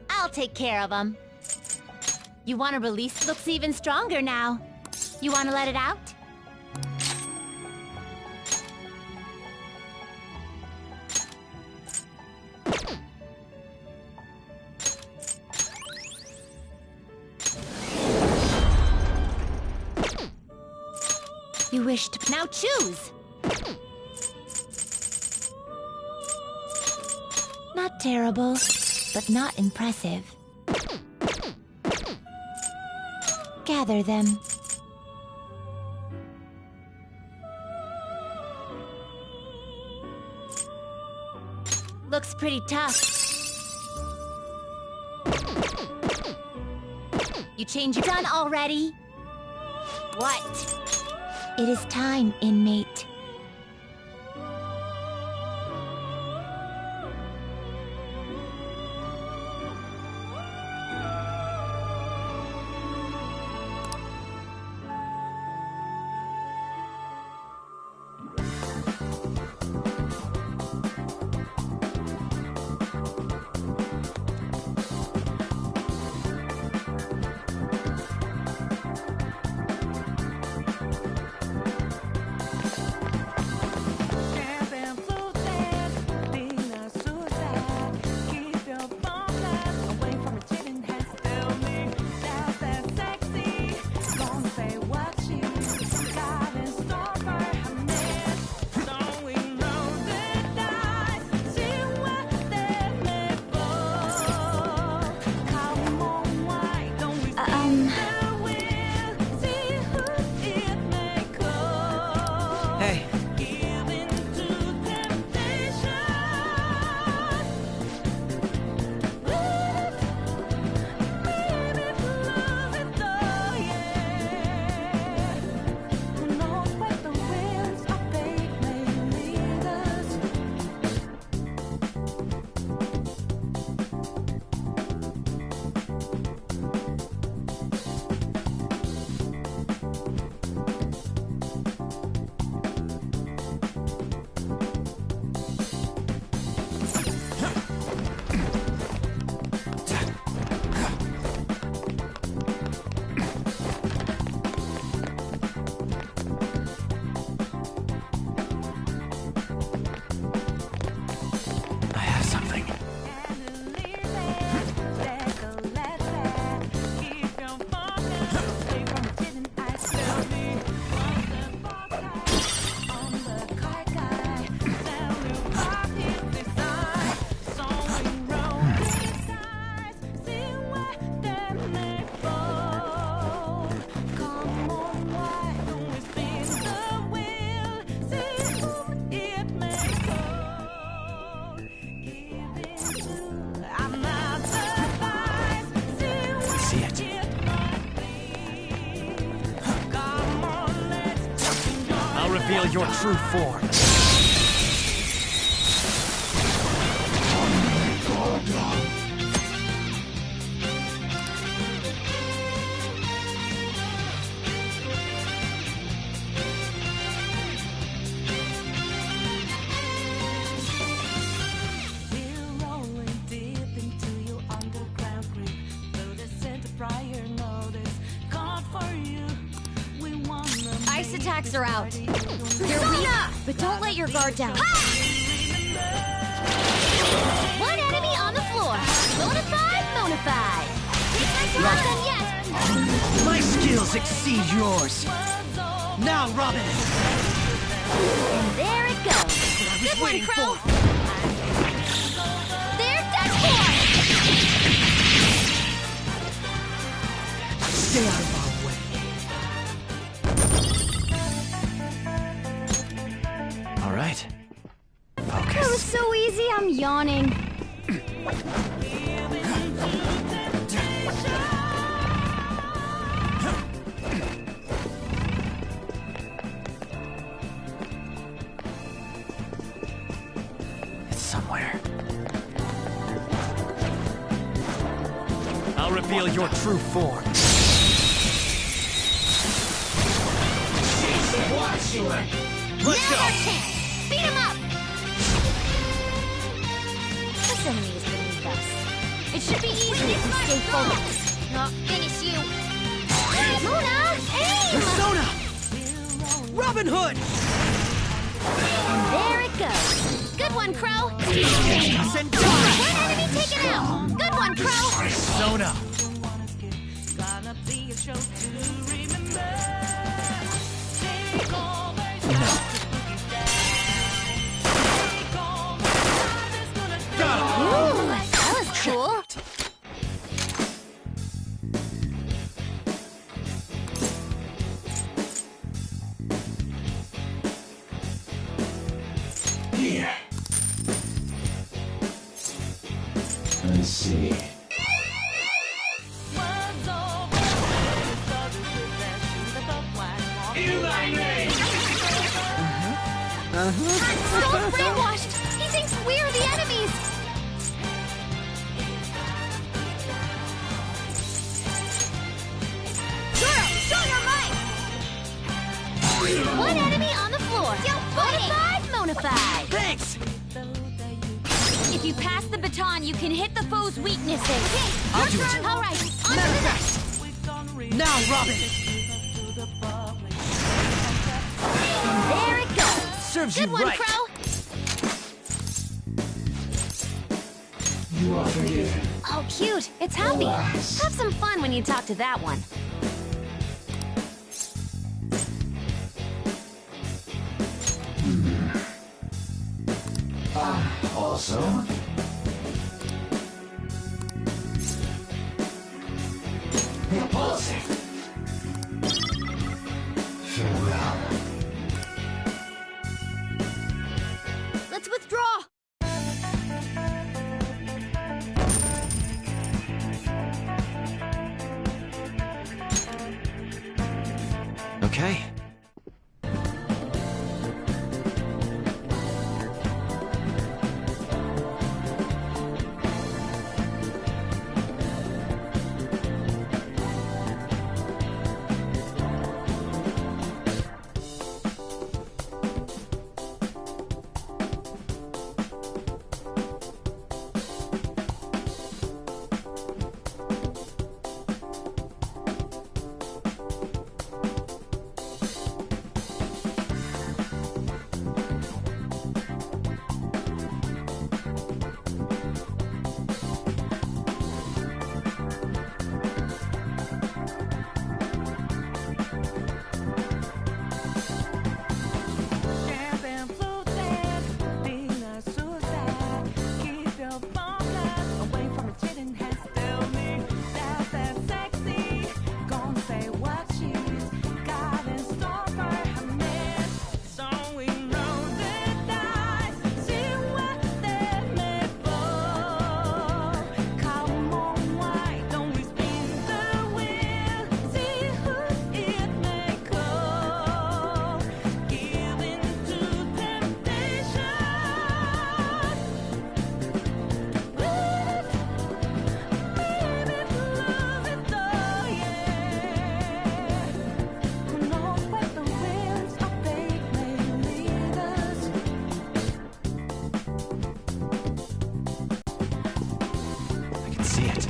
S19: I'll take care of him. You want to release? Looks even stronger now. You want to let it out? You wish to... Now choose! Not terrible, but not impressive. Gather them. Looks pretty tough. You change your... Done already? What? It is time, inmate.
S8: reveal your true form.
S1: Ice attacks are out. You're weak, but don't let your guard down. One enemy on the floor. Bonafide, bonafide. Not done yet.
S8: My skills exceed yours. Now, Robin.
S1: And there it goes. Good one, Crow. There's that boy.
S8: Stay out of our way. All right. Focus.
S1: That was so easy, I'm yawning.
S8: It's somewhere. I'll reveal your true form. Let's go!
S1: Beat him up! This enemy is beneath us. It should be easy if we stay focused. I'll finish you. Luna, aim!
S8: Persona! Robin Hood!
S1: And there it goes. Good one, Crow.
S8: And die!
S1: One enemy taken out. Good one, Crow.
S8: Persona!
S1: Ooh, that was cool.
S11: Here. Let's see.
S1: Don't brainwashed. He thinks we're the enemies. Zoro, show your might. One enemy on the floor. Bonafide, bonafide.
S8: Thanks!
S1: If you pass the baton, you can hit the foe's weaknesses. Okay,
S8: I'll do
S1: your
S8: it.
S1: turn. All right, on to the next.
S8: Now, Robin!
S1: And there it goes.
S8: Serves
S1: Good
S8: you
S1: one,
S8: right.
S1: Crow.
S11: You are forgiven.
S7: Oh, cute. It's happy. Have some fun when you talk to that one.
S11: Also, repulsive. Farewell.
S1: Let's withdraw.
S8: Okay.
S12: can see it.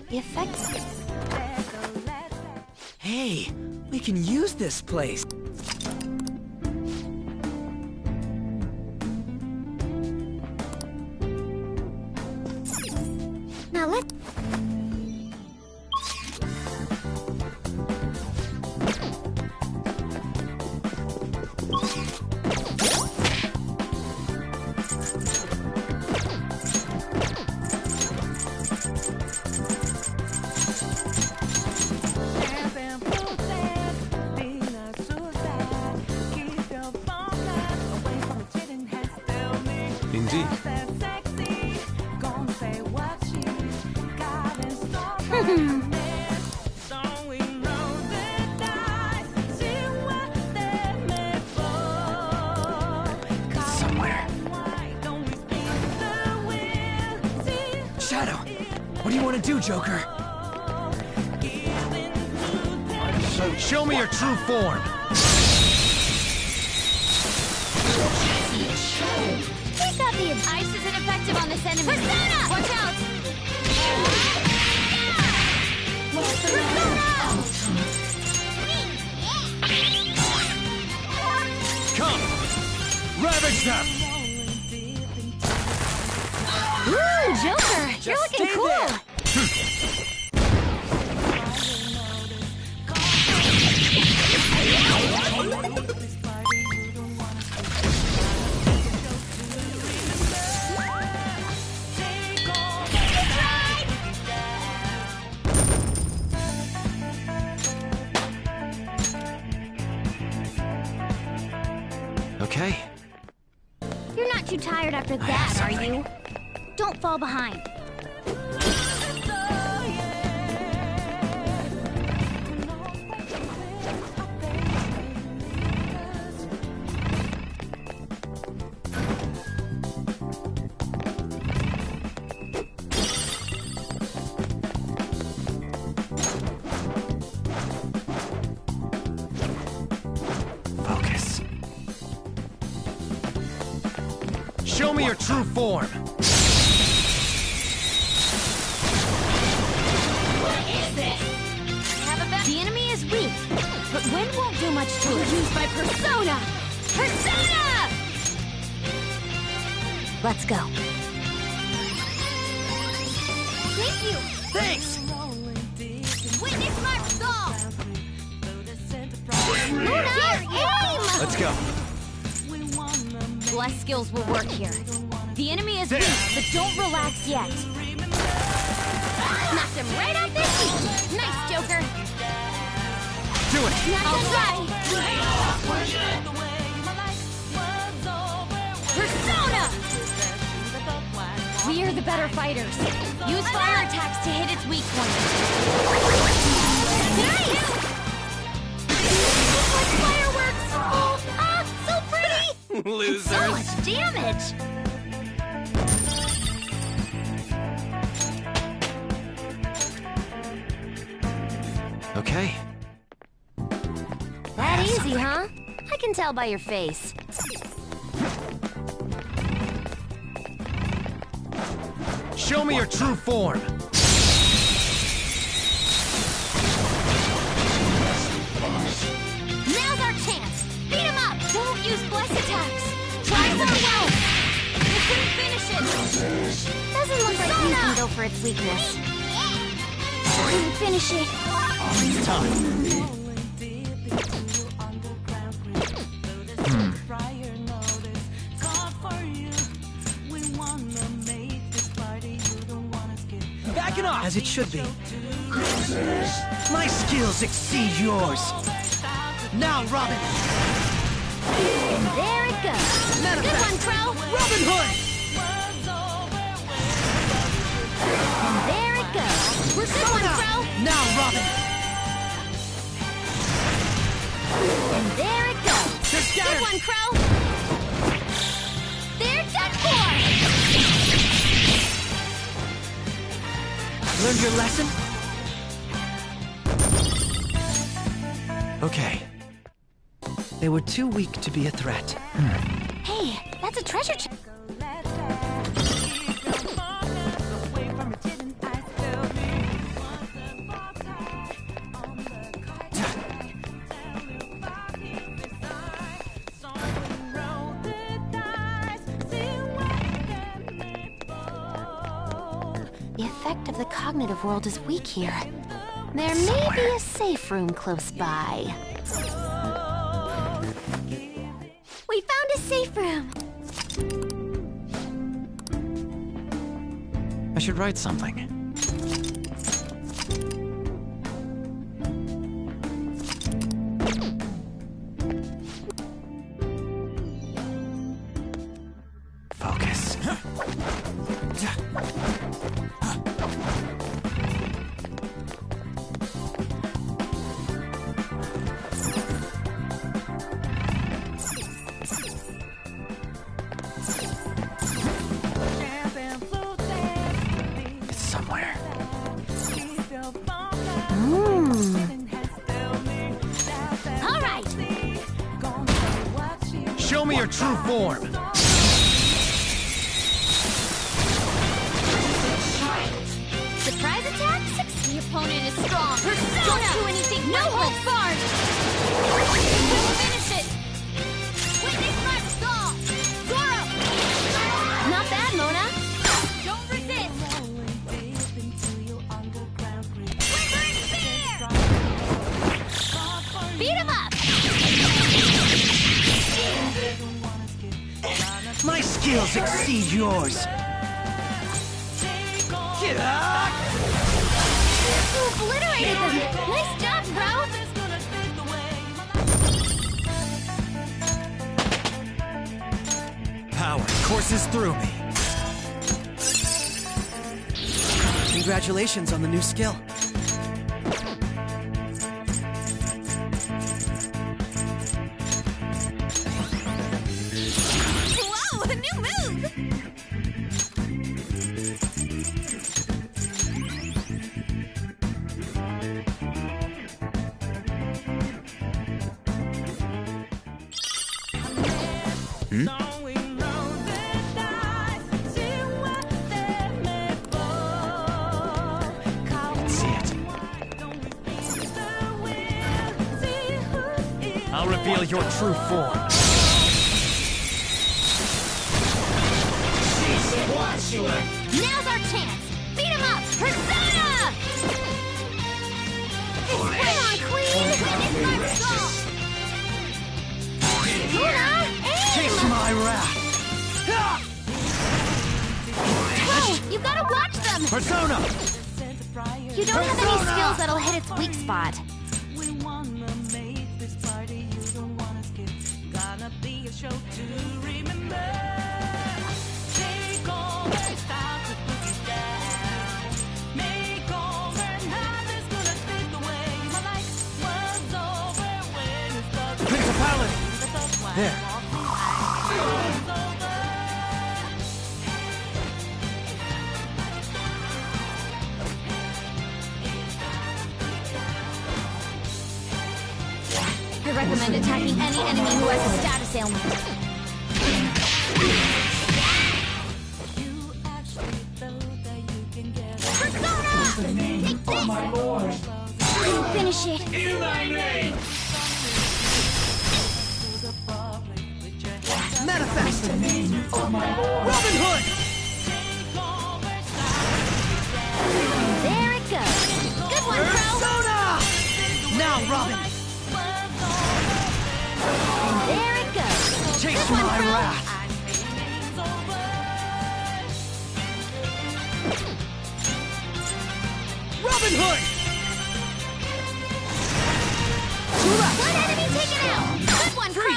S7: The effect.
S8: Hey, we can use this place.
S1: Now let's...
S11: Indeed.
S8: Somewhere. Shadow, what do you want to do, Joker?
S12: Show me your true form.
S1: We got the ice isn't effective on this enemy. Persona! Watch out!
S12: Come! Ravage them!
S1: Ooh, Joker! You're
S12: Just
S1: looking
S12: stay
S1: cool!
S12: there.
S11: Okay.
S1: You're not too tired after that, are you? Don't fall behind.
S12: Focus. Show me your true form.
S1: The enemy is weak, but wind won't do much to it. Used by Persona! Persona! Let's go. Thank you!
S12: Thanks!
S1: Witness my resolve! Luna, aim!
S12: Let's go.
S1: Bless skills will work here. The enemy is weak, but don't relax yet. Knocked him right off their feet! Nice, Joker!
S12: Do it!
S1: I'll try! Persona! We are the better fighters. Use fire attacks to hit its weak point. Nice! Like fireworks! Oh, so pretty!
S8: Losers.
S1: So much damage!
S11: Okay.
S7: That easy, huh? I can tell by your face.
S12: Show me your true form.
S1: Now's our chance! Beat him up! Don't use bless attacks! Try something else! You couldn't finish it!
S7: Doesn't look like you can go for its weakness.
S1: Couldn't finish it.
S12: It's time.
S8: Backing off! As it should be. My skills exceed yours. Now, Robin!
S1: And there it goes. Good one, Crow!
S8: Robin Hood!
S1: And there it goes. Good one, Crow!
S8: Now, Robin!
S1: And there it goes.
S8: They're scattered!
S1: Good one, Crow! They're done for!
S8: Learned your lesson?
S11: Okay.
S8: They were too weak to be a threat.
S19: Hey, that's a treasure chest.
S7: The effect of the cognitive world is weak here. There may be a safe room close by.
S1: We found a safe room.
S4: I should write something. Focus. It's somewhere.
S1: All right.
S8: Show me your true form.
S1: Surprise attack? The opponent is strong. Persona! Don't do anything. No holds barred. We will finish it. Witness my resolve. Goro! Not bad, Mona. Don't resist. Quivering spear! Beat him up.
S8: My skills exceed yours.
S1: You obliterated them. Nice job, bro.
S8: Power courses through me. Congratulations on the new skill.
S1: Whoa, a new move.
S8: I'll reveal your true form.
S1: Now's our chance. Beat him up. Persona! Come on, Queen. Witness my resolve. Luna, aim!
S8: Taste my wrath.
S1: Whoa, you gotta watch them.
S8: Persona!
S7: You don't have any skills that'll hit its weak spot.
S8: Principality! There.
S1: I recommend attacking any enemy who has a status ailment. Persona! Take this! Finish it!
S2: In thy name!
S8: Manifest! Robin Hood!
S1: There it goes. Good one, Pro!
S8: Persona! Now, Robin!
S1: And there it goes.
S8: Taste
S1: Good one,
S8: my
S1: Pro!
S8: wrath! Robin Hood!
S1: One enemy taken out. Good one, Pro!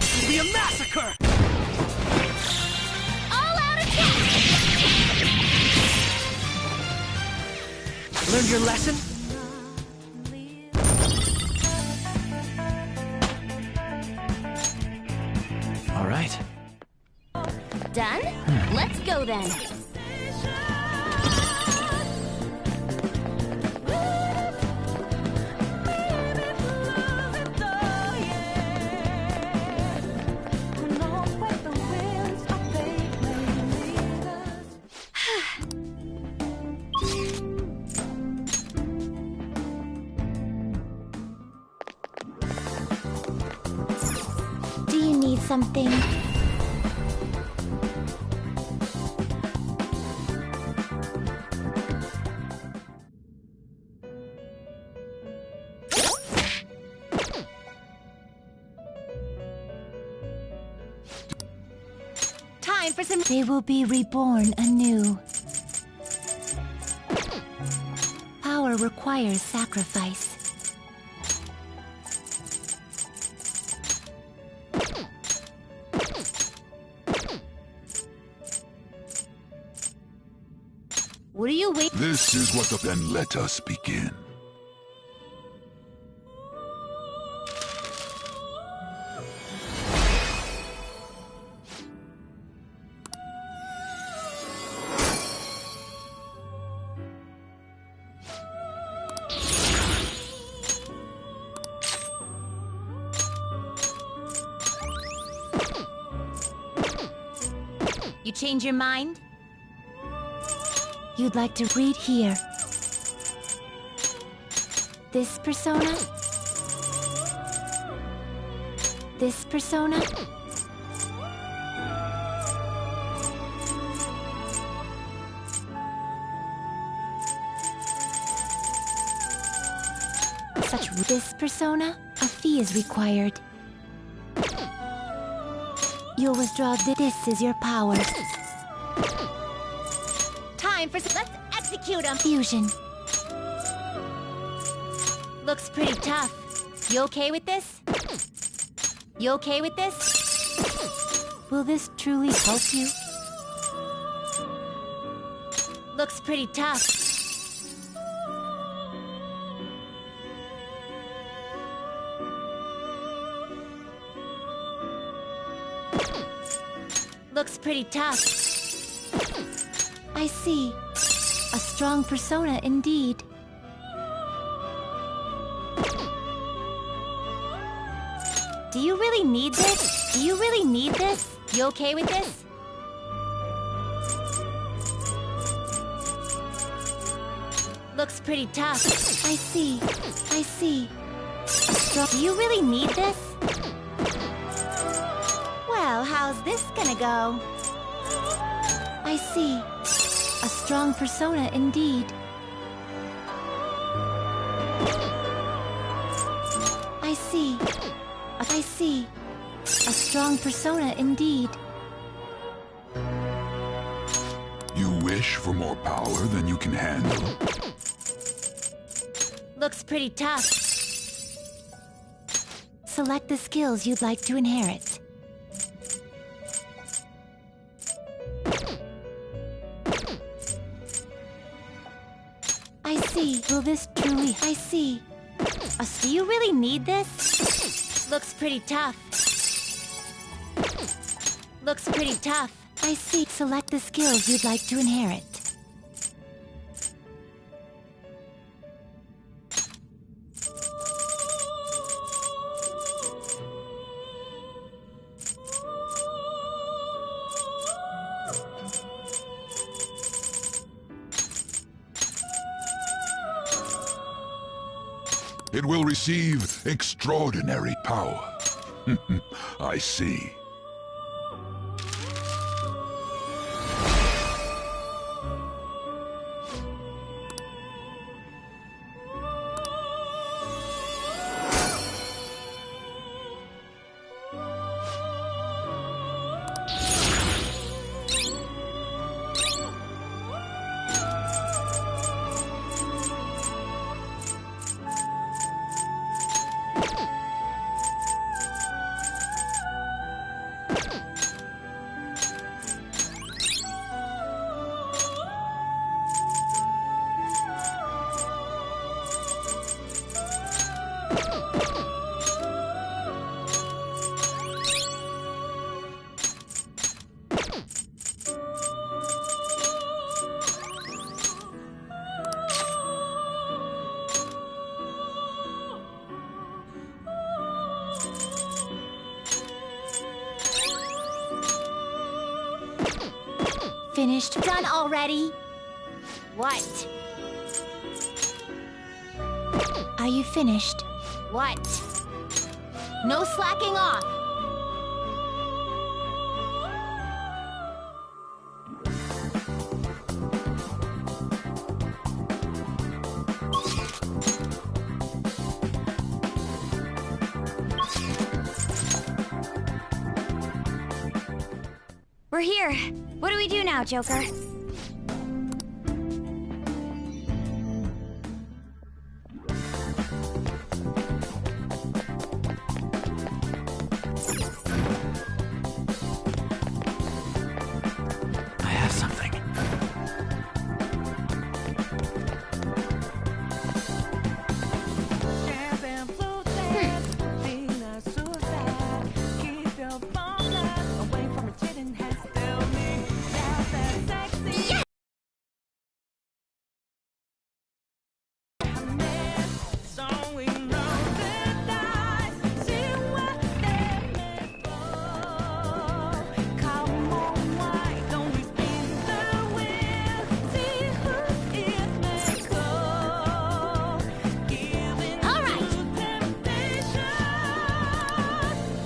S8: It'll be a massacre!
S1: All out attack!
S8: Learned your lesson?
S4: All right.
S1: Done? Let's go then.
S19: something. Time for some. They will be reborn anew. Power requires sacrifice. What are you waiting?
S15: This is what the... Then let us begin.
S19: You change your mind? You'd like to read here. This persona? This persona? This persona? A fee is required. You'll withdraw this is your power. Time for let's execute them. Fusion. Looks pretty tough. You okay with this? You okay with this? Will this truly help you? Looks pretty tough. Looks pretty tough. I see. A strong persona indeed. Do you really need this? Do you really need this? You okay with this? Looks pretty tough. I see. I see. Do you really need this? Well, how's this gonna go? I see. A strong persona indeed. I see. I see. A strong persona indeed.
S15: You wish for more power than you can handle?
S19: Looks pretty tough. Select the skills you'd like to inherit. I see. Will this truly... I see. Do you really need this? Looks pretty tough. Looks pretty tough. I see. Select the skills you'd like to inherit.
S15: It will receive extraordinary power. I see. Finished? Done already? What? Are you finished? What? No slacking off!
S1: We're here. What do we do now, Joker?
S4: I have something.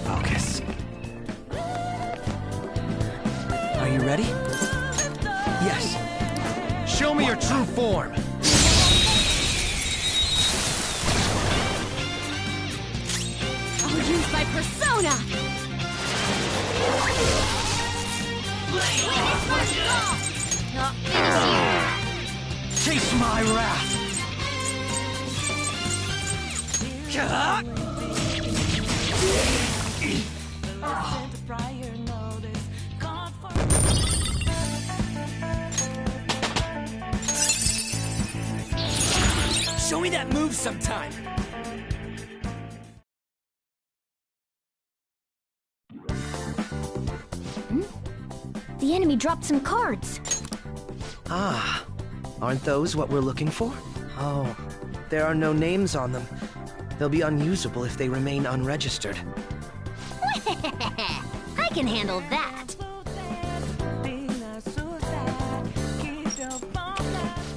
S4: Focus.
S8: Are you ready? Yes. Show me your true form.
S1: I'll use my persona!
S8: Chase my wrath. Show me that move sometime.
S1: The enemy dropped some cards.
S17: Ah, aren't those what we're looking for? Oh, there are no names on them. They'll be unusable if they remain unregistered.
S1: I can handle that.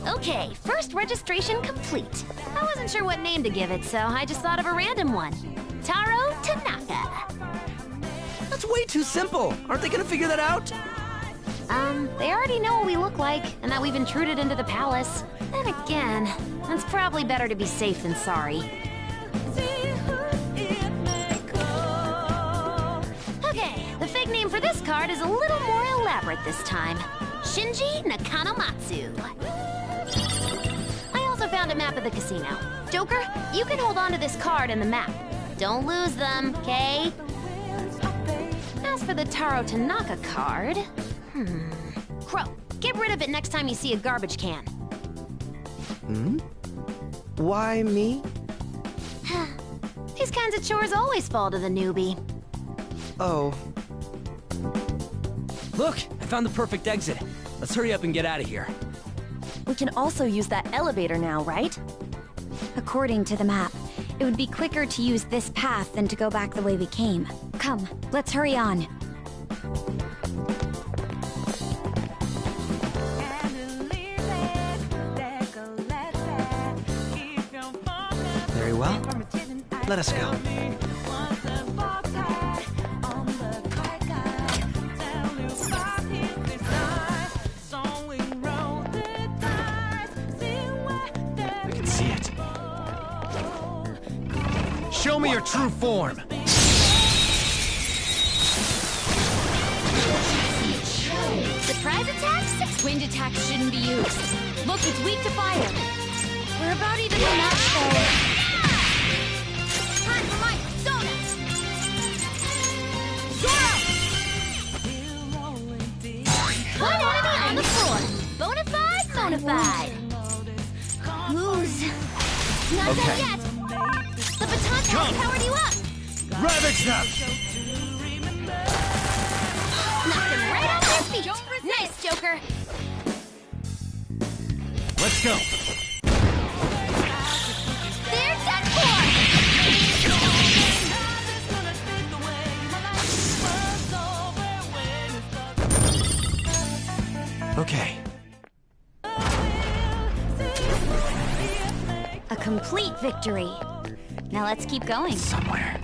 S1: Okay, first registration complete. I wasn't sure what name to give it, so I just thought of a random one. Taro Tanaka.
S17: That's way too simple. Aren't they gonna figure that out?
S7: They already know what we look like, and that we've intruded into the palace. Then again, it's probably better to be safe than sorry. Okay, the fake name for this card is a little more elaborate this time. Shinji Nakanomatsu. I also found a map of the casino. Joker, you can hold on to this card and the map. Don't lose them, okay? As for the Taro Tanaka card... Crow, get rid of it next time you see a garbage can.
S17: Why me?
S7: These kinds of chores always fall to the newbie.
S17: Oh.
S8: Look, I found the perfect exit. Let's hurry up and get out of here.
S20: We can also use that elevator now, right?
S13: According to the map, it would be quicker to use this path than to go back the way we came. Come, let's hurry on.
S17: Very well. Let us go.
S8: I can see it. Show me your true form.
S1: Surprise attacks? Wind attacks shouldn't be used. Look, it's weak to fire. We're about even enough, though. Time for my persona! Zoro! One enemy on the floor. Bonafide, bonafide. Who's... Not done yet. The baton has powered you up.
S8: Ravage them!
S1: Knock them right off their feet. Nice, Joker.
S8: Let's go.
S1: They're done for.
S4: Okay.
S1: A complete victory. Now let's keep going.
S4: Somewhere.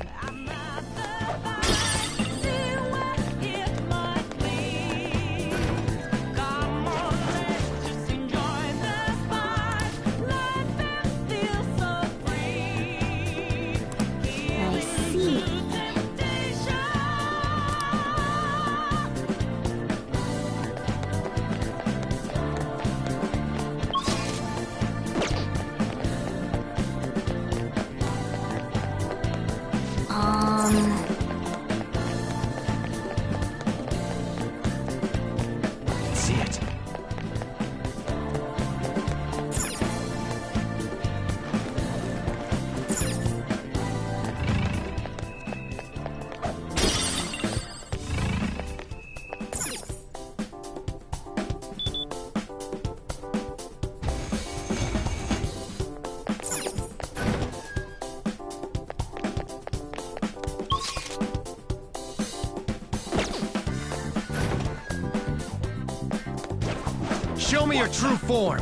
S8: me your true form!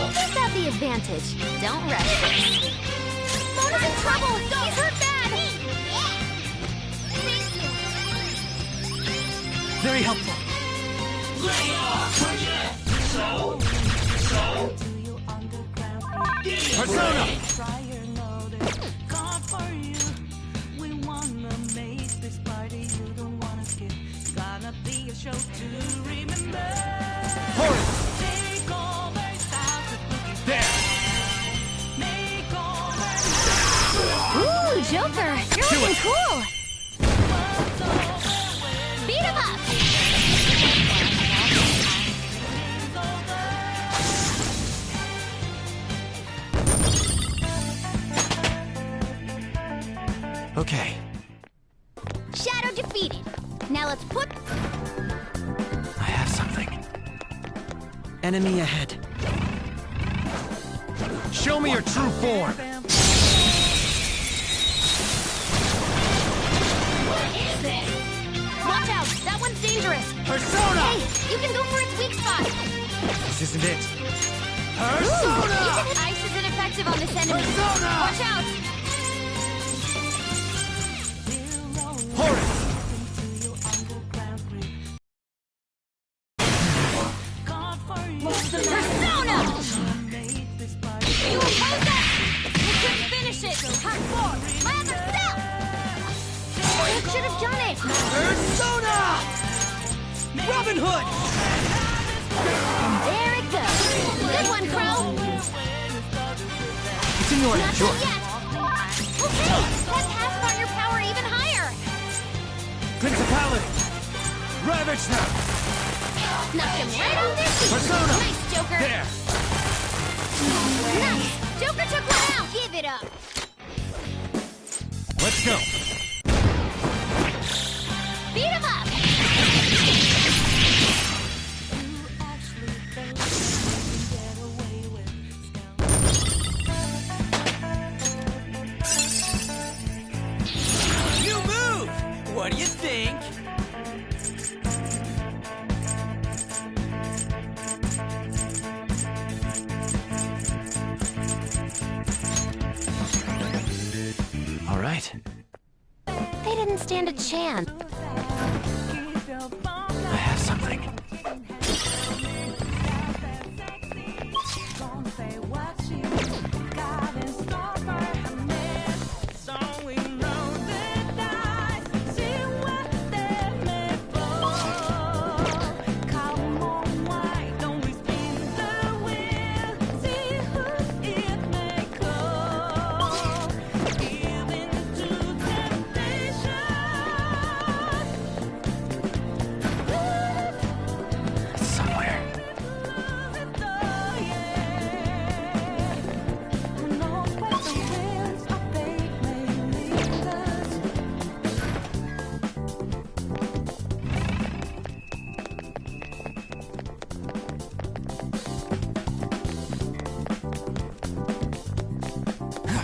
S7: Who's got the advantage? Don't rush this.
S1: Mona's in trouble! He's hurt bad!
S8: Very helpful. Persona!
S1: Ooh, Joker! You're looking cool! Beat him up!
S8: Okay.
S1: Shadow defeated. Now let's put...
S8: I have something. Enemy ahead. Show me your true form!
S1: Watch out! That one's dangerous!
S8: Persona!
S1: Hey, you can go for its weak spot!
S8: This isn't it.
S1: Persona! Ice is ineffective on this enemy.
S8: Persona!
S1: Watch out! Persona! You oppose that! You couldn't finish it! Part 4! My other self! That should have done it!
S8: Persona! Robin Hood!
S1: And there it goes! Good one, Crow!
S8: It's in your
S1: Not
S8: hands, sure.
S1: done yet! Okay! That passed on your power even higher!
S8: Principality! Ravage them!
S1: Knocked him right on their feet!
S8: Persona!
S1: Nice, Joker!
S8: There!
S1: Nice! Joker took one out! Give it up!
S8: Let's go!
S1: Beat him up!
S8: New move! What do you think? All right.
S7: They didn't stand a chance.
S8: I have something.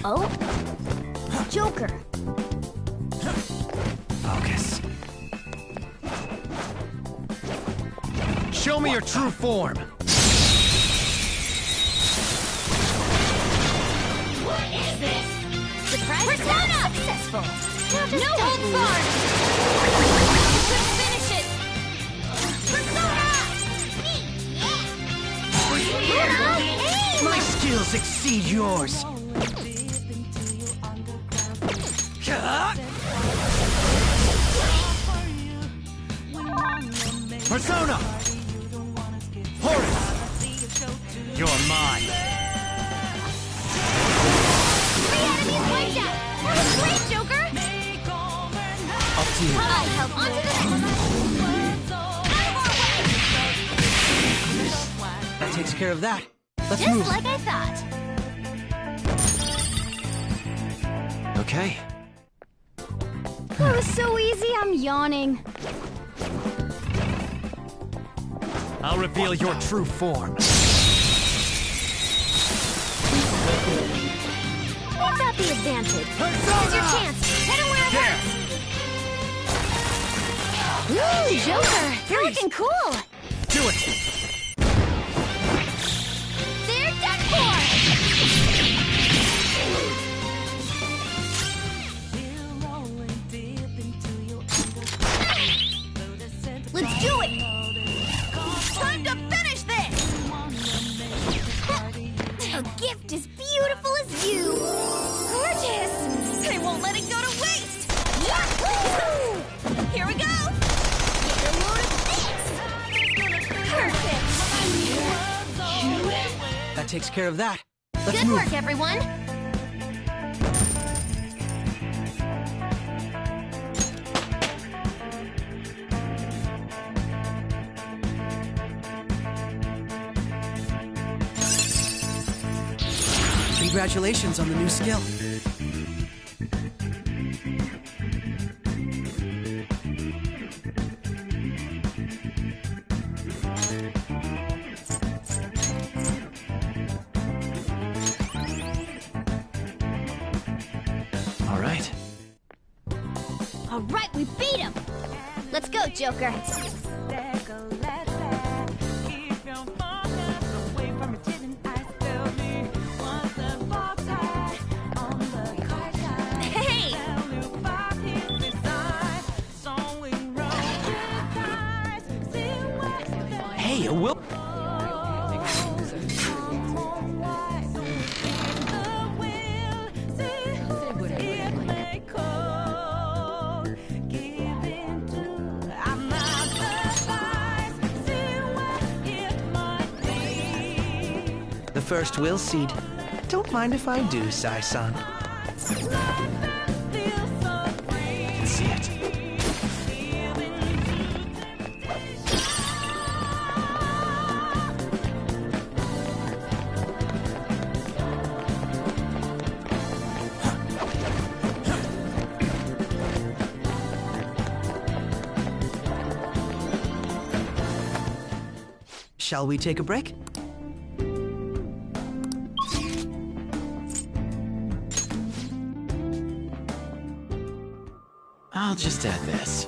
S1: Oh? Joker!
S8: Focus. Show me your true form.
S1: What is this? Surprise Persona! Successful! No holds barred! You couldn't finish it! Persona! Aim!
S8: My skills exceed yours. Persona! Horus! You're mine.
S1: 3 enemies wiped out! That was great, Joker!
S8: Up to you.
S1: I'll help. On to the next one! Out of our way!
S8: That takes care of that. Let's
S1: Just
S8: move.
S1: like I thought.
S8: Okay.
S1: That was so easy, I'm yawning.
S8: I'll reveal your true form.
S7: You've got the advantage.
S8: Persona!
S7: Here's your chance. Hit him where it hurts.
S1: Ooh, Joker! You're looking cool!
S8: Do it!
S1: They're done for! Let's do it! Time to finish this! A gift as beautiful as you! Gorgeous! I won't let it go to waste! Yahoo! Here we go! Get a load of this! Perfect!
S8: That takes care of that. Let's
S1: Good
S8: move.
S1: work, everyone!
S17: Congratulations on the new skill.
S11: All right.
S1: All right, we beat him! Let's go, Joker! Hey!
S8: Hey, Will.
S17: The first will seed. Don't mind if I do, Sai-san.
S8: Can see it.
S17: Shall we take a break?
S11: I'll just add this.